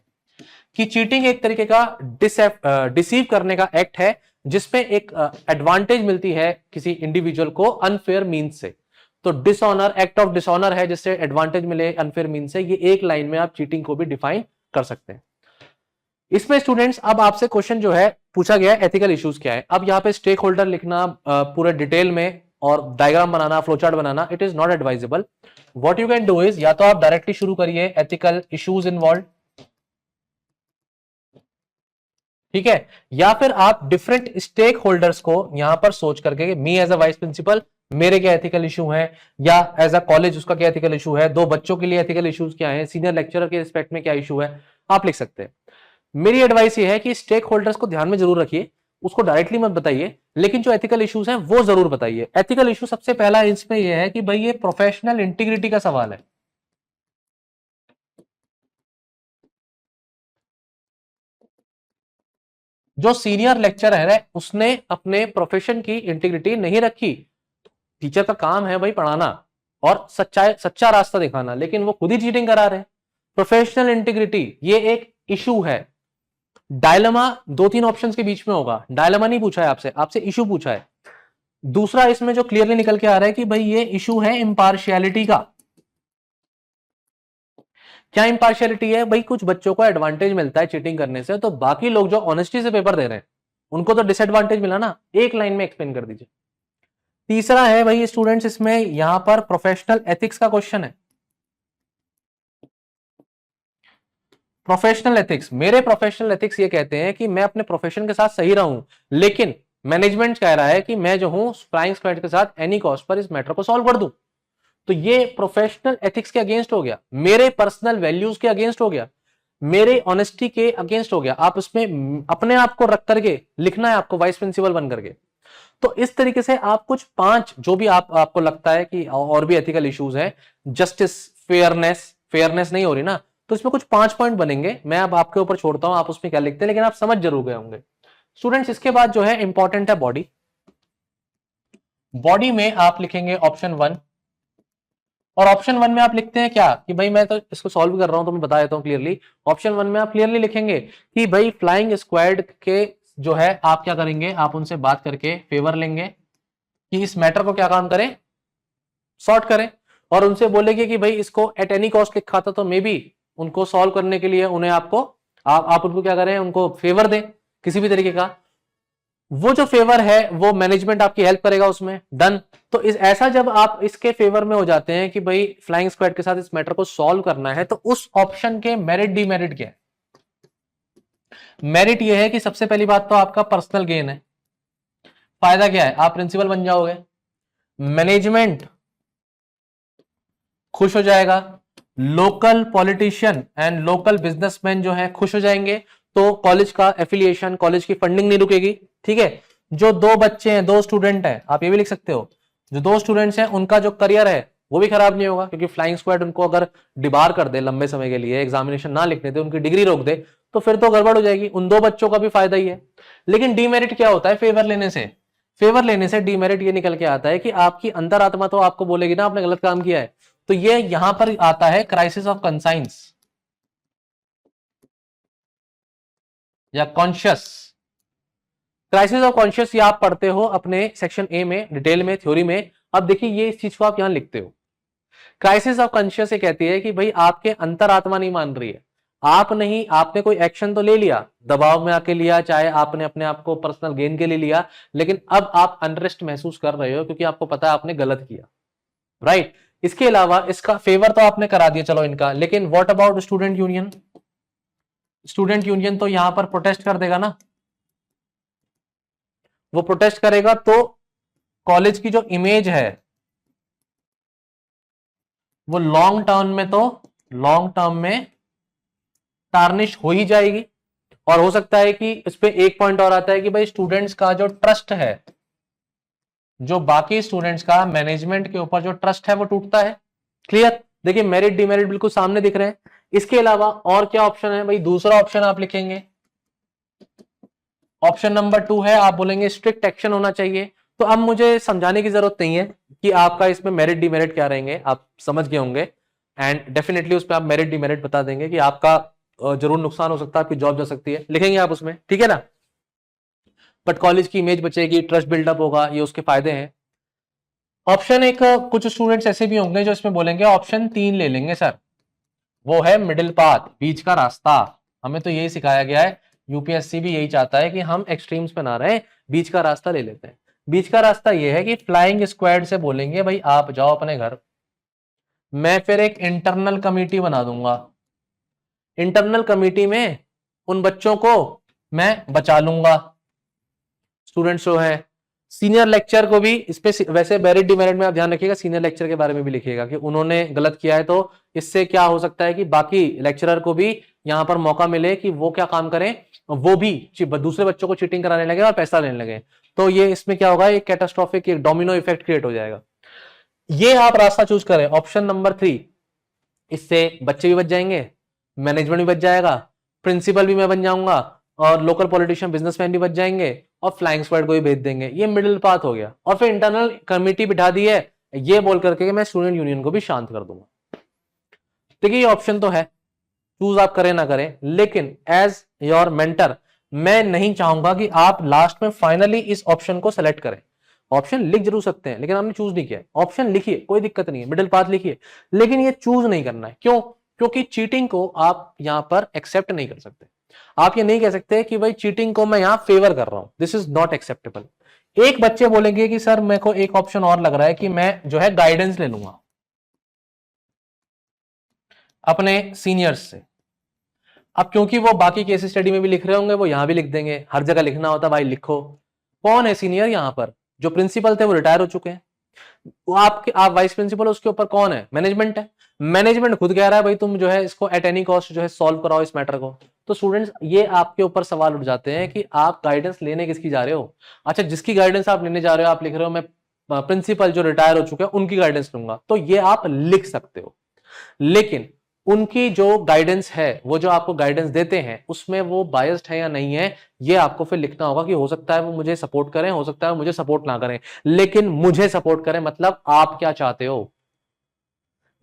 कि चीटिंग एक तरीके का डिसीव करने का एक्ट है, जिसमें एक एडवांटेज मिलती है किसी इंडिविजुअल को अनफेयर मींस से। तो डिसऑनर, एक्ट ऑफ डिसऑनर है जिससे एडवांटेज मिले अनफेयर मींस से, ये एक लाइन में आप चीटिंग को भी डिफाइन कर सकते हैं। इसमें स्टूडेंट्स अब आपसे क्वेश्चन जो है पूछा गया है एथिकल इश्यूज क्या है। अब यहां पे स्टेक होल्डर लिखना पूरे डिटेल में और diagram banana, flowchart banana, it is not advisable. What you can do is, या तो आप डायरेक्टली शुरू करिए एथिकल इश्यूज इन्वॉल्व, ठीक है, या फिर आप डिफरेंट स्टेक होल्डर्स को यहां पर सोच करके, me as a vice principal मेरे क्या एथिकल इशू है, या एज अ कॉलेज उसका क्या एथिकल इशू है, दो बच्चों के लिए एथिकल इश्यूज क्या है, सीनियर लेक्चरर के रिस्पेक्ट में क्या इशू है, आप लिख सकते हैं। मेरी एडवाइस ये है कि स्टेक होल्डर्स को ध्यान में जरूर रखिए, उसको डायरेक्टली मत बताइए, लेकिन जो एथिकल इश्यूज हैं वो जरूर बताइए। एथिकल इशू सबसे पहला इसमें यह है कि भाई ये प्रोफेशनल इंटीग्रिटी का सवाल है। जो सीनियर लेक्चरर है उसने अपने प्रोफेशन की इंटीग्रिटी नहीं रखी। टीचर का काम है भाई पढ़ाना और सच्चा रास्ता दिखाना, लेकिन वो खुद ही चीटिंग करा रहे हैं। प्रोफेशनल इंटीग्रिटी ये एक इशू है। डायलेमा दो तीन ऑप्शंस के बीच में होगा, डायलेमा नहीं पूछा है आपसे, आपसे इशू पूछा है। दूसरा इसमें जो क्लियरली निकल के आ रहा है कि भाई ये इशू है इंपार्शियलिटी का। क्या इंपार्शियलिटी है भाई, कुछ बच्चों को एडवांटेज मिलता है चीटिंग करने से, तो बाकी लोग जो ऑनेस्टी से पेपर दे रहे हैं उनको तो डिसएडवांटेज मिला ना। एक लाइन में एक्सप्लेन कर दीजिए। तीसरा है भाई स्टूडेंट्स, इसमें यहां पर प्रोफेशनल एथिक्स का क्वेश्चन है। प्रोफेशनल एथिक्स, मेरे प्रोफेशनल एथिक्स ये कहते हैं कि मैं अपने प्रोफेशन के साथ सही रहूं, लेकिन मैनेजमेंट कह रहा है कि मैं जो हूं फ्लाइंग स्क्वाड के साथ एनी कॉस्ट पर इस मैटर को सॉल्व कर दूं। तो ये प्रोफेशनल एथिक्स के अगेंस्ट हो गया, मेरे पर्सनल वैल्यूज के अगेंस्ट हो गया, मेरे ऑनेस्टी के अगेंस्ट हो गया। आप उसमें अपने आप को रख करके लिखना है आपको वाइस प्रिंसिपल बन करके। तो इस तरीके से आप कुछ पांच जो भी आपको लगता है कि और भी एथिकल इश्यूज हैं, जस्टिस, फेयरनेस, फेयरनेस नहीं हो रही ना, तो इसमें कुछ 5 पॉइंट बनेंगे। मैं अब आपके ऊपर छोड़ता हूं आप उसमें क्या लिखते हैं, लेकिन आप समझ जरूर गए होंगे स्टूडेंट्स। इसके बाद जो है इंपॉर्टेंट है बॉडी। बॉडी में आप लिखेंगे ऑप्शन 1, और ऑप्शन 1 में आप लिखते हैं क्या कि भाई मैं तो इसको सॉल्व कर रहा हूं तो मैं बता देता हूं क्लियरली। ऑप्शन 1 में आप क्लियरली लिखेंगे कि भाई फ्लाइंग स्क्वाड के जो है आप क्या करेंगे, आप उनसे बात करके फेवर लेंगे कि इस मैटर को क्या काम करें, सॉर्ट करें, और उनसे बोलेंगे कि भाई इसको एट एनी कॉस्ट लिखा था, तो मे बी उनको सॉल्व करने के लिए उन्हें आपको आप उनको क्या करें, उनको फेवर दें किसी भी तरीके का। वो जो फेवर है वो मैनेजमेंट आपकी हेल्प करेगा उसमें, डन। तो ऐसा जब आप इसके फेवर में हो जाते हैं कि भाई फ्लाइंग स्क्वाड के साथ इस मैटर को सॉल्व करना है, तो उस ऑप्शन के मेरिट डीमेरिट क्या है। मेरिट ये है कि सबसे पहली बात तो आपका पर्सनल गेन है। फायदा क्या है, आप प्रिंसिपल बन जाओगे, मैनेजमेंट खुश हो जाएगा, local politician and local businessman जो है खुश हो जाएंगे, तो कॉलेज का एफिलिएशन, कॉलेज की फंडिंग नहीं रुकेगी, ठीक है। जो दो बच्चे हैं, दो स्टूडेंट हैं, आप ये भी लिख सकते हो, जो दो स्टूडेंट्स हैं उनका जो करियर है वो भी खराब नहीं होगा, क्योंकि फ्लाइंग स्क्वाड उनको अगर डिबार कर दे लंबे समय के लिए, एग्जामिनेशन ना लिखने दे, उनकी डिग्री रोक दे, तो फिर तो गड़बड़ हो जाएगी, उन दो बच्चों का भी फायदा ही है। लेकिन डीमेरिट क्या होता है फेवर लेने से, फेवर लेने से डीमेरिट ये निकल के आता है कि आपकी अंतरात्मा तो आपको बोलेगी ना आपने गलत काम किया है। तो ये यहां पर आता है क्राइसिस ऑफ कंसाइंस या कॉन्शियस क्राइसिस ऑफ कॉन्शियस ये आप पढ़ते हो अपने सेक्शन ए में डिटेल में थ्योरी में। अब देखिए ये इस चीज को आप यहां लिखते हो। क्राइसिस ऑफ कॉन्शियस ये कहती है कि भाई आपके अंतरात्मा नहीं मान रही है, आप नहीं, आपने कोई एक्शन तो ले लिया, दबाव में आके लिया, चाहे आपने अपने आप को पर्सनल गेन के लिए लिया, लेकिन अब आप अनरेस्ट महसूस कर रहे हो क्योंकि आपको पता है आपने गलत किया, राइट। इसके अलावा इसका फेवर तो आपने करा दिया चलो इनका, लेकिन what about student union? Student union तो यहां पर प्रोटेस्ट कर देगा ना, वो प्रोटेस्ट करेगा तो कॉलेज की जो इमेज है वो लॉन्ग टर्म में टार्निश हो ही जाएगी। और हो सकता है कि इस पे एक पॉइंट और आता है कि भाई स्टूडेंट्स का जो ट्रस्ट है, जो बाकी स्टूडेंट्स का मैनेजमेंट के ऊपर जो ट्रस्ट है वो टूटता है। क्लियर? देखिए मेरिट डिमेरिट बिल्कुल सामने दिख रहे हैं। इसके अलावा और क्या ऑप्शन है भाई? दूसरा ऑप्शन आप लिखेंगे, ऑप्शन नंबर 2 है, आप बोलेंगे स्ट्रिक्ट एक्शन होना चाहिए। तो अब मुझे समझाने की जरूरत नहीं है कि आपका इसमें मेरिट डिमेरिट क्या रहेंगे, आप समझ गए होंगे। एंड डेफिनेटली उस पर आप मेरिट डिमेरिट बता देंगे कि आपका जरूर नुकसान हो सकता है, आपकी जॉब जा सकती है, लिखेंगे आप उसमें, ठीक है ना। बट कॉलेज की इमेज बचेगी, ट्रस्ट बिल्डअप होगा, ये उसके फायदे हैं। ऑप्शन एक, कुछ स्टूडेंट्स ऐसे भी होंगे जो इसमें बोलेंगे ऑप्शन 3 ले लेंगे सर, वो है मिडिल पाथ, बीच का रास्ता। हमें तो यही सिखाया गया है, यूपीएससी भी यही चाहता है कि हम एक्सट्रीम्स पे ना रहे, बीच का रास्ता ले लेते हैं। बीच का रास्ता ये है कि फ्लाइंग स्क्वाड से बोलेंगे भाई आप जाओ अपने घर, मैं फिर एक इंटरनल कमेटी बना दूंगा, इंटरनल कमेटी में उन बच्चों को मैं बचा लूंगा, स्टूडेंट्स जो है। सीनियर लेक्चर को भी इस पे, वैसे मेरिट डिमेरिट में आप ध्यान रखिएगा, सीनियर लेक्चर के बारे में भी लिखिएगा कि उन्होंने गलत किया है, तो इससे क्या हो सकता है कि बाकी लेक्चरर को भी यहां पर मौका मिले कि वो क्या काम करें, वो भी दूसरे बच्चों को चीटिंग कराने लगे और पैसा लेने लगे। तो ये इसमें क्या होगा, एक कैटास्ट्रॉफिक, एक डोमिनो इफेक्ट क्रिएट हो जाएगा। ये आप रास्ता चूज करें, ऑप्शन नंबर 3। इससे बच्चे भी बच जाएंगे, मैनेजमेंट भी बच जाएगा, प्रिंसिपल भी मैं बन जाऊंगा, और लोकल पॉलिटिशियन बिजनेसमैन भी बच जाएंगे, और फ्लाइंग स्क्वाड को भी भेज देंगे। ये मिडिल पाथ हो गया। और फिर इंटरनल कमेटी बिठा दी है, ये बोल करके कि मैं स्टूडेंट यूनियन को भी शांत कर दूंगा। देखिए ये ऑप्शन तो है, चूज आप करें ना करें, लेकिन एज योर मेंटर मैं नहीं चाहूंगा कि आप लास्ट में फाइनली इस ऑप्शन को सेलेक्ट करें। ऑप्शन लिख जरूर सकते हैं, लेकिन आपने चूज नहीं किया। ऑप्शन लिखिए, कोई दिक्कत नहीं है, मिडिल पाथ लिखिए, लेकिन ये चूज नहीं करना है। क्यों? क्योंकि चीटिंग को आप यहां पर एक्सेप्ट नहीं कर सकते। आप ये नहीं कह सकते कि भाई चीटिंग को मैं यहां फेवर कर रहा हूं, दिस इज नॉट एक्सेप्टेबल। एक बच्चे बोलेंगे कि सर मेरे को एक ऑप्शन और लग रहा है कि मैं जो है गाइडेंस ले लूंगा अपने सीनियर्स से। अब क्योंकि वो बाकी केस स्टडी में भी लिख रहे होंगे, वो यहां भी लिख देंगे, हर जगह लिखना होता भाई लिखो। कौन है सीनियर यहां पर? जो प्रिंसिपल थे वो रिटायर हो चुके हैं, वो आपके, आप वाइस प्रिंसिपल, उसके ऊपर कौन है? मैनेजमेंट है। मैनेजमेंट खुद कह रहा है भाई तुम जो है इसको एट एनी कॉस्ट जो है सॉल्व कराओ इस मैटर को। तो स्टूडेंट्स ये आपके ऊपर सवाल उठ जाते हैं कि आप गाइडेंस लेने किसकी जा रहे हो। अच्छा, जिसकी गाइडेंस आप लेने जा रहे हो, आप लिख रहे हो मैं प्रिंसिपल जो रिटायर हो चुके हैं उनकी गाइडेंस लूंगा, तो ये आप लिख सकते हो। लेकिन उनकी जो गाइडेंस है, वो जो आपको गाइडेंस देते हैं, उसमें वो बायस्ड है या नहीं है, ये आपको फिर लिखना होगा कि हो सकता है वो मुझे सपोर्ट करें, हो सकता है वो मुझे सपोर्ट ना करें, लेकिन मुझे सपोर्ट करें, मतलब आप क्या चाहते हो,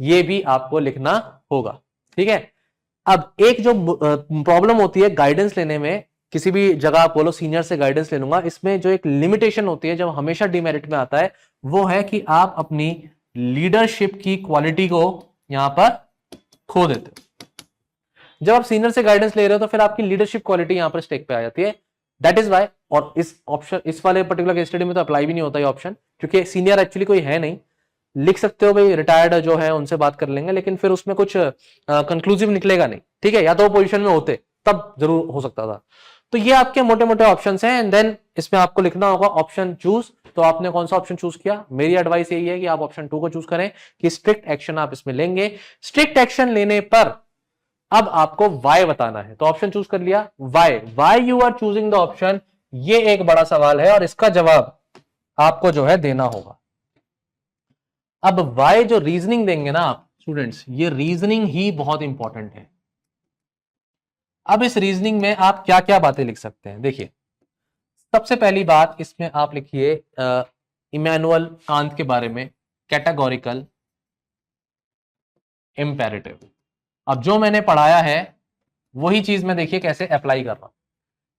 ये भी आपको लिखना होगा। ठीक है। अब एक जो प्रॉब्लम होती है गाइडेंस लेने में, किसी भी जगह आप बोलो सीनियर से गाइडेंस ले लूंगा, इसमें जो एक लिमिटेशन होती है, जो हमेशा डिमेरिट में आता है, वो है कि आप अपनी लीडरशिप की क्वालिटी को यहां पर खो देते हो। जब आप सीनियर से गाइडेंस ले रहे हो तो फिर आपकी लीडरशिप क्वालिटी यहां पर स्टेक पे आ जाती है। दैट इज वाई, और इस ऑप्शन, इस वाले पर्टिकुलर केस स्टडी में तो अप्लाई भी नहीं होता ये ऑप्शन, क्योंकि सीनियर एक्चुअली कोई है नहीं। लिख सकते हो भाई रिटायर्ड जो है उनसे बात कर लेंगे, लेकिन फिर उसमें कुछ कंक्लूसिव निकलेगा नहीं। ठीक है, या तो वो पोजीशन में होते तब जरूर हो सकता था। तो ये आपके मोटे मोटे ऑप्शंस हैं, एंड देन इसमें आपको लिखना होगा ऑप्शन चूज। तो आपने कौन सा ऑप्शन चूज किया? मेरी एडवाइस यही है कि आप ऑप्शन 2 को चूज करें, कि स्ट्रिक्ट एक्शन आप इसमें लेंगे। स्ट्रिक्ट एक्शन लेने पर अब आपको वाई बताना है, तो ऑप्शन चूज कर लिया, why you are choosing the option, ये एक बड़ा सवाल है और इसका जवाब आपको जो है देना होगा। अब वाई जो रीजनिंग देंगे ना आप स्टूडेंट्स, ये रीजनिंग ही बहुत इंपॉर्टेंट है। अब इस रीजनिंग में आप क्या क्या बातें लिख सकते हैं, देखिए सबसे पहली बात इसमें आप लिखिए इमैनुअल कांत के बारे में, कैटेगोरिकल इंपेरेटिव। अब जो मैंने पढ़ाया है वही चीज मैं देखिए कैसे अप्लाई कर रहा हूं।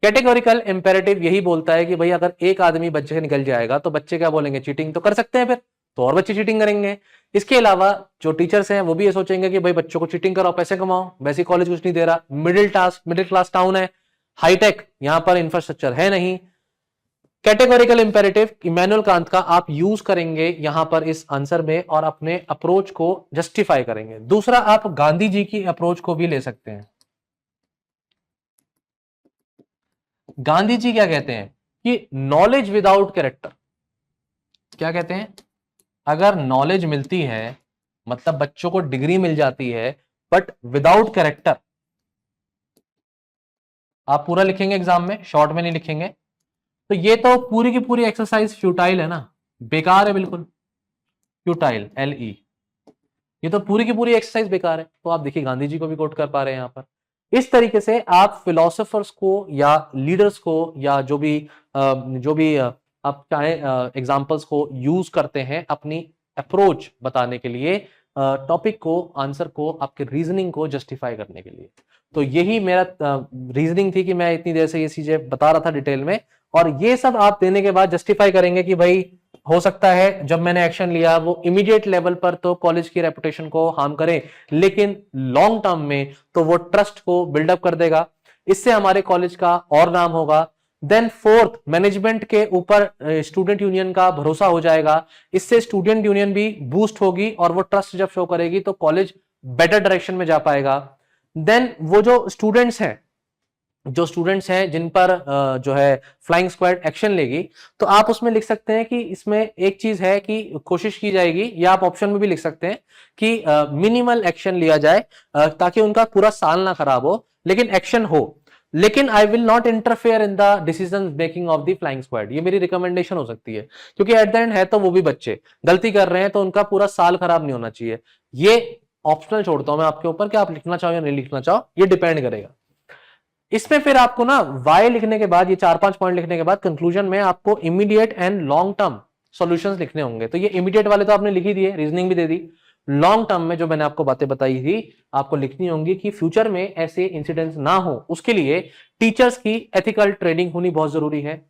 कैटेगोरिकल इंपेरेटिव यही बोलता है कि भाई अगर एक आदमी बच्चे से निकल जाएगा तो बच्चे क्या बोलेंगे, चीटिंग तो कर सकते हैं, फिर तो और बच्चे चीटिंग करेंगे। इसके अलावा जो टीचर्स हैं वो भी ये सोचेंगे कि भाई बच्चों को चीटिंग कराओ, पैसे कमाओ, वैसे कॉलेज कुछ नहीं दे रहा, मिडिल क्लास टाउन है, हाईटेक यहां पर इंफ्रास्ट्रक्चर है नहीं। कैटेगोरिकल इंपेरेटिव इमैनुअल कांत का आप यूज करेंगे यहां पर इस आंसर में और अपने अप्रोच को जस्टिफाई करेंगे। दूसरा, आप गांधी जी की अप्रोच को भी ले सकते हैं। गांधी जी क्या कहते हैं कि नॉलेज विदाउट कैरेक्टर, क्या कहते हैं, अगर नॉलेज मिलती है मतलब बच्चों को डिग्री मिल जाती है बट विदाउट कैरेक्टर, आप पूरा लिखेंगे एग्जाम में, शॉर्ट में नहीं लिखेंगे, तो ये तो पूरी की पूरी एक्सरसाइज फ्यूटाइल है ना, बेकार है बिल्कुल, फ्यूटाइल LE, ये तो पूरी की पूरी एक्सरसाइज बेकार है। तो आप देखिए गांधी जी को भी कोट कर पा रहे हैं यहां पर। इस तरीके से आप फिलोसोफर्स को या लीडर्स को या जो भी आप चाहे एग्जांपल्स को यूज करते हैं अपनी अप्रोच बताने के लिए, टॉपिक को, आंसर को, आपके रीजनिंग को जस्टिफाई करने के लिए। तो यही मेरा रीजनिंग थी कि मैं इतनी देर से ये चीजें बता रहा था डिटेल में, और ये सब आप देने के बाद जस्टिफाई करेंगे कि भाई हो सकता है जब मैंने एक्शन लिया वो इमीडिएट लेवल पर तो कॉलेज की रेपुटेशन को हार्म करे, लेकिन लॉन्ग टर्म में तो वो ट्रस्ट को बिल्डअप कर देगा, इससे हमारे कॉलेज का और नाम होगा। देन फोर्थ, मैनेजमेंट के ऊपर स्टूडेंट यूनियन का भरोसा हो जाएगा, इससे स्टूडेंट यूनियन भी बूस्ट होगी और वो ट्रस्ट जब शो करेगी तो कॉलेज बेटर डायरेक्शन में जा पाएगा। देन वो जो स्टूडेंट्स हैं जिन पर जो है फ्लाइंग स्क्वाड एक्शन लेगी, तो आप उसमें लिख सकते हैं कि इसमें एक चीज है कि कोशिश की जाएगी, या आप ऑप्शन में भी लिख सकते हैं कि मिनिमल एक्शन लिया जाए ताकि उनका पूरा साल ना खराब हो, लेकिन एक्शन हो। लेकिन I will not interfere in the decision making of the flying squad, ये मेरी रिकमेंडेशन हो सकती है, क्योंकि एट द एंड है तो वो भी बच्चे गलती कर रहे हैं, तो उनका पूरा साल खराब नहीं होना चाहिए। ये ऑप्शनल छोड़ता हूं मैं आपके ऊपर कि आप लिखना चाहो या नहीं लिखना चाहो, ये डिपेंड करेगा। इसमें फिर आपको ना वाई लिखने के बाद, ये 4-5 पॉइंट लिखने के बाद कंक्लूजन में आपको immediate and long term solutions लिखने होंगे। तो ये इमीडिएट वाले तो आपने लिखी दिए, रीजनिंग भी दे दी। लॉन्ग टर्म में जो मैंने आपको बातें बताई थी आपको लिखनी होंगी कि फ्यूचर में ऐसे इंसिडेंट्स ना हो, उसके लिए टीचर्स की एथिकल ट्रेनिंग होनी बहुत जरूरी है।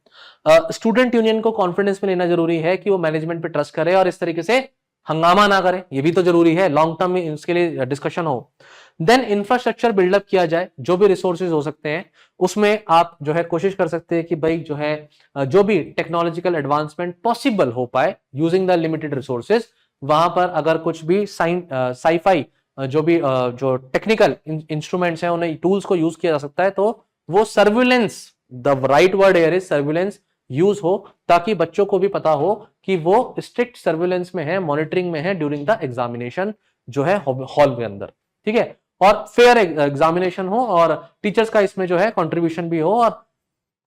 स्टूडेंट यूनियन को कॉन्फिडेंस में लेना जरूरी है कि वो मैनेजमेंट पे ट्रस्ट करे और इस तरीके से हंगामा ना करे, ये भी तो जरूरी है, लॉन्ग टर्म में इसके लिए डिस्कशन हो। देन इंफ्रास्ट्रक्चर बिल्डअप किया जाए, जो भी रिसोर्सेज हो सकते हैं उसमें आप जो है कोशिश कर सकते हैं कि भाई जो है जो भी टेक्नोलॉजिकल एडवांसमेंट पॉसिबल हो पाए यूजिंग द लिमिटेड रिसोर्सेज, वहां पर अगर कुछ भी साईफाई जो टेक्निकल इंस्ट्रूमेंट्स हैं उन्हें टूल्स को यूज किया जा सकता है, तो वो surveillance, the right word here is surveillance, use हो, ताकि बच्चों को भी पता हो कि वो स्ट्रिक्ट सर्विलेंस में है, मॉनिटरिंग में है ड्यूरिंग द एग्जामिनेशन जो है हॉल के अंदर, ठीक है, और फेयर एग्जामिनेशन हो और टीचर्स का इसमें जो है कंट्रीब्यूशन भी हो और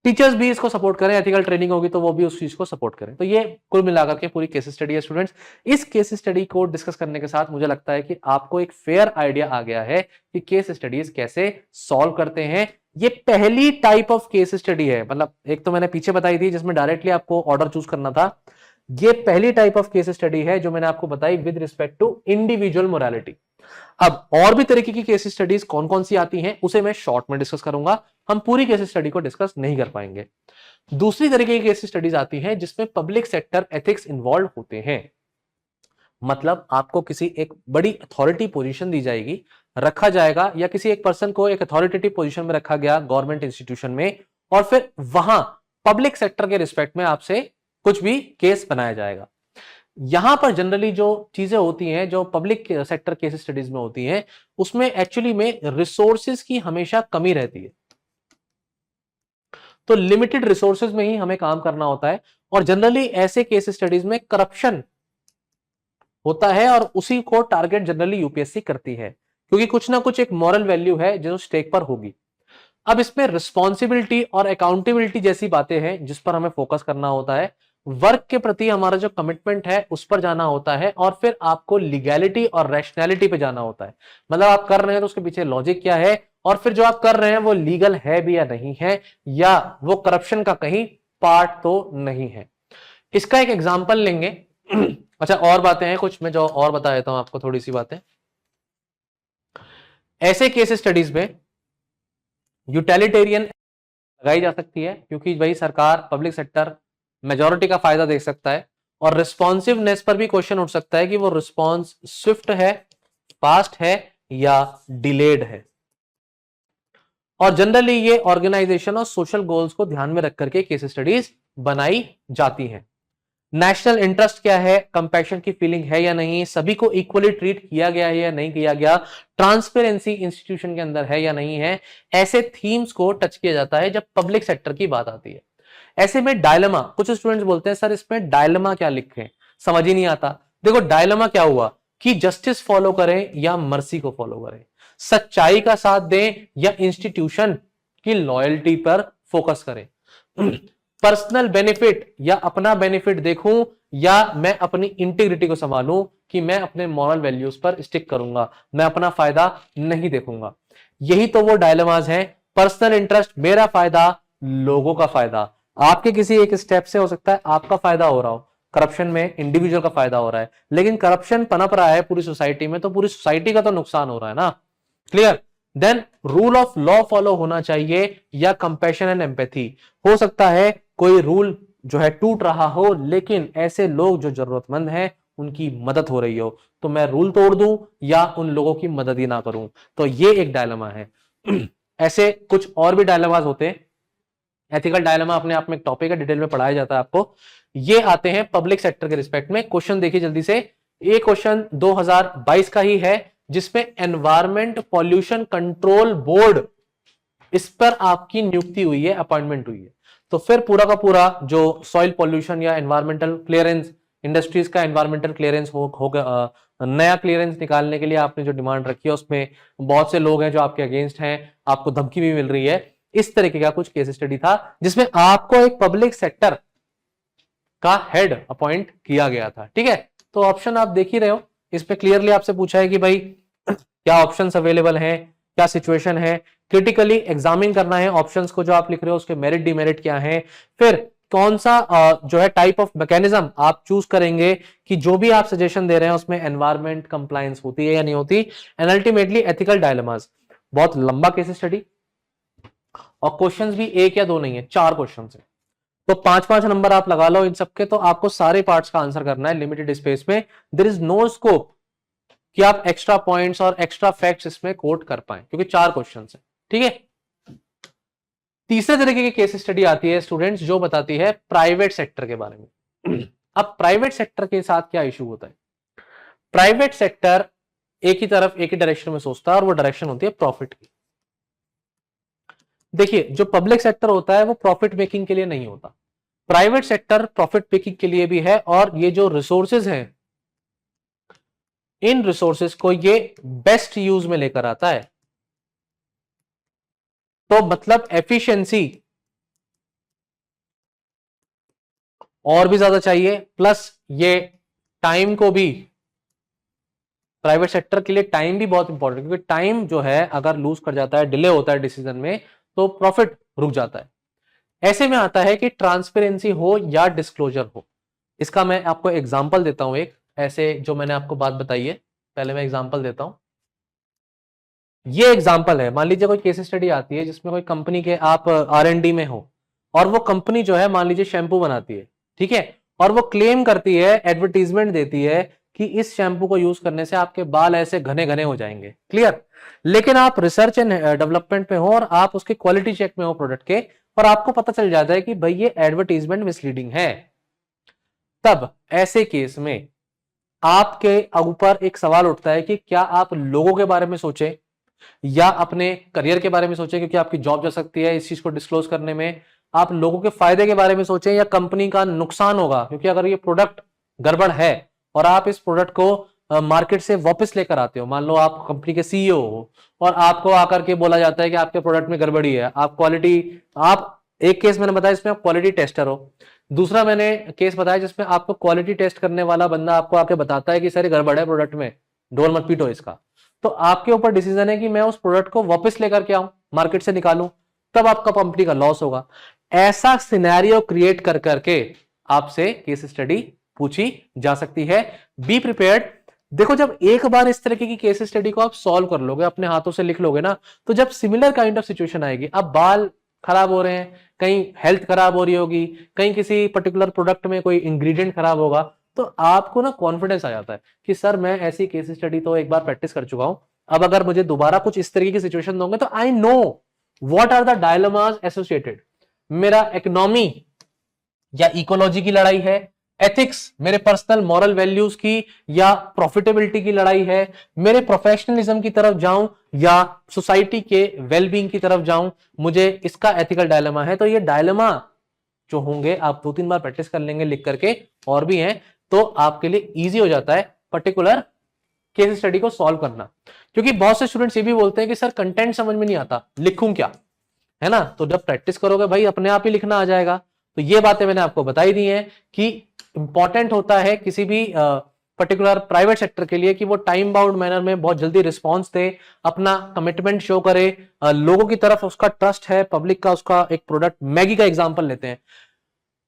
टीचर्स भी इसको सपोर्ट करें, एथिकल ट्रेनिंग होगी तो वो भी उस चीज को सपोर्ट करें। तो ये कुल मिलाकर के पूरी केस स्टडी है स्टूडेंट्स। इस केस स्टडी को डिस्कस करने के साथ मुझे लगता है कि आपको एक फेयर आइडिया आ गया है कि केस स्टडीज कैसे सॉल्व करते हैं। ये पहली टाइप ऑफ केस स्टडी है, मतलब एक तो मैंने पीछे बताई थी जिसमें डायरेक्टली आपको ऑर्डर चूज करना था, ये पहली टाइप ऑफ केस स्टडी है जो मैंने आपको बताई with respect to individual morality. अब और भी तरीके की केस स्टडीज कौन कौन सी आती हैं उसे मैं शॉर्ट में डिस्कस करूंगा, हम पूरी केस स्टडी को डिस्कस नहीं कर पाएंगे। दूसरी तरीके की केस स्टडीज आती हैं जिसमें पब्लिक सेक्टर एथिक्स इन्वॉल्व होते हैं, मतलब आपको किसी एक बड़ी अथॉरिटी पोजीशन दी जाएगी, रखा जाएगा, या किसी एक पर्सन को एक अथॉरिटेटिव पोजीशन में रखा गया गवर्नमेंट इंस्टीट्यूशन में, और फिर वहां पब्लिक सेक्टर के रिस्पेक्ट में आपसे कुछ भी केस बनाया जाएगा। यहां पर जनरली जो चीजें होती हैं जो पब्लिक सेक्टर केस स्टडीज में होती हैं, उसमें एक्चुअली में रिसोर्सेज की हमेशा कमी रहती है, तो लिमिटेड रिसोर्सेज में ही हमें काम करना होता है, और जनरली ऐसे केस स्टडीज में करप्शन होता है और उसी को टारगेट जनरली यूपीएससी करती है, क्योंकि कुछ ना कुछ एक मॉरल वैल्यू है जो स्टेक पर होगी। अब इसमें रिस्पॉन्सिबिलिटी और अकाउंटेबिलिटी जैसी बातें हैं जिस पर हमें फोकस करना होता है, वर्क के प्रति हमारा जो कमिटमेंट है उस पर जाना होता है, और फिर आपको लीगैलिटी और रैशनैलिटी पे जाना होता है, मतलब आप कर रहे हैं तो उसके पीछे लॉजिक क्या है, और फिर जो आप कर रहे हैं वो लीगल है भी या नहीं है, या वो करप्शन का कहीं पार्ट तो नहीं है। इसका एक एग्जाम्पल लेंगे। अच्छा, और बातें हैं कुछ, मैं जो और बता देता हूं आपको थोड़ी सी बातें। ऐसे केस स्टडीज में यूटिलिटेरियन लगाई जा सकती है, क्योंकि भाई सरकार, पब्लिक सेक्टर मेजॉरिटी का फायदा देख सकता है। और रिस्पॉन्सिवनेस पर भी क्वेश्चन उठ सकता है कि वो रिस्पॉन्स स्विफ्ट है, फास्ट है या डिलेड है। और जनरली ये ऑर्गेनाइजेशन और सोशल गोल्स को ध्यान में रख करके केस स्टडीज बनाई जाती हैं। नेशनल इंटरेस्ट क्या है, कंपैशन की फीलिंग है या नहीं, सभी को इक्वली ट्रीट किया गया है या नहीं किया गया, ट्रांसपेरेंसी इंस्टीट्यूशन के अंदर है या नहीं है, ऐसे थीम्स को टच किया जाता है जब पब्लिक सेक्टर की बात आती है। ऐसे में डायलेमा, कुछ स्टूडेंट्स बोलते हैं सर इसमें डायलेमा क्या लिखें, समझ ही नहीं आता। देखो डायलेमा क्या हुआ कि जस्टिस फॉलो करें या मर्सी को फॉलो करें, सच्चाई का साथ दें या इंस्टीट्यूशन की लॉयल्टी पर फोकस करें, पर्सनल बेनिफिट या अपना बेनिफिट देखूं या मैं अपनी इंटीग्रिटी को संभालूं कि मैं अपने मॉरल वैल्यूज पर स्टिक करूंगा, मैं अपना फायदा नहीं देखूंगा। यही तो वो डायलेमास हैं। पर्सनल इंटरेस्ट, मेरा फायदा, लोगों का फायदा। आपके किसी एक स्टेप से हो सकता है आपका फायदा हो रहा हो, करप्शन में इंडिविजुअल का फायदा हो रहा है, लेकिन करप्शन पनप रहा है पूरी सोसाइटी में, तो पूरी सोसाइटी का तो नुकसान हो रहा है ना। Clear. Then rule of law follow होना चाहिए या कंपैशन एंड एम्पैथी। हो सकता है कोई रूल जो है टूट रहा हो, लेकिन ऐसे लोग जो जरूरतमंद हैं उनकी मदद हो रही हो, तो मैं रूल तोड़ दूं या उन लोगों की मदद ही ना करूं, तो ये एक डायलेमा है। ऐसे कुछ और भी डायलेमास होते हैं। एथिकल डायलेमा अपने आप में एक टॉपिक है, डिटेल में पढ़ाया जाता है आपको। ये आते हैं पब्लिक सेक्टर के रिस्पेक्ट में। क्वेश्चन देखिए जल्दी से। ये क्वेश्चन 2022 का ही है, जिसमें एनवायरमेंट पॉल्यूशन कंट्रोल बोर्ड, इस पर आपकी नियुक्ति हुई है, अपॉइंटमेंट हुई है। तो फिर पूरा का पूरा जो सॉइल पॉल्यूशन या एनवायरमेंटल क्लियरेंस, इंडस्ट्रीज का एनवायरमेंटल क्लियरेंस होगा, नया क्लियरेंस निकालने के लिए आपने जो डिमांड रखी है, उसमें बहुत से लोग हैं जो आपके अगेंस्ट हैं, आपको धमकी भी मिल रही है। इस तरीके का कुछ केस स्टडी था जिसमें आपको एक पब्लिक सेक्टर का हेड अपॉइंट किया गया था। ठीक है, तो ऑप्शन आप देख ही रहे हो, इसमें क्लियरली आपसे पूछा है कि भाई क्या ऑप्शंस अवेलेबल हैं, क्या सिचुएशन है, क्रिटिकली एग्जामिन करना है ऑप्शंस को जो आप लिख रहे हो, उसके मेरिट डिमेरिट क्या है, फिर कौन सा जो है टाइप ऑफ मैकेनिज्म आप चूज करेंगे कि जो भी आप सजेशन दे रहे हैं उसमें एनवायरमेंट कंप्लायंस होती है या नहीं होती, एंड अल्टीमेटली एथिकल डायलेमास। बहुत लंबा केस स्टडी, और क्वेश्चंस भी एक या दो नहीं है, 4 क्वेश्चन है, तो 5-5 नंबर आप लगा लो इन सबके, तो आपको सारे पार्ट्स का आंसर करना है लिमिटेड स्पेस में। देयर इज नो स्कोप कि आप एक्स्ट्रा पॉइंट्स और एक्स्ट्रा फैक्ट्स इसमें कोट कर पाए, क्योंकि 4 क्वेश्चन है। ठीक है, तीसरे तरीके की केस स्टडी आती है स्टूडेंट्स, जो बताती है प्राइवेट सेक्टर के बारे में। अब प्राइवेट सेक्टर के साथ क्या इशू होता है, प्राइवेट सेक्टर एक ही तरफ, एक ही डायरेक्शन में सोचता है, और वो डायरेक्शन होती है प्रॉफिट की। देखिए, जो पब्लिक सेक्टर होता है वो प्रॉफिट मेकिंग के लिए नहीं होता, प्राइवेट सेक्टर प्रॉफिट मेकिंग के लिए भी है, और ये जो रिसोर्सेज हैं, इन रिसोर्सेज को ये बेस्ट यूज में लेकर आता है। तो मतलब एफिशिएंसी और भी ज्यादा चाहिए, प्लस ये टाइम को भी, प्राइवेट सेक्टर के लिए टाइम भी बहुत इंपॉर्टेंट है, क्योंकि टाइम जो है अगर लूज कर जाता है, डिले होता है डिसीजन में, तो प्रॉफिट रुक जाता है। ऐसे में आता है कि ट्रांसपेरेंसी हो या डिस्क्लोजर हो। इसका मैं आपको एग्जांपल देता हूं, एक ऐसे जो मैंने आपको बात बताई है, पहले मैं एग्जांपल देता हूं। ये एग्जांपल है, मान लीजिए कोई केस स्टडी आती है जिसमें कोई कंपनी के आप R&D में हो, और वो कंपनी जो है मान लीजिए शैम्पू बनाती है, ठीक है, और वो क्लेम करती है, एडवर्टीजमेंट देती है कि इस शैम्पू को यूज करने से आपके बाल ऐसे घने घने हो जाएंगे। क्लियर। लेकिन आप रिसर्च एंड डेवलपमेंट में हो और आप उसके क्वालिटी चेक में हो प्रोडक्ट के, और आपको पता चल जाता है कि भाई ये एडवर्टीजमेंट मिसलीडिंग है। तब ऐसे केस में आपके ऊपर एक सवाल उठता है कि क्या आप लोगों के बारे में सोचें या अपने करियर के बारे में सोचें, क्योंकि आपकी जॉब जा सकती है इस चीज को डिस्क्लोज करने में। आप लोगों के फायदे के बारे में सोचें या कंपनी का नुकसान होगा, क्योंकि अगर ये प्रोडक्ट गड़बड़ है और आप इस प्रोडक्ट को मार्केट से वापस लेकर आते हो, मान लो आप कंपनी के सीईओ हो और आपको आकर के बोला जाता है कि आपके प्रोडक्ट में गड़बड़ी है, आप क्वालिटी, आप एक केस मैंने बताया इसमें आप क्वालिटी टेस्टर हो, दूसरा मैंने केस बताया जिसमें आपको क्वालिटी टेस्ट करने वाला बंदा आपको आके बताता है कि सर गड़बड़ है प्रोडक्ट में, ढोल मत पीटो इसका। तो आपके ऊपर डिसीजन है कि मैं उस प्रोडक्ट को वापस लेकर के आऊं, मार्केट से निकालूं, तब आपका कंपनी का लॉस होगा। ऐसा सिनेरियो क्रिएट कर करके आपसे केस स्टडी पूछी जा सकती है। Be prepared. देखो, जब एक बार इस तरीके की केस स्टडी को आप सॉल्व कर लोगे, अपने हाथों से लिख लोगे ना, तो जब सिमिलर काइंड ऑफ सिचुएशन आएगी, अब बाल खराब हो रहे हैं, कहीं हेल्थ खराब हो रही होगी, कहीं किसी पर्टिकुलर प्रोडक्ट में कोई इंग्रेडिएंट खराब होगा, तो आपको ना कॉन्फिडेंस आ जाता है कि सर मैं ऐसी केस स्टडी तो एक बार प्रैक्टिस कर चुका हूं, अब अगर मुझे दोबारा कुछ इस तरीके की सिचुएशन दोगे तो I know what are the dilemmas associated. मेरा इकोनॉमी या इकोलॉजी की लड़ाई है, एथिक्स मेरे पर्सनल मॉरल वैल्यूज की या प्रॉफिटेबिलिटी की लड़ाई है, मेरे प्रोफेशनलिज्म की तरफ जाऊं या सोसाइटी के वेलबींग की तरफ जाऊं, मुझे इसका एथिकल डायलेमा है। तो ये डायलेमा जो होंगे आप 2-3 बार प्रैक्टिस कर लेंगे लिख करके, और भी हैं, तो आपके लिए इजी हो जाता है पर्टिकुलर केस स्टडी को सॉल्व करना। क्योंकि बहुत से स्टूडेंट्स ये भी बोलते हैं कि सर कंटेंट समझ में नहीं आता, लिखूं क्या, है ना। तो जब प्रैक्टिस करोगे भाई अपने आप ही लिखना आ जाएगा। तो ये बातें मैंने आपको बताई दी हैं कि इंपॉर्टेंट होता है किसी भी पर्टिकुलर प्राइवेट सेक्टर के लिए कि वो टाइम बाउंड मैनर में बहुत जल्दी रिस्पॉन्स दे, अपना कमिटमेंट शो करे, लोगों की तरफ उसका ट्रस्ट है, पब्लिक का उसका एक प्रोडक्ट। मैगी का एग्जांपल लेते हैं,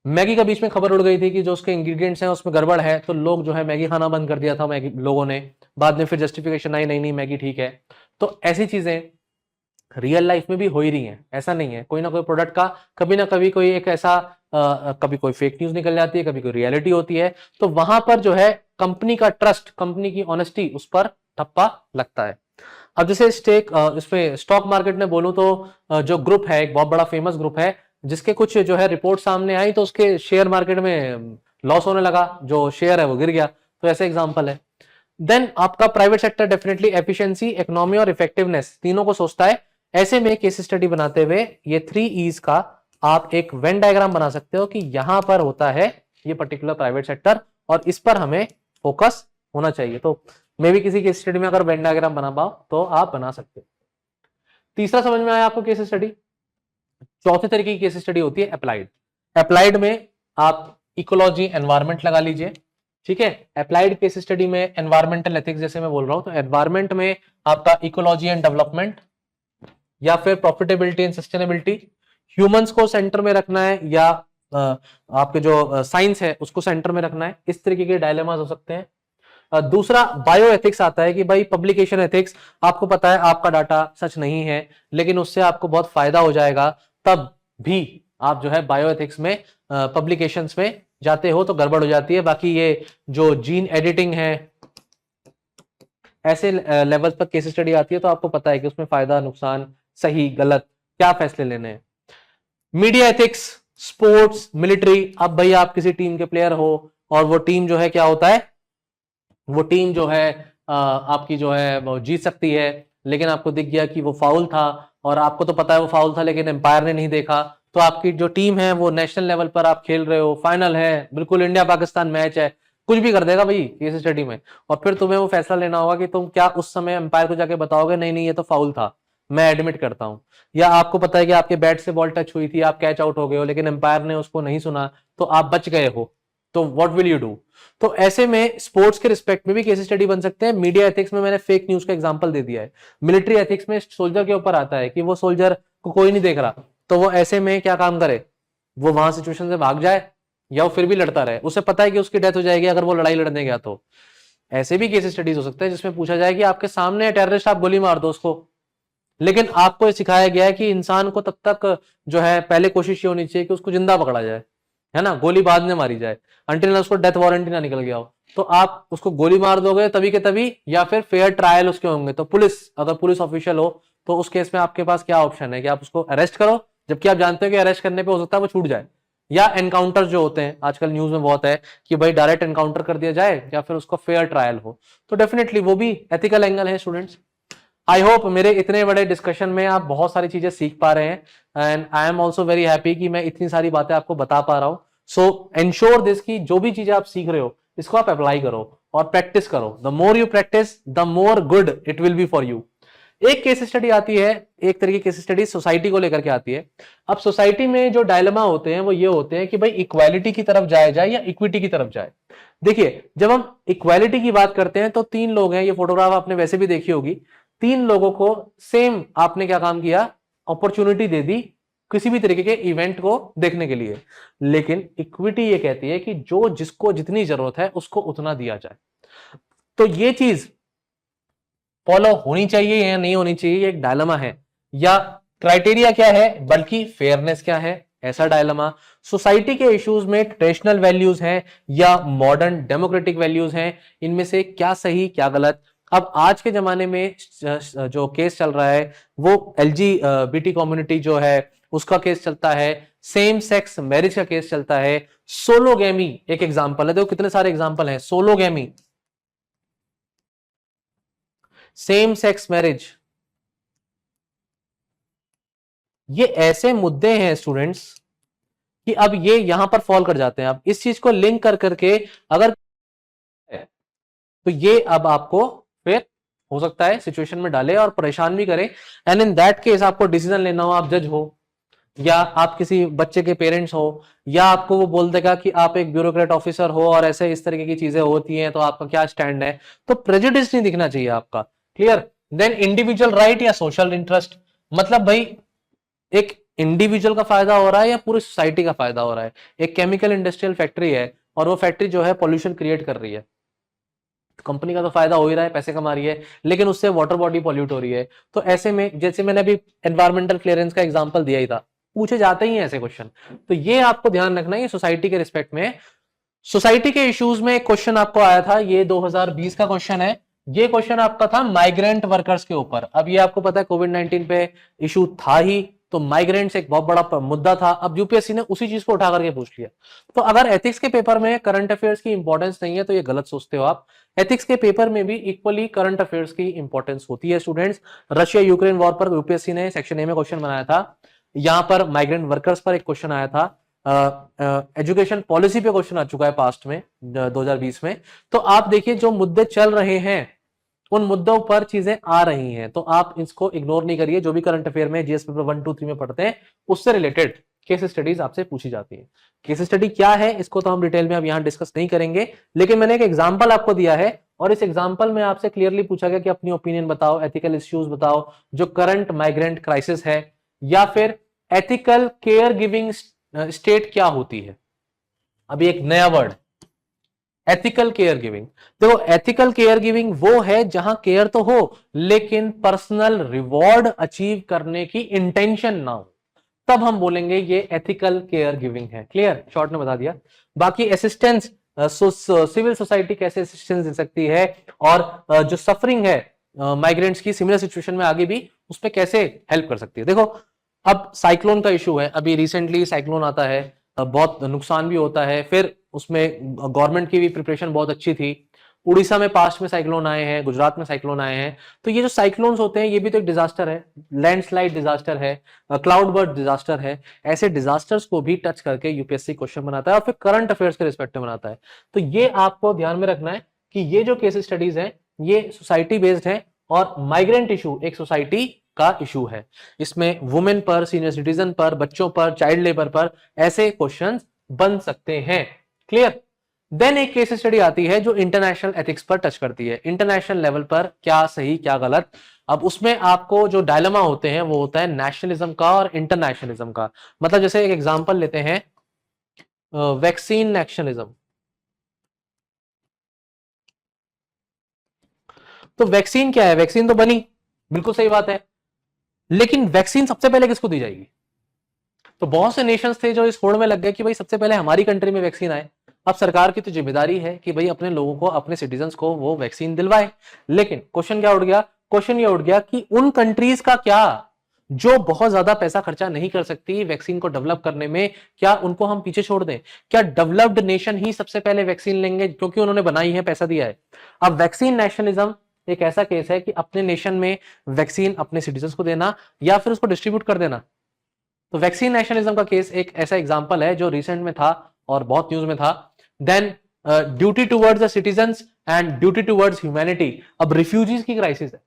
मैगी का बीच में खबर उड़ गई थी कि जो उसके इंग्रेडिएंट्स हैं उसमें गड़बड़ है, तो लोग जो है मैगी खाना बंद कर दिया था मैगी लोगों ने। बाद में फिर जस्टिफिकेशन आई, नहीं नहीं मैगी ठीक है। तो ऐसी चीजें रियल लाइफ में भी हो ही रही हैं, ऐसा नहीं है। कोई ना कोई प्रोडक्ट का कभी ना कभी कोई एक ऐसा कभी कोई फेक न्यूज निकल जाती है, कभी कोई रियलिटी होती है, तो वहां पर जो है कंपनी का ट्रस्ट, कंपनी की ऑनेस्टी, उस पर ठप्पा लगता है। अब जैसे इसमें स्टॉक मार्केट में बोलूं तो जो ग्रुप है, एक बहुत बड़ा फेमस ग्रुप है, जिसके कुछ जो है रिपोर्ट सामने आई तो उसके शेयर मार्केट में लॉस होने लगा, जो शेयर है वो गिर गया। तो ऐसे एग्जांपल है। देन आपका private sector definitely efficiency, economy और इफेक्टिवनेस तीनों को सोचता है। ऐसे में केस स्टडी बनाते हुए ये 3 E's का आप एक वेन डायग्राम बना सकते हो कि यहां पर होता है ये पर्टिकुलर प्राइवेट सेक्टर और इस पर हमें फोकस होना चाहिए। तो मे भी किसी केस स्टडी में अगर वेन डायग्राम बना पाओ तो आप बना सकते हो। तीसरा समझ में आया आपको केस स्टडी। चौथे तरीके की केस स्टडी होती है अप्लाइड। अप्लाइड में आप इकोलॉजी एनवायरमेंट लगा लीजिए, ठीक है। अप्लाइड केस स्टडी में एनवायरमेंटल एथिक्स जैसे मैं बोल रहा हूं, तो एनवायरमेंट में आपका इकोलॉजी एंड डेवलपमेंट या फिर प्रॉफिटेबिलिटी एंड सस्टेनेबिलिटी। ह्यूमंस को सेंटर में रखना है या आपके जो साइंस है उसको सेंटर में रखना है, इस तरीके के डायलेमास हो सकते हैं। दूसरा बायो एथिक्स आता है कि भाई पब्लिकेशन एथिक्स, आपको पता है आपका डाटा सच नहीं है लेकिन उससे आपको बहुत फायदा हो जाएगा, तब भी आप जो है बायो एथिक्स में पब्लिकेशंस में जाते हो तो गड़बड़ हो जाती है। बाकी ये जो जीन एडिटिंग है, ऐसे लेवल पर केस स्टडी आती है तो आपको पता है कि उसमें फायदा नुकसान, सही गलत, क्या फैसले लेने हैं। Media ethics, sports, military. अब भाई आप किसी टीम के प्लेयर हो और वो टीम जो है क्या होता है, वो टीम जो है आपकी जो है वो जीत सकती है, लेकिन आपको दिख गया कि वो फाउल था और आपको तो पता है वो फाउल था लेकिन एम्पायर ने नहीं देखा, तो आपकी जो टीम है वो नेशनल लेवल पर आप खेल रहे हो, फाइनल है, बिल्कुल इंडिया पाकिस्तान मैच है, कुछ भी कर देगा भाई केस स्टडी में, और फिर तुम्हें वो फैसला लेना होगा कि तुम क्या उस समय एम्पायर को जाके बताओगे नहीं नहीं ये तो फाउल था, मैं एडमिट करता हूं। या आपको पता है कि आपके बैट से बॉल टच हुई थी, आप कैच आउट हो गए हो, लेकिन एम्पायर ने उसको नहीं सुना तो आप बच गए हो, तो व्हाट विल यू डू। तो ऐसे में स्पोर्ट्स के रिस्पेक्ट में भी केस स्टडी बन सकते हैं। मीडिया एथिक्स में मैंने फेक न्यूज का एग्जांपल दे दिया है। मिलिट्री एथिक्स में सोल्जर के ऊपर आता है कि वो सोल्जर को कोई नहीं देख रहा, तो वो ऐसे में क्या काम करे, वो वहां सिचुएशन से भाग जाए या वो फिर भी लड़ता रहे, उसे पता है कि उसकी डेथ हो जाएगी अगर वो लड़ाई लड़ने गया। तो ऐसे भी केस स्टडीज हो सकते हैं जिसमें पूछा जाए कि आपके सामने टेररिस्ट, आप गोली मार दो उसको, लेकिन आपको ये सिखाया गया है कि इंसान को तब तक जो है पहले कोशिश ये होनी चाहिए कि उसको जिंदा पकड़ा जाए, है ना, गोली बाद में मारी जाए, अंटिल उसको डेथ वारंटी ना निकल गया हो। तो आप उसको गोली मार दोगे तभी के तभी, या फिर फेयर ट्रायल उसके होंगे। तो पुलिस, अगर पुलिस ऑफिशियल हो तो उस केस में आपके पास क्या ऑप्शन है कि आप उसको अरेस्ट करो, जबकि आप जानते हो कि अरेस्ट करने पे हो सकता है वो छूट जाए, या एनकाउंटर जो होते हैं आजकल न्यूज में बहुत है कि भाई डायरेक्ट एनकाउंटर कर दिया जाए या फिर उसको फेयर ट्रायल हो। तो डेफिनेटली वो भी एथिकल एंगल है स्टूडेंट्स। आई होप मेरे इतने बड़े डिस्कशन में आप बहुत सारी चीजें सीख पा रहे हैं and I am also very happy कि मैं इतनी सारी बातें आपको बता पा रहा हूं। सो एंश्योर दिस कि जो भी चीजें आप सीख रहे हो इसको आप अप्लाई करो और प्रैक्टिस करो। The more you practice the more good it will be for you. एक केस स्टडी आती है, एक तरीके की केस स्टडी सोसाइटी को लेकर के आती है। अब सोसाइटी में जो डायलेमा होते हैं वो ये होते हैं कि भाई इक्वालिटी की तरफ जाया जाए या इक्विटी की तरफ जाए। देखिए जब हम इक्वालिटी की बात करते हैं तो 3 लोग हैं, ये फोटोग्राफ आपने वैसे भी देखी होगी, 3 लोगों को सेम आपने क्या काम किया, अपॉर्चुनिटी दे दी किसी भी तरीके के इवेंट को देखने के लिए। लेकिन इक्विटी ये कहती है कि जो जिसको जितनी जरूरत है उसको उतना दिया जाए। तो ये चीज फॉलो होनी चाहिए या नहीं होनी चाहिए, ये एक डायलेमा है। या क्राइटेरिया क्या है बल्कि फेयरनेस क्या है, ऐसा डायलमा। सोसाइटी के इश्यूज में ट्रेडिशनल वैल्यूज हैं या मॉडर्न डेमोक्रेटिक वैल्यूज हैं, इनमें से क्या सही क्या गलत। अब आज के जमाने में जो केस चल रहा है वो LGBT कम्युनिटी जो है उसका केस चलता है, सेम सेक्स मैरिज का केस चलता है, सोलोगेमी एक एग्जांपल है। देखो कितने सारे एग्जांपल हैं, सोलोगेमी, सेम सेक्स मैरिज, ये ऐसे मुद्दे हैं स्टूडेंट्स कि अब ये यहां पर फॉल कर जाते हैं। अब इस चीज को लिंक कर करके अगर तो ये अब आपको फिर हो सकता है सिचुएशन में डाले और परेशान भी करे। एंड इन दैट केस आपको डिसीजन लेना हो, आप जज हो या आप किसी बच्चे के पेरेंट्स हो, या आपको वो बोल देगा कि आप एक ब्यूरोक्रेट ऑफिसर हो और ऐसे इस तरीके की चीजें होती हैं, तो आपका क्या स्टैंड है, तो प्रेजुडिस नहीं दिखना चाहिए आपका। क्लियर। देन इंडिविजुअल राइट या सोशल इंटरेस्ट, मतलब भाई एक इंडिविजुअल का फायदा हो रहा है या पूरी सोसाइटी का फायदा हो रहा है। एक केमिकल इंडस्ट्रियल फैक्ट्री है और वो फैक्ट्री जो है पोल्यूशन क्रिएट कर रही है, कंपनी का तो फायदा हो ही रहा है, पैसे कमा रही है, लेकिन उससे वाटर बॉडी पॉल्यूट हो रही है। तो ऐसे में जैसे मैंने अभी एनवायरमेंटल क्लियरेंस का एग्जांपल दिया ही था, पूछे जाते ही हैं ऐसे क्वेश्चन। तो ये आपको ध्यान रखना है सोसाइटी के रिस्पेक्ट में। सोसाइटी के इश्यूज में एक क्वेश्चन आपको आया था, ये 2020 का क्वेश्चन है। ये क्वेश्चन आपका था माइग्रेंट वर्कर्स के ऊपर। अब ये आपको पता है कोविड-19 पे इशू था ही, तो माइग्रेंट्स एक बहुत बड़ा मुद्दा था। अब यूपीएससी ने उसी चीज को उठा करके पूछ लिया। तो अगर एथिक्स के पेपर में करंट अफेयर्स की इंपॉर्टेंस नहीं है तो ये गलत सोचते हो आप। एथिक्स के पेपर में भी इक्वली करंट अफेयर्स की इंपॉर्टेंस होती है स्टूडेंट्स। रशिया यूक्रेन वॉर पर यूपीएससी ने सेक्शन ए में क्वेश्चन बनाया था, यहां पर माइग्रेंट वर्कर्स पर एक क्वेश्चन आया था, एजुकेशन पॉलिसी पे क्वेश्चन आ चुका है पास्ट में 2020 में। तो आप देखिए जो मुद्दे चल रहे हैं उन मुद्दों पर चीजें आ रही हैं, तो आप इसको इग्नोर नहीं करिए। जो भी करंट अफेयर में जीएस पेपर 1, 2, 3 में पढ़ते हैं उससे रिलेटेड केस स्टडीज आपसे पूछी जाती है। केस स्टडी क्या है इसको तो हम डिटेल में अब यहां डिस्कस नहीं करेंगे, लेकिन मैंने एक एग्जांपल आपको दिया है और इस एग्जांपल में आपसे क्लियरली पूछा गया कि अपनी ओपिनियन बताओ, एथिकल इश्यूज बताओ जो करंट माइग्रेंट क्राइसिस है, या फिर एथिकल केयर गिविंग स्टेट क्या होती है। अभी एक नया वर्ड, एथिकल केयर गिविंग। देखो एथिकल केयर गिविंग वो है जहां केयर तो हो लेकिन पर्सनल रिवॉर्ड अचीव करने की इंटेंशन ना हो, तब हम बोलेंगे ये एथिकल केयर गिविंग है। क्लियर, शॉर्ट में बता दिया। बाकी असिस्टेंस, सिविल सोसाइटी कैसे असिस्टेंस दे सकती है और जो सफरिंग है माइग्रेंट्स की सिमिलर सिचुएशन में आगे भी उस पर कैसे हेल्प कर सकती है। देखो अब साइक्लोन का इशू है, अभी रिसेंटली साइक्लोन आता है, बहुत नुकसान भी होता है, फिर उसमें गवर्नमेंट की भी प्रिपरेशन बहुत अच्छी थी। उड़ीसा में पास्ट में साइक्लोन आए हैं, गुजरात में साइक्लोन आए हैं। तो ये जो साइक्लोन्स होते हैं ये भी तो एक डिजास्टर है, लैंडस्लाइड डिजास्टर है, क्लाउड बर्स्ट डिजास्टर है। ऐसे डिजास्टर्स को भी टच करके यूपीएससी क्वेश्चन बनाता है और फिर करंट अफेयर्स के रिस्पेक्ट में बनाता है। तो ये आपको ध्यान में रखना है कि ये जो केस स्टडीज है ये सोसाइटी बेस्ड है और माइग्रेंट इशू एक सोसाइटी का इशू है। इसमें वुमेन पर, सीनियर सिटीजन पर, बच्चों पर, चाइल्ड लेबर पर ऐसे क्वेश्चंस बन सकते हैं। क्लियर। देन एक केस स्टडी आती है जो इंटरनेशनल एथिक्स पर टच करती है, इंटरनेशनल लेवल पर क्या सही क्या गलत। अब उसमें आपको जो डायलेमा होते हैं वो होता है नेशनलिज्म का और इंटरनेशनलिज्म का। मतलब जैसे एक एग्जांपल लेते हैं, वैक्सीन नेशनलिज्म। तो वैक्सीन क्या है, वैक्सीन तो बनी, बिल्कुल सही बात है, लेकिन वैक्सीन सबसे पहले किसको दी जाएगी। तो बहुत से नेशंस थे जो इस होड़ में लग गए कि भाई सबसे पहले हमारी कंट्री में वैक्सीन आए। अब सरकार की तो जिम्मेदारी है कि भाई अपने लोगों को, अपने सिटीजन्स को वो वैक्सीन दिलवाए। लेकिन क्वेश्चन क्या उठ गया, क्वेश्चन ये उठ गया कि उन कंट्रीज का क्या जो बहुत ज्यादा पैसा खर्चा नहीं कर सकती वैक्सीन को डेवलप करने में, क्या उनको हम पीछे छोड़ दें। क्या डेवलप्ड नेशन ही सबसे पहले वैक्सीन लेंगे क्योंकि उन्होंने बनाई है, पैसा दिया है। अब वैक्सीन नेशनलिज्म एक ऐसा केस है कि अपने नेशन में वैक्सीन अपने सिटीजन्स को देना या फिर उसको डिस्ट्रीब्यूट कर देना। तो वैक्सीन नेशनलिज्म का केस एक ऐसा एग्जांपल है जो रिसेंट में था और बहुत न्यूज में था। Then duty towards the citizens and duty towards humanity. अब रिफ्यूजीज की क्राइसिस है,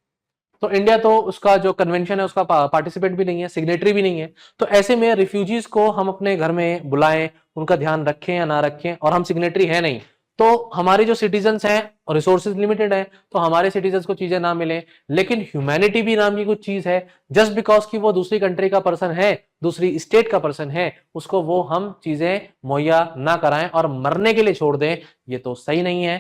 तो इंडिया तो उसका जो कन्वेंशन है उसका पार्टिसिपेंट भी नहीं है, सिग्नेटरी भी नहीं है। तो ऐसे में रिफ्यूजीज को हम अपने घर में बुलाएं, उनका ध्यान रखें या ना रखें, और हम सिग्नेटरी है नहीं, तो हमारे जो सिटीजन्स हैं और रिसोर्सेज लिमिटेड है, तो हमारे सिटीजन्स को चीजें ना मिले। लेकिन ह्यूमैनिटी भी नाम की कुछ चीज है, जस्ट बिकॉज कि वो दूसरी कंट्री का पर्सन है, दूसरी स्टेट का पर्सन है, उसको वो हम चीजें मुहैया ना कराएं और मरने के लिए छोड़ दें, ये तो सही नहीं है।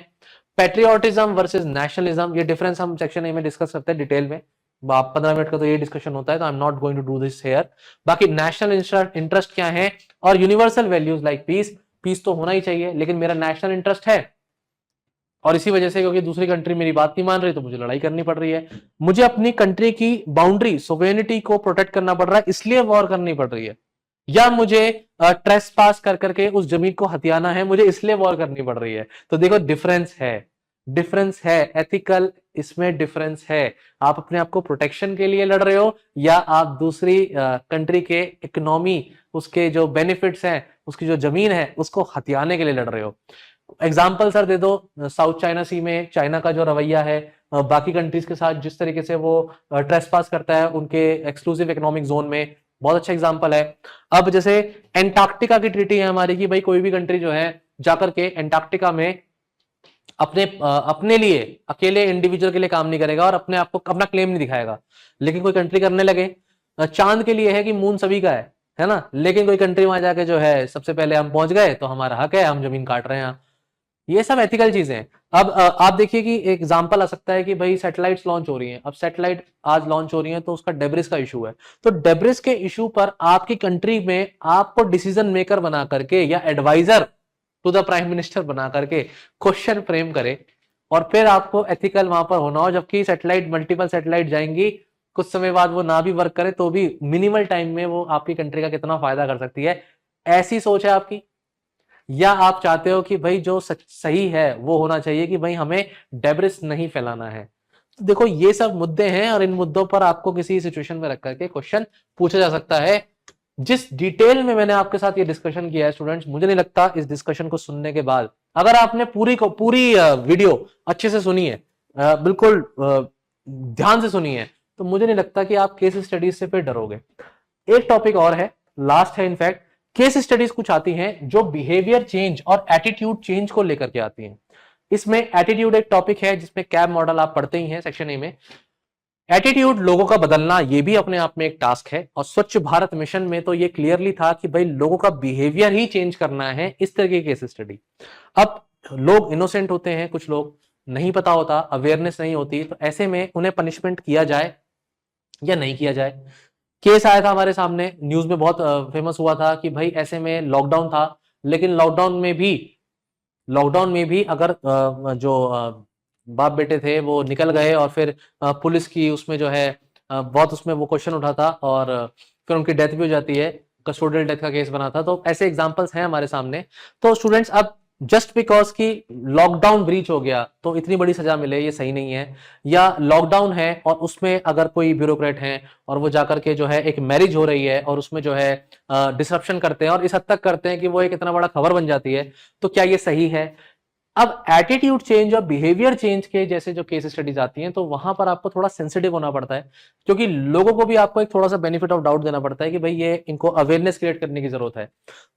पैट्रियोटिज्म वर्सेस नेशनलिज्म, ये डिफरेंस हम सेक्शन ए में डिस्कस करते हैं डिटेल में आप 15 मिनट का तो ये डिस्कशन होता है, तो I am not going to do this here. बाकी नेशनल इंटरेस्ट क्या है और universal values like peace, peace तो होना ही चाहिए, लेकिन मेरा नेशनल इंटरेस्ट है और इसी वजह से क्योंकि दूसरी कंट्री मेरी बात नहीं मान रही तो मुझे लड़ाई करनी पड़ रही है। मुझे अपनी कंट्री की बाउंड्री सोवेनिटी को प्रोटेक्ट करना पड़ रहा है, इसलिए वॉर करनी पड़ रही है, या मुझे ट्रेस पास कर करके उस जमीन को हथियाना है, मुझे इसलिए वॉर करनी पड़ रही है। तो देखो डिफरेंस है, डिफरेंस है, एथिकल इसमें डिफरेंस है। आप अपने आप को प्रोटेक्शन के लिए लड़ रहे हो या आप दूसरी कंट्री के इकोनॉमी, उसके जो बेनिफिट्स हैं, उसकी जो जमीन है उसको हथियाने के लिए लड़ रहे हो। एग्जाम्पल सर दे दो, साउथ चाइना सी में चाइना का जो रवैया है बाकी कंट्रीज के साथ जिस तरीके से वो ट्रेसपास करता है उनके एक्सक्लूसिव इकोनॉमिक जोन में, बहुत अच्छा एग्जाम्पल है। अब जैसे एंटार्क्टिका की ट्रीटी है हमारी कि भाई कोई भी कंट्री जो है जाकर के एंटार्क्टिका में अपने लिए अकेले इंडिविजुअल के लिए काम नहीं करेगा और अपने आप को अपना क्लेम नहीं दिखाएगा, लेकिन कोई कंट्री करने लगे। चांद के लिए है कि मून सभी का है ना, लेकिन कोई कंट्री वहां जाके जो है सबसे पहले हम पहुंच गए तो हमारा हक है, हम जमीन काट रहे हैं। ये सब एथिकल चीजें हैं। अब आप देखिए कि एग्जांपल आ सकता है कि भाई सैटेलाइट्स लॉन्च हो रही हैं, अब सैटेलाइट आज लॉन्च हो रही है तो उसका डेब्रिस का इशू है, तो डेब्रिस के इशू पर आपकी कंट्री में आपको डिसीजन मेकर बना करके या adviser to the prime minister बना करके क्वेश्चन फ्रेम करे और फिर आपको एथिकल वहां पर होना हो, जबकि सैटेलाइट मल्टीपल सैटेलाइट जाएंगी, कुछ समय बाद वो ना भी वर्क करे तो भी मिनिमल टाइम में वो आपकी कंट्री का कितना फायदा कर सकती है। ऐसी सोच है आपकी, या आप चाहते हो कि भाई जो सही है वो होना चाहिए कि भाई हमें डेब्रिस नहीं फैलाना है। तो देखो ये सब मुद्दे हैं और इन मुद्दों पर आपको किसी सिचुएशन में रख करके क्वेश्चन पूछा जा सकता है। जिस डिटेल में मैंने आपके साथ ये डिस्कशन किया है स्टूडेंट्स, मुझे नहीं लगता इस डिस्कशन को सुनने के बाद, अगर आपने पूरी वीडियो अच्छे से सुनी है, बिल्कुल ध्यान से सुनी है, तो मुझे नहीं लगता कि आप केस स्टडीज से फिर डरोगे। एक टॉपिक और है, लास्ट है इनफैक्ट, केस स्टडीज कुछ आती हैं जो बिहेवियर चेंज और एटीट्यूड चेंज को लेकर के आती हैं। इसमें एटीट्यूड एक टॉपिक है जिसमें कैब मॉडल आप पढ़ते ही हैं सेक्शन ए में। एटीट्यूड लोगों का बदलना ये भी अपने आप में एक टास्क है, और स्वच्छ भारत मिशन में तो ये क्लियरली था कि भाई लोगों का बिहेवियर ही चेंज करना है, इस तरह की केस स्टडी। अब लोग इनोसेंट होते हैं, कुछ लोग नहीं पता होता, अवेयरनेस नहीं होती, तो ऐसे में उन्हें पनिशमेंट किया जाए या नहीं किया जाए। केस आया था हमारे सामने, न्यूज में बहुत फेमस हुआ था कि भाई ऐसे में लॉकडाउन था, लेकिन लॉकडाउन में भी अगर जो बाप बेटे थे वो निकल गए और फिर पुलिस की उसमें जो है बहुत उसमें वो क्वेश्चन उठा था और फिर उनकी डेथ भी हो जाती है, कस्टोडियल डेथ का केस बना था। तो ऐसे एग्जांपल्स हैं हमारे सामने। तो स्टूडेंट्स, अब जस्ट बिकॉज कि लॉकडाउन ब्रीच हो गया तो इतनी बड़ी सजा मिले, ये सही नहीं है। या लॉकडाउन है और उसमें अगर कोई ब्यूरोक्रेट है और वो जाकर के जो है एक मैरिज हो रही है और उसमें जो है डिसरप्शन करते हैं और इस हद तक करते हैं कि वो एक इतना बड़ा खबर बन जाती है, तो क्या ये सही है? अब एटीट्यूड चेंज और बिहेवियर चेंज के जैसे जो केस स्टडीज आती हैं तो वहां पर आपको थोड़ा सेंसिटिव होना पड़ता है, क्योंकि लोगों को भी आपको एक थोड़ा सा बेनिफिट ऑफ डाउट देना पड़ता है कि भाई ये इनको अवेयरनेस क्रिएट करने की जरूरत है।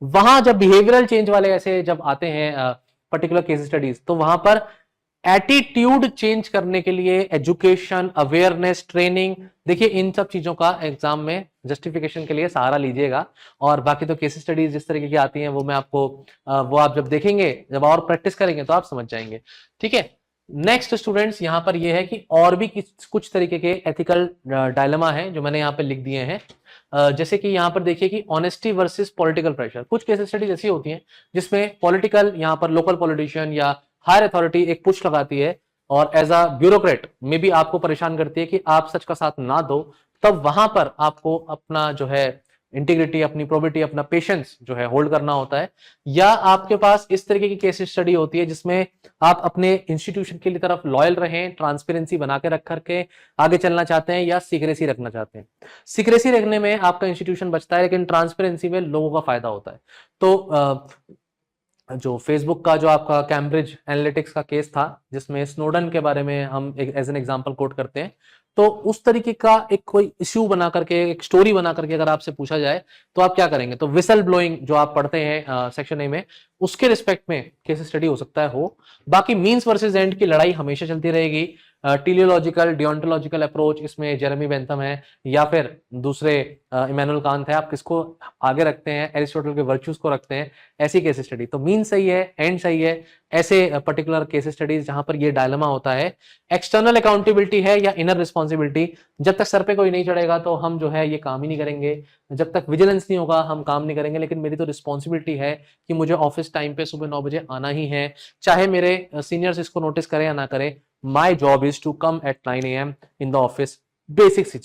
वहां जब बिहेवियरल चेंज वाले ऐसे जब आते हैं पर्टिकुलर केस स्टडीज, तो वहां पर एटीट्यूड चेंज करने के लिए एजुकेशन, अवेयरनेस, ट्रेनिंग, देखिए इन सब चीजों का एग्जाम में जस्टिफिकेशन के लिए सहारा लीजिएगा। और बाकी तो केस स्टडीज जिस तरीके की आती हैं वो मैं आपको वो आप जब देखेंगे, जब और प्रैक्टिस करेंगे तो आप समझ जाएंगे। ठीक है, नेक्स्ट स्टूडेंट्स यहां पर ये है कि और भी कुछ तरीके के एथिकल डायलेमा है जो मैंने यहाँ पे लिख दिए हैं। जैसे कि यहाँ पर देखिए कि ऑनेस्टी वर्सेस पॉलिटिकल प्रेशर। कुछ केस स्टडीज ऐसी होती हैं जिसमें पॉलिटिकल, यहाँ पर लोकल पॉलिटिशियन या हायर अथॉरिटी एक पुश लगाती है और एज अ ब्यूरोक्रेट में भी आपको परेशान करती है कि आप सच का साथ ना दो, तब वहां पर आपको अपना जो है इंटीग्रिटी, अपनी प्रोबिटी, अपना पेशेंस जो है होल्ड करना होता है। या आपके पास इस तरीके की केस स्टडी होती है जिसमें आप अपने इंस्टीट्यूशन की तरफ लॉयल रहें, ट्रांसपेरेंसी बना के रख करके आगे चलना चाहते हैं, या सीक्रेसी रखना चाहते हैं। सीक्रेसी रखने में आपका इंस्टीट्यूशन बचता है, लेकिन ट्रांसपेरेंसी में लोगों का फायदा होता है। तो जो फेसबुक का जो आपका कैम्ब्रिज एनालिटिक्स का केस था जिसमें स्नोडन के बारे में हम एज एन एग्जांपल कोट करते हैं, तो उस तरीके का एक कोई इश्यू बना करके, एक स्टोरी बना करके अगर आपसे पूछा जाए तो आप क्या करेंगे? तो विसल ब्लोइंग जो आप पढ़ते हैं सेक्शन ए में, उसके रिस्पेक्ट में केस स्टडी हो सकता है हो। बाकी मींस वर्सेस एंड की लड़ाई हमेशा चलती रहेगी। टीलियोलॉजिकल डियोंटोलॉजिकल अप्रोच, इसमें जेरेमी बेंथम है या फिर दूसरे इमैनुअल कांत है, आप किसको आगे रखते हैं, एरिस्टोटल के वर्च्यूज को रखते हैं, ऐसी केस स्टडी। तो मीन सही है, एंड सही है, ऐसे पर्टिकुलर केस स्टडीज जहां पर ये डायलेमा होता है, एक्सटर्नल अकाउंटेबिलिटी है या इनर रिस्पॉन्सिबिलिटी, जब तक सर पे कोई नहीं चढ़ेगा तो हम जो है ये काम ही नहीं करेंगे, जब तक विजिलेंस नहीं होगा हम काम नहीं करेंगे, लेकिन मेरी तो रिस्पॉन्सिबिलिटी है कि मुझे ऑफिस टाइम पे सुबह 9 बजे आना ही है, चाहे मेरे सीनियर्स इसको नोटिस करें या ना करें। My job is to come at 9 AM in the office. Basic सी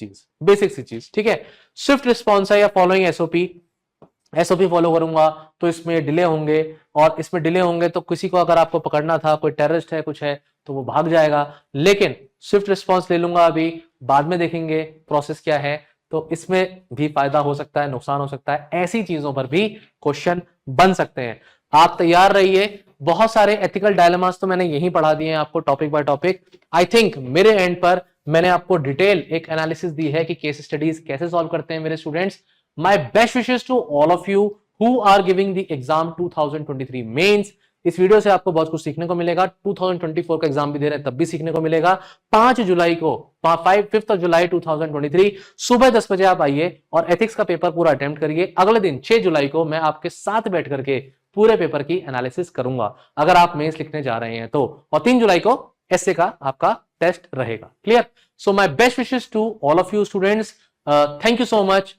चीज, ठीक है। स्विफ्ट रिस्पॉन्स है या फॉलोइंग एसओपी फॉलो करूंगा तो इसमें डिले होंगे, और इसमें डिले होंगे तो किसी को अगर आपको पकड़ना था, कोई टेररिस्ट है कुछ है तो वो भाग जाएगा, लेकिन स्विफ्ट रिस्पॉन्स ले लूंगा अभी, बाद में देखेंगे प्रोसेस क्या है, तो इसमें भी फायदा हो सकता है, नुकसान हो सकता है, ऐसी चीजों पर भी क्वेश्चन बन सकते हैं। आप तैयार रहिए। बहुत सारे एथिकल डायलेमास तो मैंने यहीं पढ़ा दिए हैं आपको topic by topic. I think मेरे एंड पर मैंने आपको डिटेल एक एनालिसिस दी है कि केस स्टडीज कैसे सॉल्व करते हैं मेरे students. My best wishes to all of you who are giving the exam 2023 mains. इस वीडियो से आपको बहुत कुछ सीखने को मिलेगा, 2024 का एग्जाम भी दे रहे हैं तब भी सीखने को मिलेगा। 5 जुलाई को 5 जुलाई 2023 सुबह 10 बजे आप आइए और एथिक्स का पेपर पूरा अटेम्प्ट करिए। अगले दिन 6 जुलाई को मैं आपके साथ बैठ करके पूरे पेपर की एनालिसिस करूंगा अगर आप मेंस लिखने जा रहे हैं तो, और 3 जुलाई को एसए का आपका टेस्ट रहेगा। Clear? So my best wishes to all of you students. Thank you so much.